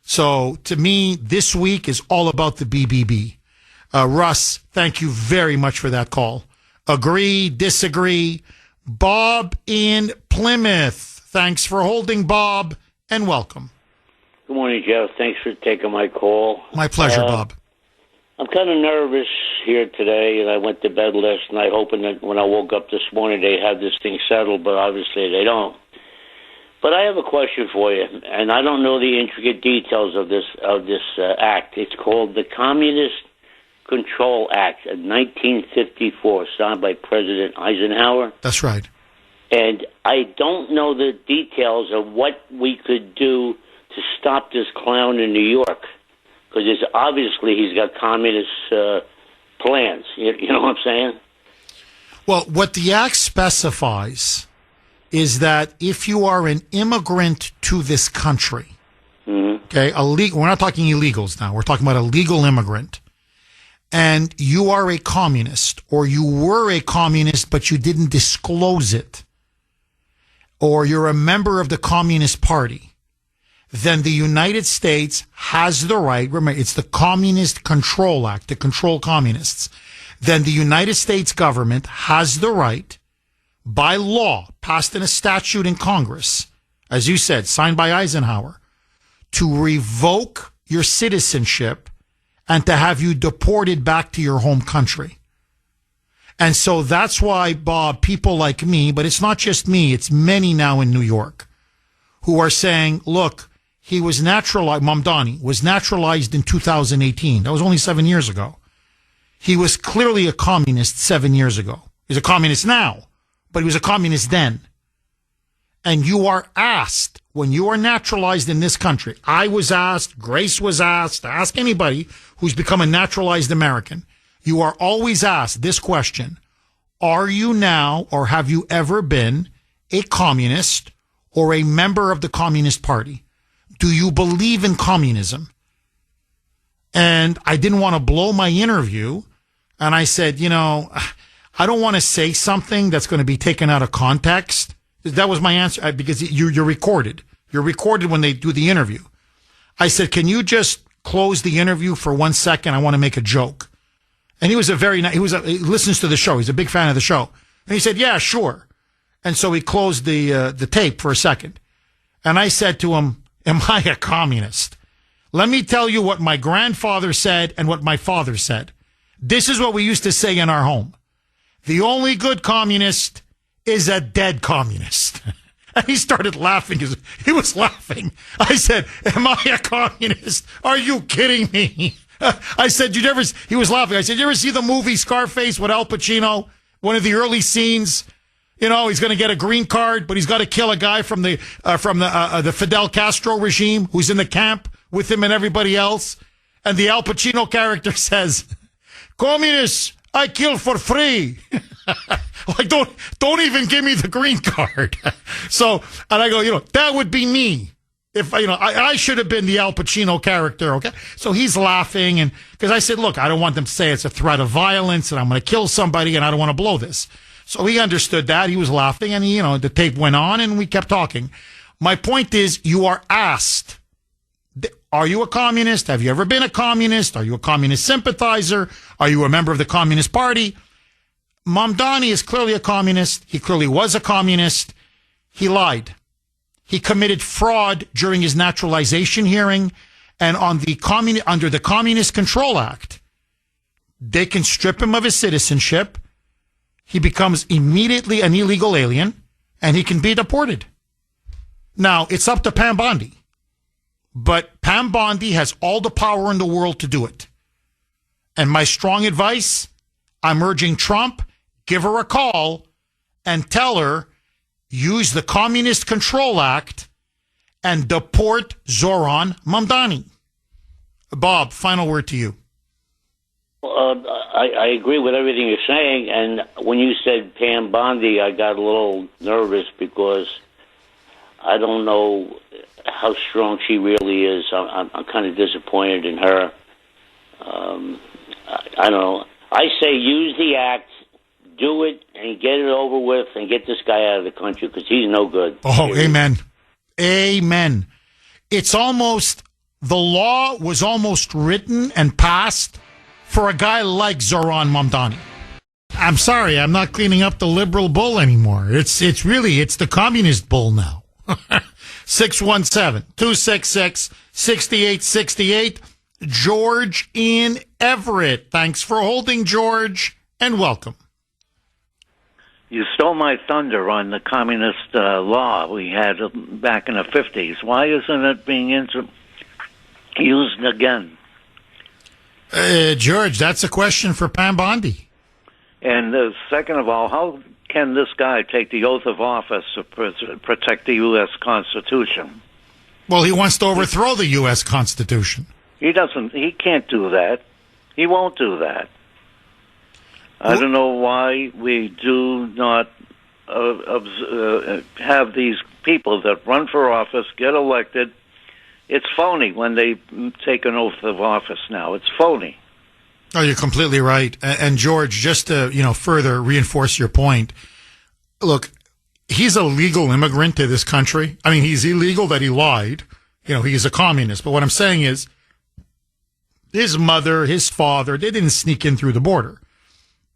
So to me, this week is all about the BBB. Russ, thank you very much for that call. Agree, disagree. Bob in Plymouth. Thanks for holding, Bob, and welcome. Good morning, Jeff. Thanks for taking my call. My pleasure, Bob. I'm kind of nervous here today, and I went to bed last night hoping that when I woke up this morning they had this thing settled, but obviously they don't. But I have a question for you, and I don't know the intricate details of this act. It's called the Communist Control Act of 1954, signed by President Eisenhower. That's right. And I don't know the details of what we could do to stop this clown in New York, because it's obviously he's got communist plans. You know what I'm saying? Well, what the act specifies is that if you are an immigrant to this country, okay, we're not talking illegals now, we're talking about a legal immigrant, and you are a communist, or you were a communist but you didn't disclose it, or you're a member of the Communist Party, then the United States has the right, remember, it's the Communist Control Act to control communists, then the United States government has the right, by law, passed in a statute in Congress, as you said, signed by Eisenhower, to revoke your citizenship and to have you deported back to your home country. And so that's why, Bob, people like me, but it's not just me, it's many now in New York, who are saying, look, he was naturalized, Mamdani was naturalized in 2018. That was only 7 years ago. He was clearly a communist 7 years ago. He's a communist now, but he was a communist then. And you are asked, when you are naturalized in this country, I was asked, Grace was asked, ask anybody who's become a naturalized American, you are always asked this question: are you now, or have you ever been, a communist or a member of the Communist Party? Do you believe in communism? And I didn't want to blow my interview, and I said, I don't want to say something that's going to be taken out of context. That was my answer, because you're recorded. You're recorded when they do the interview. I said, can you just close the interview for 1 second? I want to make a joke. And he was he listens to the show. He's a big fan of the show. And he said, yeah, sure. And so he closed the tape for a second. And I said to him, am I a communist? Let me tell you what my grandfather said and what my father said. This is what we used to say in our home. The only good communist is a dead communist. And he started laughing. He was laughing. I said, am I a communist? Are you kidding me? I said, he was laughing. I said, you ever see the movie Scarface with Al Pacino? One of the early scenes, he's going to get a green card, but he's got to kill a guy from the Fidel Castro regime who's in the camp with him and everybody else. And the Al Pacino character says, communists, I kill for free. Like, don't even give me the green card. So, and I go, that would be me. If, I should have been the Al Pacino character, okay? So he's laughing, and because I said, look, I don't want them to say it's a threat of violence and I'm going to kill somebody and I don't want to blow this. So he understood that. He was laughing, and the tape went on and we kept talking. My point is, you are asked, are you a communist? Have you ever been a communist? Are you a communist sympathizer? Are you a member of the Communist Party? Mamdani is clearly a communist. He clearly was a communist. He lied. He committed fraud during his naturalization hearing, and under the Communist Control Act, they can strip him of his citizenship. He becomes immediately an illegal alien, and he can be deported. Now, it's up to Pam Bondi, but Pam Bondi has all the power in the world to do it. And my strong advice, I'm urging Trump, give her a call and tell her, use the Communist Control Act and deport Zoran Mamdani. Bob, final word to you. I agree with everything you're saying, and when you said Pam Bondi, I got a little nervous because I don't know how strong she really is. I'm kind of disappointed in her. I don't know. I say use the act, do it, and get it over with, and get this guy out of the country, because he's no good. Oh, amen. Amen. It's almost, the law was almost written and passed for a guy like Zoran Mamdani. I'm sorry, I'm not cleaning up the liberal bull anymore. It's the communist bull now. 617-266-6868. George in Everett. Thanks for holding, George, and welcome. You stole my thunder on the communist law we had back in the 50s. Why isn't it being used again? George, that's a question for Pam Bondi. And second of all, how can this guy take the oath of office to protect the U.S. Constitution? Well, he wants to overthrow the U.S. Constitution. He can't do that. He won't do that. I don't know why we do not have these people that run for office, get elected. It's phony when they take an oath of office now. It's phony. Oh, you're completely right. And George, just to further reinforce your point, look, he's a legal immigrant to this country. I mean, he's illegal that he lied. He's a communist. But what I'm saying is his mother, his father, they didn't sneak in through the border.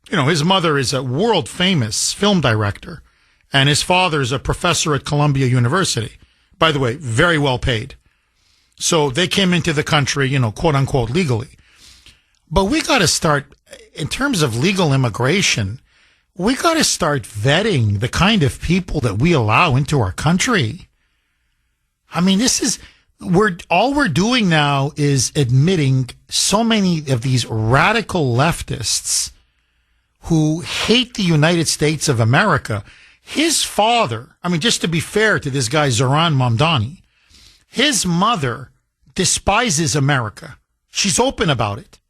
His mother is a world-famous film director, and his father is a professor at Columbia University. By the way, very well paid. So they came into the country, quote-unquote, legally. But we got to start, in terms of legal immigration, we got to start vetting the kind of people that we allow into our country. I mean, all we're doing now is admitting so many of these radical leftists who hate the United States of America. His father, I mean, just to be fair to this guy, Zoran Mamdani, his mother despises America. She's open about it.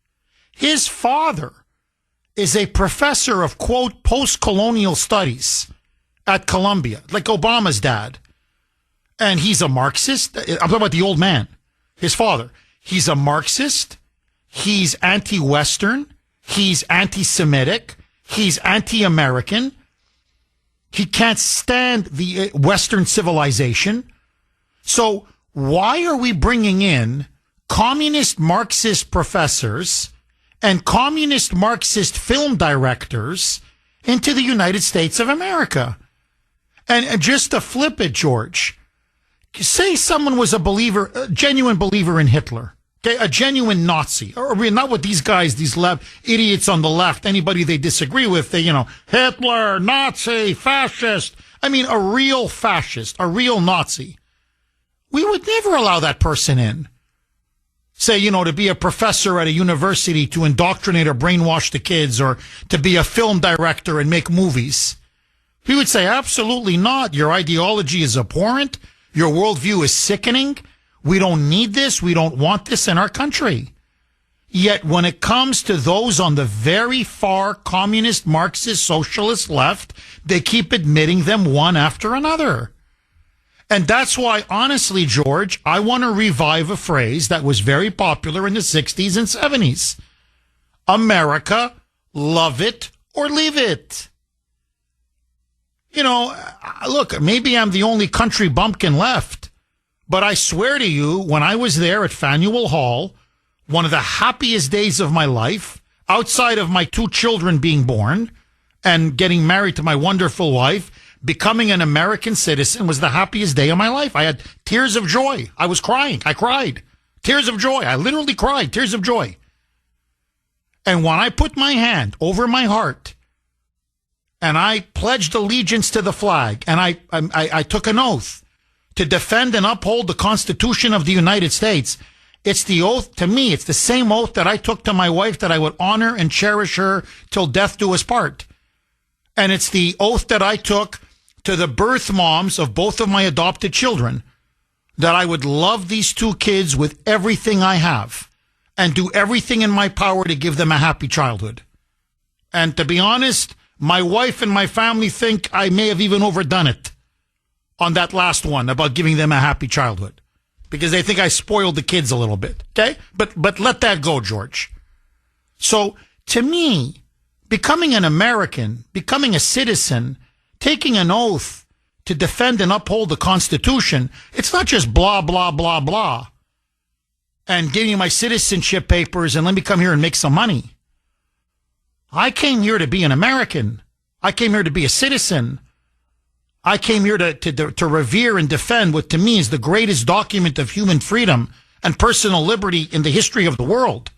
His father is a professor of, quote, post-colonial studies at Columbia, like Obama's dad. And he's a Marxist. I'm talking about the old man, his father. He's a Marxist. He's anti-Western. He's anti-Semitic. He's anti-American. He can't stand the Western civilization. So why are we bringing in communist Marxist professors and communist Marxist film directors into the United States of America? And just to flip it, George, say someone was a genuine believer in Hitler. Okay, a genuine Nazi, or not what these guys, these idiots on the left, anybody they disagree with, Hitler, Nazi, fascist. I mean, a real fascist, a real Nazi. We would never allow that person in. Say, to be a professor at a university to indoctrinate or brainwash the kids, or to be a film director and make movies. We would say, absolutely not. Your ideology is abhorrent. Your worldview is sickening. We don't need this. We don't want this in our country. Yet when it comes to those on the very far communist, Marxist, socialist left, they keep admitting them one after another. And that's why, honestly, George, I want to revive a phrase that was very popular in the 60s and 70s. America, love it or leave it. Look, maybe I'm the only country bumpkin left. But I swear to you, when I was there at Faneuil Hall, one of the happiest days of my life, outside of my 2 children being born and getting married to my wonderful wife, becoming an American citizen was the happiest day of my life. I had tears of joy. I was crying. I cried. Tears of joy. I literally cried. Tears of joy. And when I put my hand over my heart and I pledged allegiance to the flag and I took an oath to defend and uphold the Constitution of the United States, it's the oath, to me, it's the same oath that I took to my wife that I would honor and cherish her till death do us part. And it's the oath that I took to the birth moms of both of my adopted children, that I would love these 2 kids with everything I have and do everything in my power to give them a happy childhood. And to be honest, my wife and my family think I may have even overdone it on that last one about giving them a happy childhood, because they think I spoiled the kids a little bit. Okay? But let that go, George. So to me, becoming an American, becoming a citizen, taking an oath to defend and uphold the Constitution, it's not just blah, blah, blah, blah, and give me my citizenship papers and let me come here and make some money. I came here to be an American. I came here to be a citizen. I came here to revere and defend what to me is the greatest document of human freedom and personal liberty in the history of the world.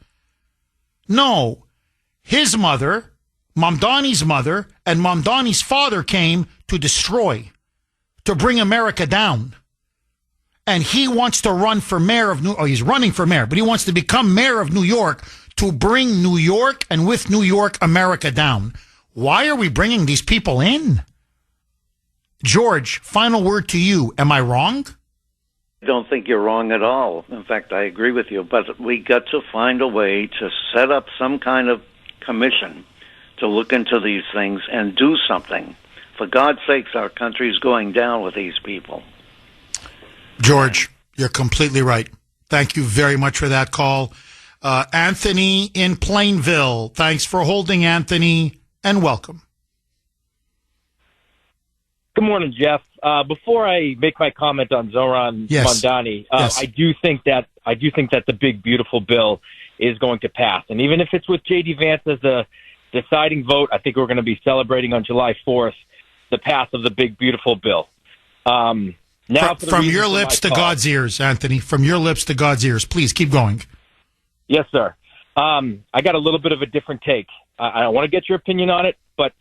No, his mother, Mamdani's mother, and Mamdani's father came to destroy, to bring America down. And he wants to run for mayor of he's running for mayor, but he wants to become mayor of New York to bring New York and with New York, America down. Why are we bringing these people in? George, final word to you. Am I wrong? I don't think you're wrong at all. In fact, I agree with you. But we got to find a way to set up some kind of commission to look into these things and do something. For God's sakes, our country's going down with these people. George, you're completely right. Thank you very much for that call. Anthony in Plainville. Thanks for holding, Anthony, and welcome. Good morning, Jeff. Before I make my comment on Zoran Mamdani, I do think that the big beautiful bill is going to pass, and even if it's with J.D. Vance as the deciding vote, I think we're going to be celebrating on July 4th the pass of the big beautiful bill. Now, from your lips to God's ears, Anthony. From your lips to God's ears. Please keep going. Yes, sir. I got a little bit of a different take. I want to get your opinion on it, but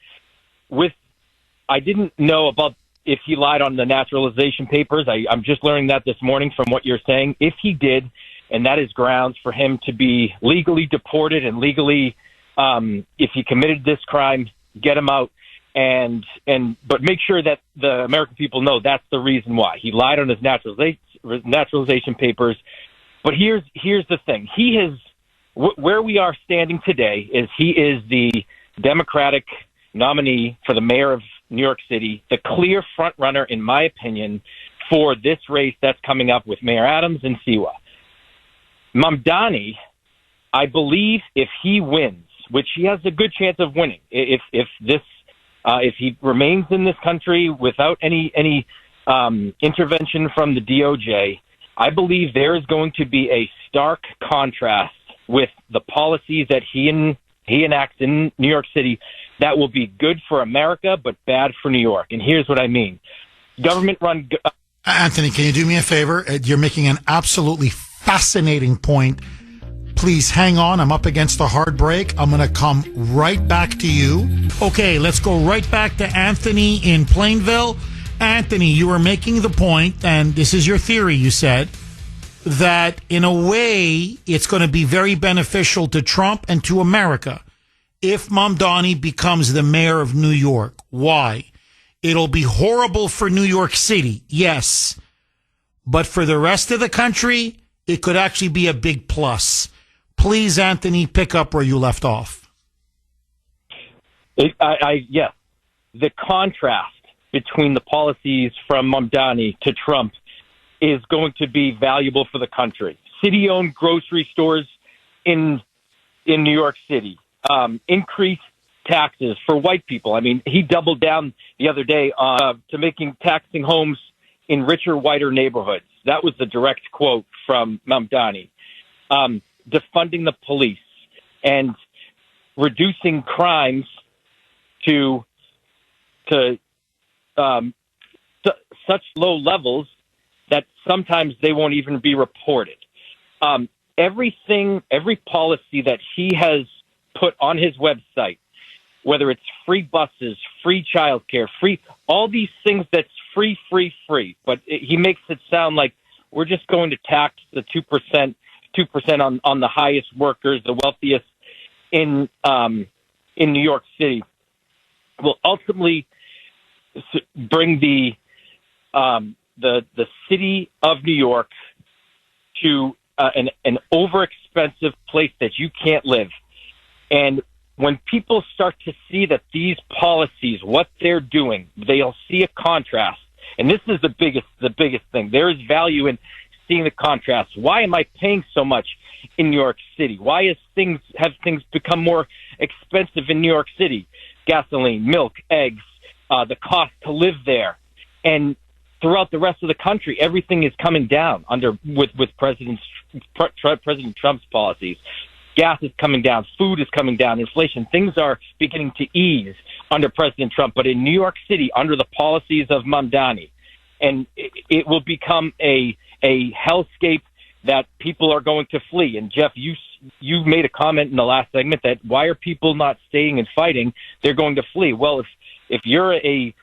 I didn't know about if he lied on the naturalization papers. I'm just learning that this morning from what you're saying. If he did, and that is grounds for him to be legally deported and legally, if he committed this crime, get him out. But make sure that the American people know that's the reason why he lied on his naturalization papers. But here's the thing: where we are standing today is he is the Democratic nominee for the mayor of New York City, the clear front runner, in my opinion, for this race that's coming up with Mayor Adams and Siwa. Mamdani, I believe, if he wins, which he has a good chance of winning, if he remains in this country without any intervention from the DOJ, I believe there is going to be a stark contrast with the policies that he enacts in New York City that will be good for America but bad for New York. And here's what I mean. Government-run... Anthony, can you do me a favor? You're making an absolutely fascinating point. Please hang on. I'm up against a hard break. I'm going to come right back to you. Okay, let's go right back to Anthony in Plainville. Anthony, you were making the point, and this is your theory, you said, that in a way it's going to be very beneficial to Trump and to America if Mamdani becomes the mayor of New York. Why? It'll be horrible for New York City, yes. But for the rest of the country, it could actually be a big plus. Please, Anthony, pick up where you left off. Yes. The contrast between the policies from Mamdani to Trump is going to be valuable for the country. City-owned grocery stores in New York City. Increased taxes for white people. I mean, he doubled down the other day to taxing homes in richer, whiter neighborhoods. That was the direct quote from Mamdani. Defunding the police and reducing crimes to such low levels that sometimes they won't even be reported. Every policy that he has put on his website, whether it's free buses, free childcare, free, all these things that's free, but he makes it sound like we're just going to tax the 2% on the highest workers, the wealthiest in New York City, will ultimately bring the city of New York to an overexpensive place that you can't live. And when people start to see that these policies, what they're doing, they'll see a contrast. And this is the biggest thing. There is value in seeing the contrast. Why am I paying so much in New York City? Why have things become more expensive in New York City? Gasoline, milk, eggs, the cost to live there. And throughout the rest of the country, everything is coming down with President Trump's policies. Gas is coming down, food is coming down, inflation. Things are beginning to ease under President Trump. But in New York City, under the policies of Mamdani, and it will become a hellscape that people are going to flee. And Jeff, you made a comment in the last segment that why are people not staying and fighting? They're going to flee. Well, if you're a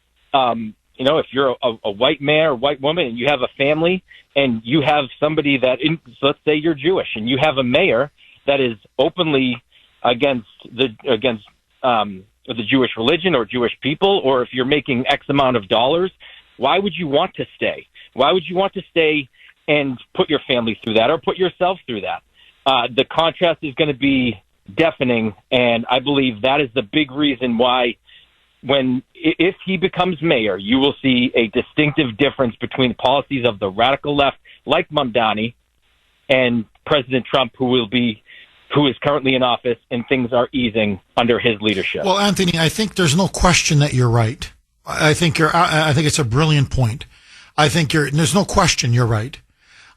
white man or white woman and you have a family and you have somebody so let's say you're Jewish and you have a mayor that is openly against the Jewish religion or Jewish people, or if you're making X amount of dollars, why would you want to stay? Why would you want to stay and put your family through that or put yourself through that? The contrast is going to be deafening, and I believe that is the big reason why if he becomes mayor, you will see a distinctive difference between the policies of the radical left, like Mamdani, and President Trump, who is currently in office, and things are easing under his leadership. Well, Anthony, I think there's no question that you're right. I think it's a brilliant point. There's no question you're right.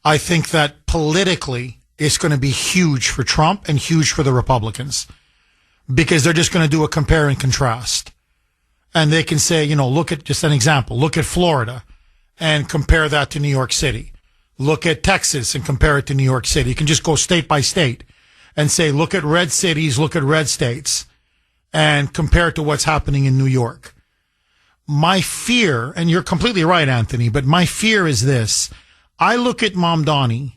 I think that politically it's going to be huge for Trump and huge for the Republicans because they're just going to do a compare and contrast. And they can say, look at just an example. Look at Florida and compare that to New York City. Look at Texas and compare it to New York City. You can just go state by state and say, look at red cities, look at red states, and compare it to what's happening in New York. My fear, and you're completely right, Anthony, but my fear is this. I look at Mamdani,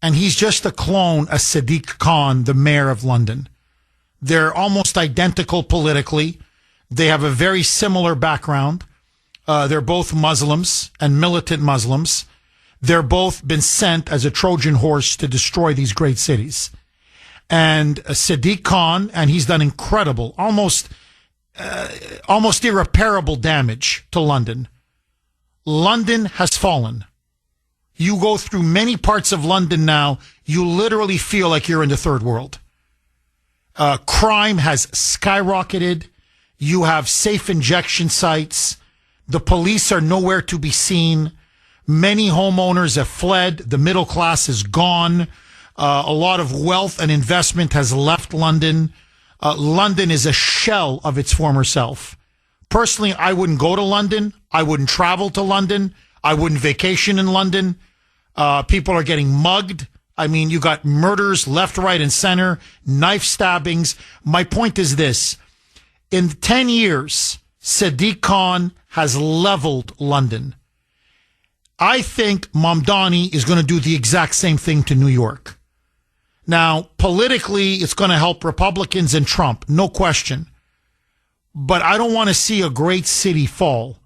and he's just a clone of Sadiq Khan, the mayor of London. They're almost identical politically. They have a very similar background. They're both Muslims and militant Muslims. They're both been sent as a Trojan horse to destroy these great cities. And Sadiq Khan, and he's done incredible, almost irreparable damage to London. London has fallen. You go through many parts of London now, you literally feel like you're in the third world. Crime has skyrocketed. You have safe injection sites. The police are nowhere to be seen. Many homeowners have fled. The middle class is gone. A lot of wealth and investment has left London. London is a shell of its former self. Personally, I wouldn't go to London. I wouldn't travel to London. I wouldn't vacation in London. People are getting mugged. I mean, you got murders left, right, and center, knife stabbings. My point is this. In 10 years, Sadiq Khan has leveled London. I think Mamdani is going to do the exact same thing to New York. Now, politically, it's going to help Republicans and Trump, no question. But I don't want to see a great city fall.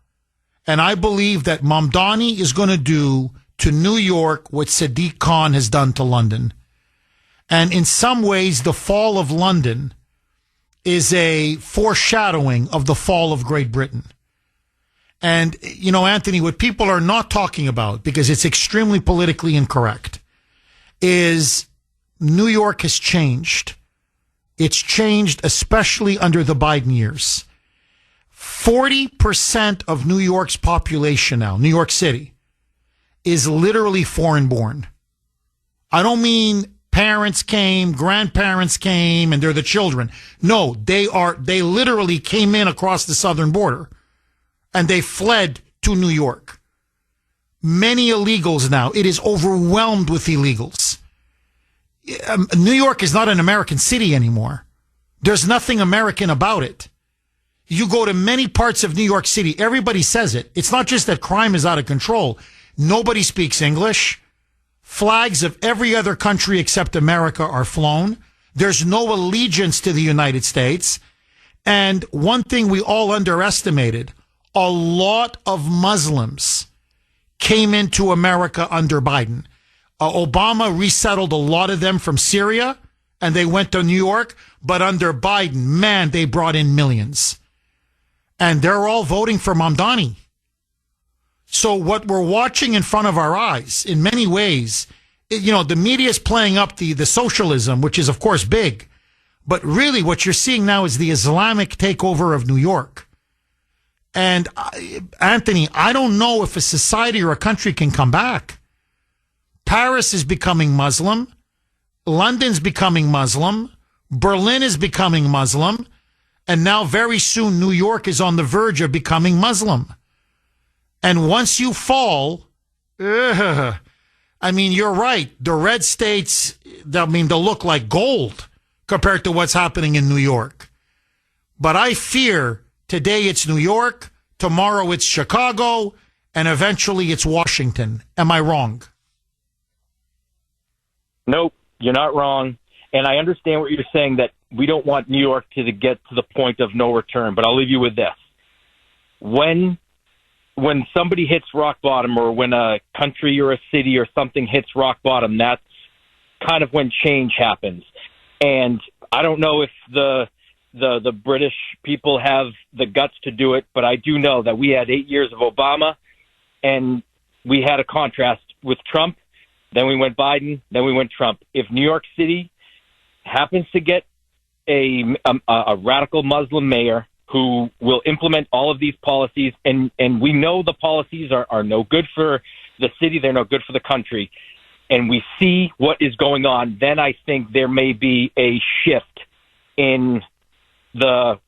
And I believe that Mamdani is going to do to New York what Sadiq Khan has done to London. And in some ways, the fall of London is a foreshadowing of the fall of Great Britain. And, Anthony, what people are not talking about, because it's extremely politically incorrect, is New York has changed. It's changed, especially under the Biden years. 40% of New York's population now, New York City, is literally foreign-born. I don't mean parents came, grandparents came, and they're the children. No, they literally came in across the southern border, and they fled to New York. Many illegals now. It is overwhelmed with illegals. New York is not an American city anymore. There's nothing American about it. You go to many parts of New York City, everybody says it. It's not just that crime is out of control. Nobody speaks English. Flags of every other country except America are flown. There's no allegiance to the United States. And one thing we all underestimated, a lot of Muslims came into America under Biden. Obama resettled a lot of them from Syria, and they went to New York. But under Biden, man, they brought in millions. And they're all voting for Mamdani. So what we're watching in front of our eyes, in many ways, the media is playing up the socialism, which is, of course, big. But really what you're seeing now is the Islamic takeover of New York. And, Anthony, I don't know if a society or a country can come back. Paris is becoming Muslim. London's becoming Muslim. Berlin is becoming Muslim. And now very soon New York is on the verge of becoming Muslim. And once you fall, I mean, you're right. The red states, I mean, they'll look like gold compared to what's happening in New York. But I fear today it's New York, tomorrow it's Chicago, and eventually it's Washington. Am I wrong? Nope, you're not wrong. And I understand what you're saying, that we don't want New York to get to the point of no return. But I'll leave you with this. When somebody hits rock bottom, or when a country or a city or something hits rock bottom, that's kind of when change happens. And I don't know if the British people have the guts to do it, but I do know that we had 8 years of Obama, and we had a contrast with Trump. Then we went Biden, then we went Trump. If New York City happens to get a radical Muslim mayor who will implement all of these policies, and we know the policies are no good for the city, they're no good for the country, and we see what is going on, then I think there may be a shift in the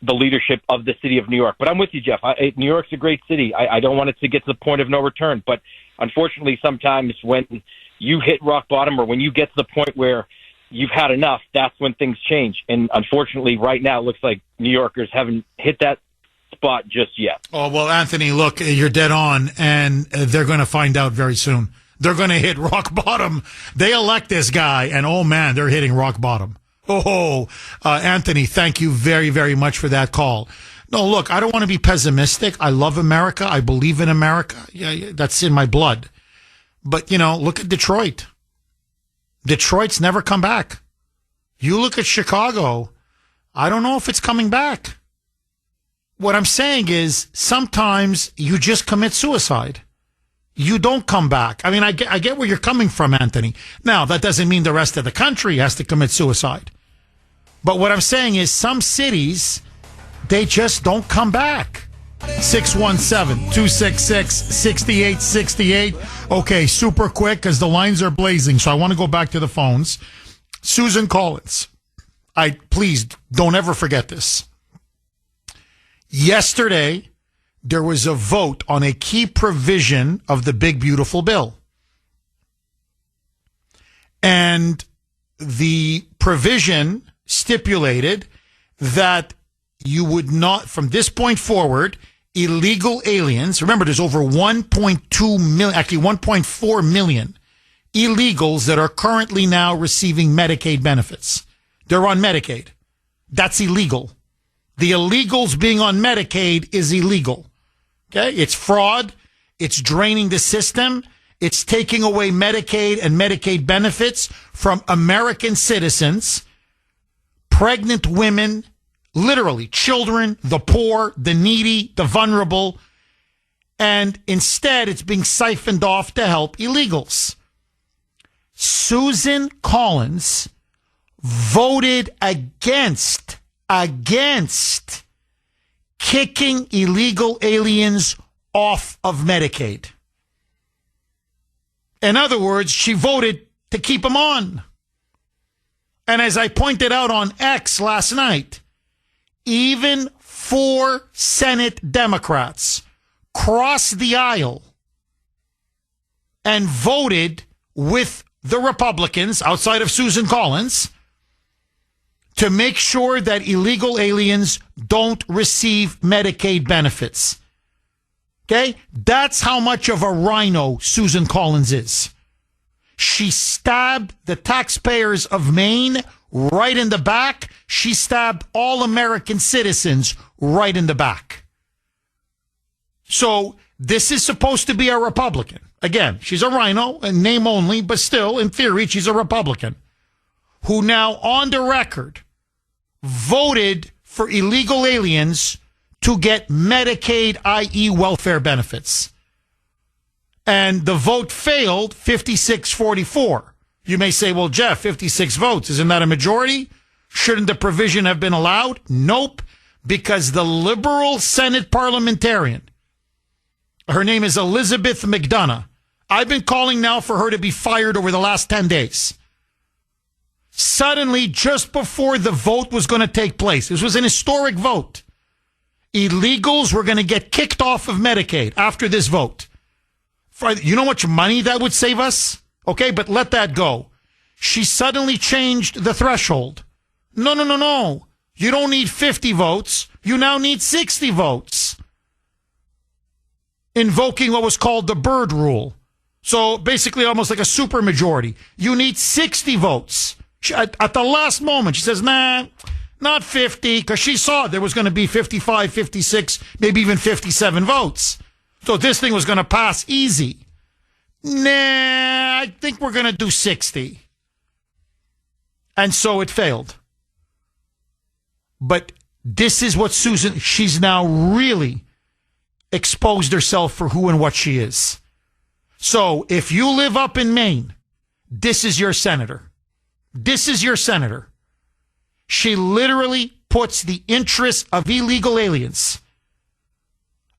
leadership of the city of New York. But I'm with you, Jeff. New York's a great city. I don't want it to get to the point of no return. But unfortunately, sometimes when you hit rock bottom, or when you get to the point where you've had enough, that's when things change. And unfortunately, right now, it looks like New Yorkers haven't hit that spot just yet. Oh, well, Anthony, look, you're dead on, and they're going to find out very soon. They're going to hit rock bottom. They elect this guy, and oh, man, they're hitting rock bottom. Anthony, thank you very, very much for that call. No, look, I don't want to be pessimistic. I love America. I believe in America. Yeah, that's in my blood. But, look at Detroit. Detroit's never come back. You look at Chicago, I don't know if it's coming back. What I'm saying is sometimes you just commit suicide. You don't come back. I mean, I get where you're coming from, Anthony. Now, that doesn't mean the rest of the country has to commit suicide. But what I'm saying is some cities, they just don't come back. 617-266-6868. Okay, super quick because the lines are blazing, so I want to go back to the phones. Susan Collins, please don't ever forget this. Yesterday, there was a vote on a key provision of the Big Beautiful Bill. And the provision stipulated that you would not, from this point forward, illegal aliens, remember there's over 1.2 million, actually 1.4 million illegals that are currently now receiving Medicaid benefits. They're on Medicaid. That's illegal. The illegals being on Medicaid is illegal. Okay? It's fraud. It's draining the system. It's taking away Medicaid and Medicaid benefits from American citizens, pregnant women, literally children, the poor, the needy, the vulnerable. And instead, it's being siphoned off to help illegals. Susan Collins voted against kicking illegal aliens off of Medicaid. In other words, she voted to keep them on. And as I pointed out on X last night, even 4 Senate Democrats crossed the aisle and voted with the Republicans, outside of Susan Collins, to make sure that illegal aliens don't receive Medicaid benefits. Okay? That's how much of a rhino Susan Collins is. She stabbed the taxpayers of Maine right in the back. She stabbed all American citizens right in the back. So this is supposed to be a Republican. Again, she's a rhino, in name only, but still, in theory, she's a Republican, who now, on the record, voted for illegal aliens to get Medicaid, i.e. welfare benefits. And the vote failed 56-44. You may say, well, Jeff, 56 votes, isn't that a majority? Shouldn't the provision have been allowed? Nope, because the liberal Senate parliamentarian, her name is Elizabeth McDonough. I've been calling now for her to be fired over the last 10 days. Suddenly, just before the vote was going to take place, this was an historic vote, illegals were going to get kicked off of Medicaid after this vote. You know how much money that would save us? Okay, but let that go. She suddenly changed the threshold. No. You don't need 50 votes. You now need 60 votes. Invoking what was called the Byrd rule. So basically almost like a supermajority. You need 60 votes. At the last moment, she says, nah, not 50, because she saw there was going to be 55, 56, maybe even 57 votes. So this thing was going to pass easy. Nah, I think we're going to do 60. And so it failed. But this is what she's now really exposed herself for who and what she is. So if you live up in Maine, this is your senator. This is your senator. She literally puts the interests of illegal aliens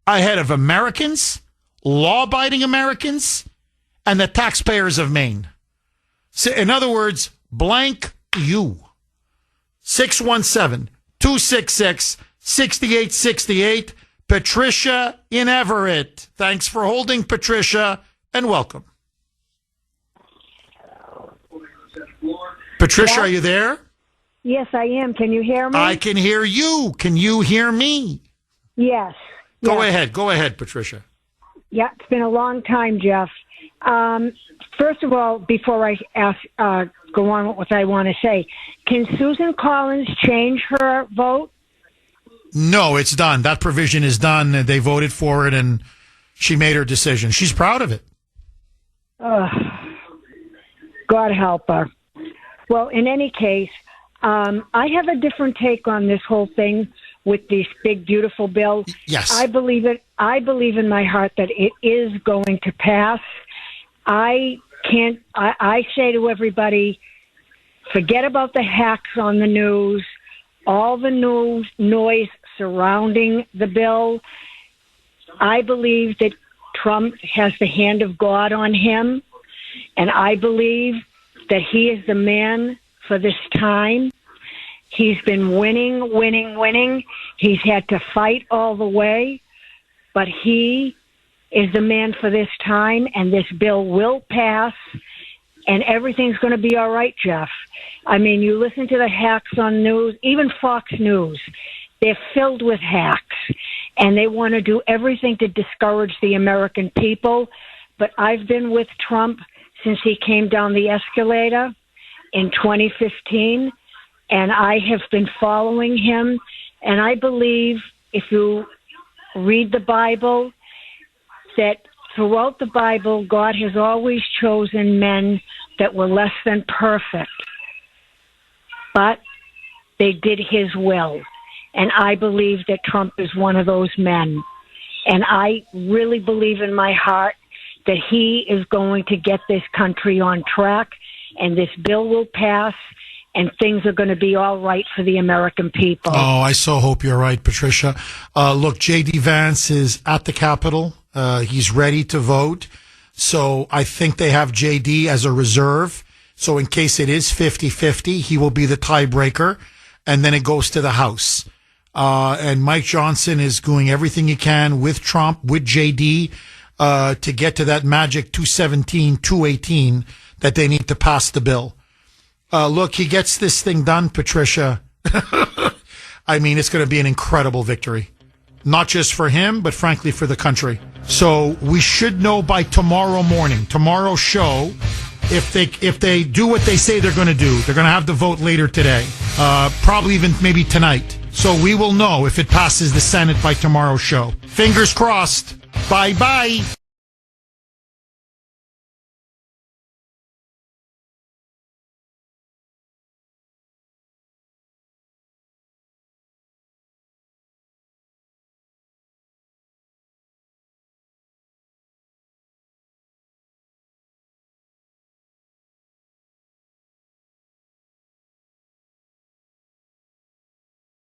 ahead of Americans, law-abiding Americans, and the taxpayers of Maine. So in other words, blank you. 617-266-6868. Patricia in Everett. Thanks for holding, Patricia, and welcome. Patricia, Yeah. Are you there? Yes, I am. Can you hear me? I can hear you. Can you hear me? Yes. Go ahead, Patricia. Yeah, it's been a long time, Jeff. First of all, before I go on with what I want to say, can Susan Collins change her vote? No, it's done. That provision is done. They voted for it, and she made her decision. She's proud of it. God help her. Well, in any case, I have a different take on this whole thing with this big, beautiful bill. Yes. I believe it. I believe in my heart that it is going to pass. I say to everybody, forget about the hacks on the news, all the noise surrounding the bill. I believe that Trump has the hand of God on him, and I believe that he is the man for this time. He's been winning. He's had to fight all the way, but he is the man for this time, and this bill will pass, and everything's going to be all right, Jeff. I mean, you listen to the hacks on news, even Fox News, they're filled with hacks, and they want to do everything to discourage the American people. But I've been with Trump since he came down the escalator in 2015, and I have been following him. And I believe if you read the Bible, that throughout the Bible, God has always chosen men that were less than perfect, but they did his will. And I believe that Trump is one of those men. And I really believe in my heart that he is going to get this country on track, and this bill will pass, and things are going to be all right for the American people. Oh, I so hope you're right, Patricia. Look, J.D. Vance is at the Capitol. He's ready to vote. So I think they have J.D. as a reserve. So in case it is 50-50, he will be the tiebreaker, and then it goes to the House. And Mike Johnson is doing everything he can with Trump, with J.D., to get to that magic 217, 218 that they need to pass the bill. Look, he gets this thing done, Patricia. I mean, it's going to be an incredible victory. Not just for him, but frankly for the country. So we should know by tomorrow morning, tomorrow's show, if they do what they say they're going to do. They're going to have the vote later today, probably even maybe tonight. So we will know if it passes the Senate by tomorrow's show. Fingers crossed. Bye-bye.